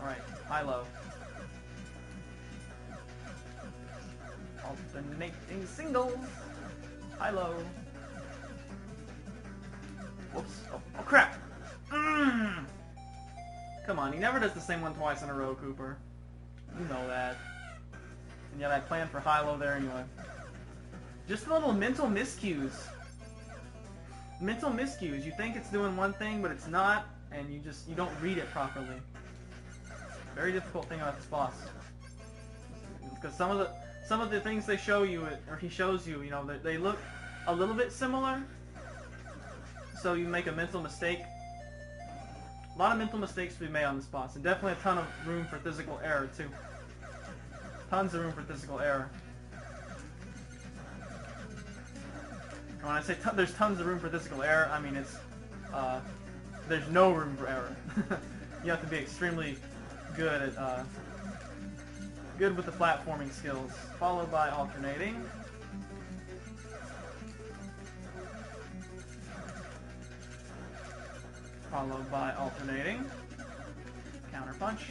Alright, high-low. Alternating singles. High-low. Whoops. Oh crap! Come on, he never does the same one twice in a row, Kooper. You know that. And yet I planned for high-low there anyway. Just little mental miscues. Mental miscues. You think it's doing one thing, but it's not, and you don't read it properly. Very difficult thing about this boss. Because some of the things they show you, or he shows you, you know, they look a little bit similar. So you make a mental mistake. A lot of mental mistakes to be made on this boss, and definitely a ton of room for physical error too. Tons of room for physical error. When I say there's tons of room for physical error, I mean it's there's no room for error. You have to be extremely good at good with the platforming skills. Followed by alternating. Followed by alternating. Counter punch.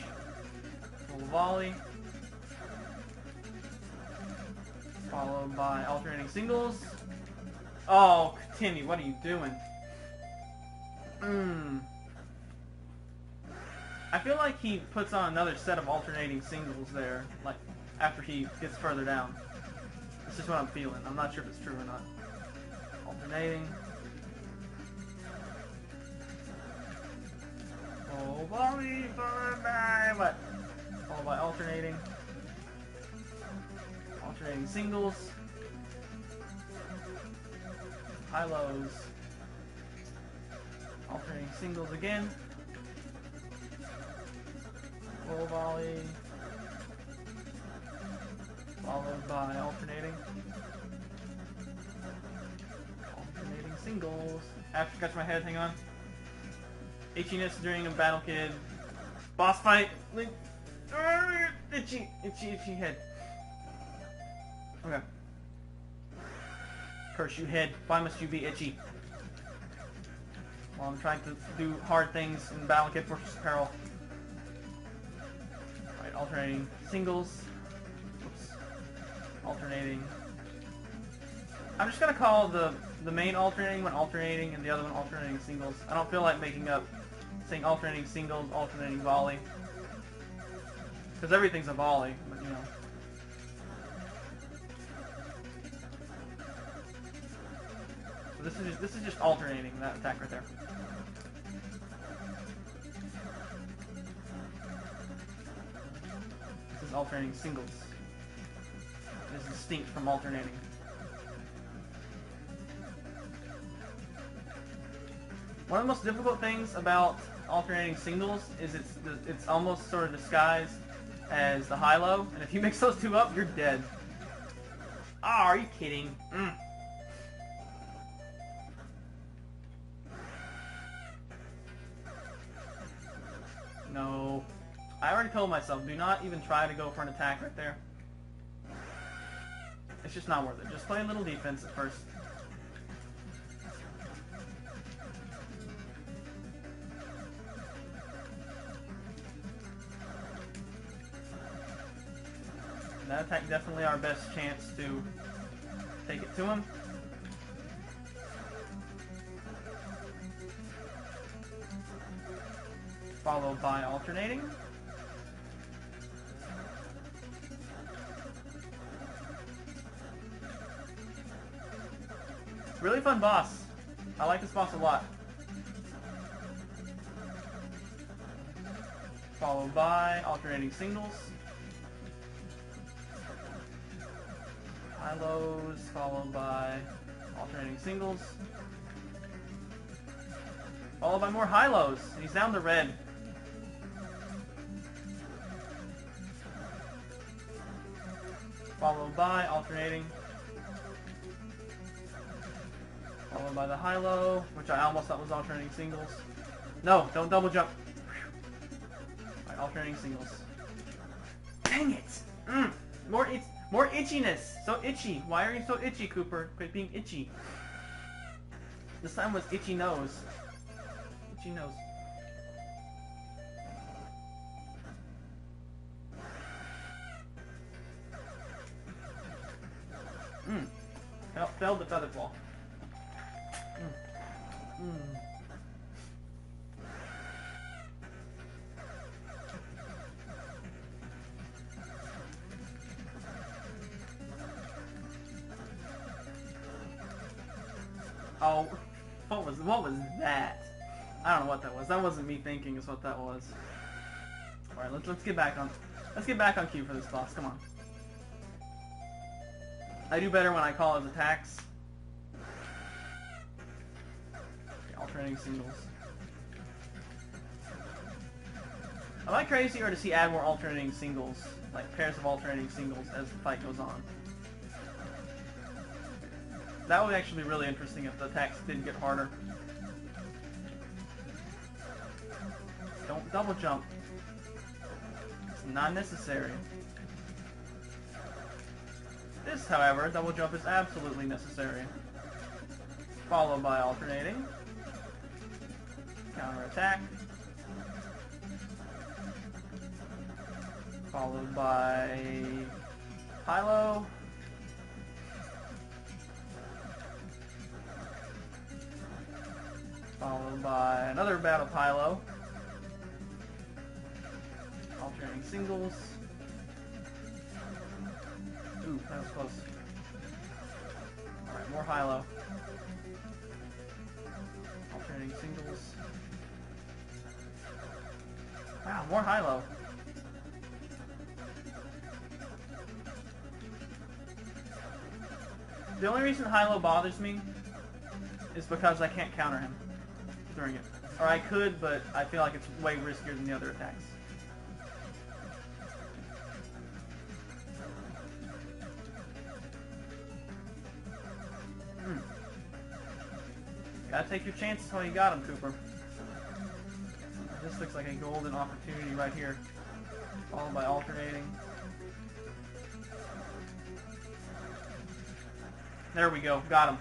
Full volley. Followed by alternating singles. Oh, Timmy, what are you doing? I feel like he puts on another set of alternating singles there, like, after he gets further down. This is what I'm feeling. I'm not sure if it's true or not. Alternating. Oh, volley, followed by what? Followed by alternating. Alternating singles. High-lows. Alternating singles again. Full volley. Followed by alternating. Alternating singles. I have to scratch my head, hang on. Itchiness during a battle kid. Boss fight. Itchy head. Okay. Curse you, head. Why must you be itchy? While I'm trying to do hard things in Battle Kid vs. Peril. Alright, alternating singles. Oops. Alternating. I'm just gonna call the main alternating one alternating and the other one alternating singles. I don't feel like making up saying alternating singles, alternating volley. Because everything's a volley, but you know. So this is just alternating that attack right there. This is alternating singles. It is distinct from alternating. One of the most difficult things about alternating singles is it's almost sort of disguised as the high-low, and if you mix those two up, you're dead. Oh, are you kidding? No. I already told myself, do not even try to go for an attack right there. It's just not worth it. Just play a little defense at first. That attack definitely our best chance to take it to him. Followed by alternating. Really fun boss. I like this boss a lot. Followed by alternating singles. High-lows, followed by alternating singles. Followed by more high-lows. He's down to red. Followed by alternating. Followed by the high-low, which I almost thought was alternating singles. No, don't double jump. Alright, alternating singles. Dang it! More itchiness! So itchy! Why are you so itchy, Kooper? Quit being itchy. This time was itchy nose. Itchy nose. Failed the feather ball. Oh, what was that? I don't know what that was. That wasn't me thinking. Is what that was. All right, let's get back on cue for this boss. Come on. I do better when I call his attacks. Okay, alternating singles. Am I crazy, or does he add more alternating singles, like pairs of alternating singles, as the fight goes on? That would actually be really interesting if the attacks did get harder. Don't double jump. It's not necessary. This, however, double jump is absolutely necessary. Followed by alternating. Counter attack. Followed by high-low. Followed by another bout of high-low. Alternating singles. Ooh, that was close. Alright, more high-low. Alternating singles. Wow, more high-low. The only reason high-low bothers me is because I can't counter him during it. Or I could, but I feel like it's way riskier than the other attacks. Gotta take your chances while you got him, Kooper. This looks like a golden opportunity right here. Followed by alternating. There we go. Got him.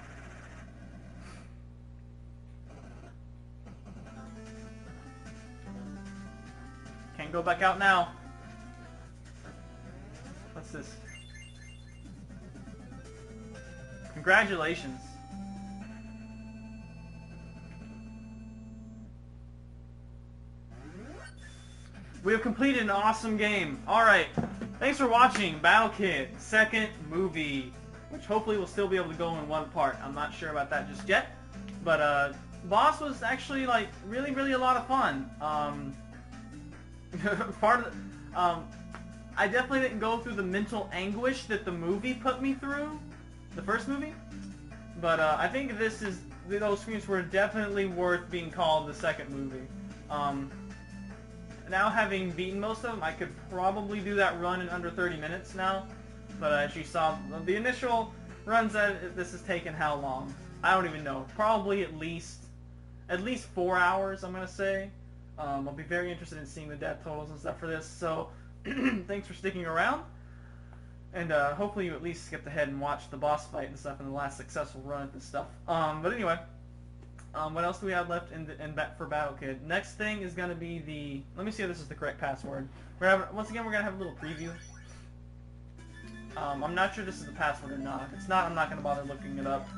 Can't go back out now. What's this? Congratulations. We have completed an awesome game. Alright. Thanks for watching Battle Kid, second movie, which hopefully will still be able to go in one part. I'm not sure about that just yet. But boss was actually like really a lot of fun. I definitely didn't go through the mental anguish that the movie put me through, the first movie. But I think those screens were definitely worth being called the second movie. Now having beaten most of them, I could probably do that run in under 30 minutes now. But as you saw, the initial runs that this has taken how long? I don't even know. Probably at least 4 hours, I'm gonna say. I'll be very interested in seeing the death totals and stuff for this. So thanks for sticking around, and hopefully you at least skipped ahead and watched the boss fight and stuff in the last successful run and stuff. But anyway. What else do we have left for Battle Kid? Next thing is going to be the... Let me see if this is the correct password. Once again, we're going to have a little preview. I'm not sure this is the password or not. If it's not, I'm not going to bother looking it up.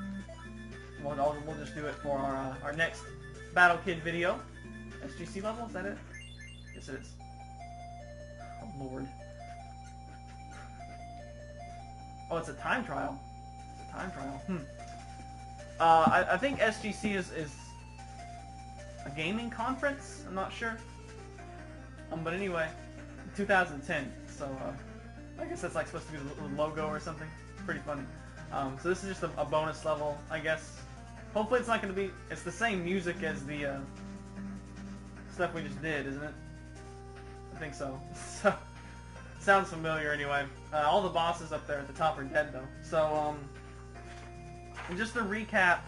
We'll just do it for our next Battle Kid video. SGC level, is that it? Yes, it is. Oh, Lord. Oh, it's a time trial. It's a time trial. I think SGC is a gaming conference. I'm not sure. But anyway, 2010. So I guess that's like supposed to be the logo or something. Pretty funny. So this is just a bonus level, I guess. Hopefully it's not going to be... It's the same music as the stuff we just did, isn't it? I think so. So sounds familiar anyway. All the bosses up there at the top are dead though. So and just a recap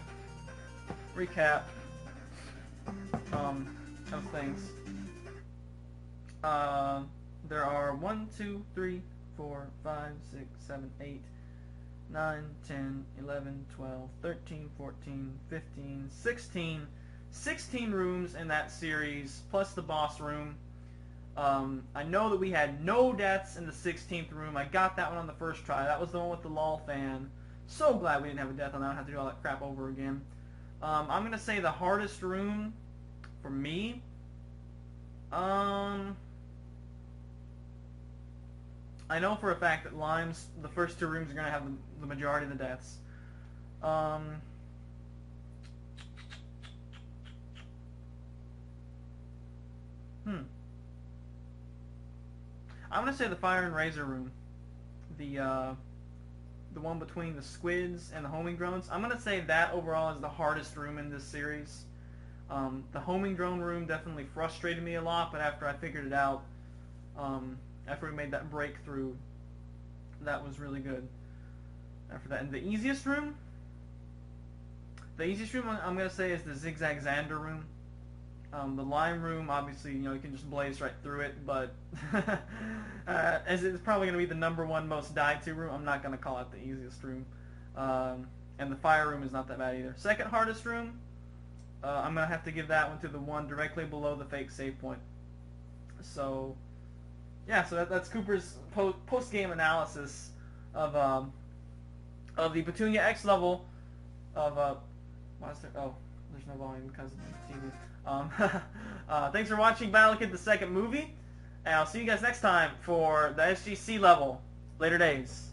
of things. There are 1, 2, 3, 4, 5, 6, 7, 8, 9, 10, 11, 12, 13, 14, 15, 16 rooms in that series, plus the boss room. I know that we had no deaths in the 16th room. I got that one on the first try. That was the one with the lol fan. So glad we didn't have a death on that. I don't have to do all that crap over again. I'm going to say the hardest room for me. I know for a fact that Lime's, the first 2 rooms are going to have the majority of the deaths. I'm going to say the Fire and Razor room. The one between the squids and the homing drones. I'm going to say that overall is the hardest room in this series. The homing drone room definitely frustrated me a lot, but after I figured it out, after we made that breakthrough, that was really good. After that, and the easiest room, The easiest room I'm going to say is the Zigzag Xander room. The lime room, obviously, you can just blaze right through it, but as it's probably going to be the #1 most died to room, I'm not going to call it the easiest room. And the fire room is not that bad either. Second hardest room, I'm going to have to give that one to the one directly below the fake save point. So, yeah, so that's Kooper's post-game analysis of the Petunia X level of, why is there, oh, there's no volume because of the TV. Thanks for watching Battle Kid the Second Movie, and I'll see you guys next time for the SGC level. Later days.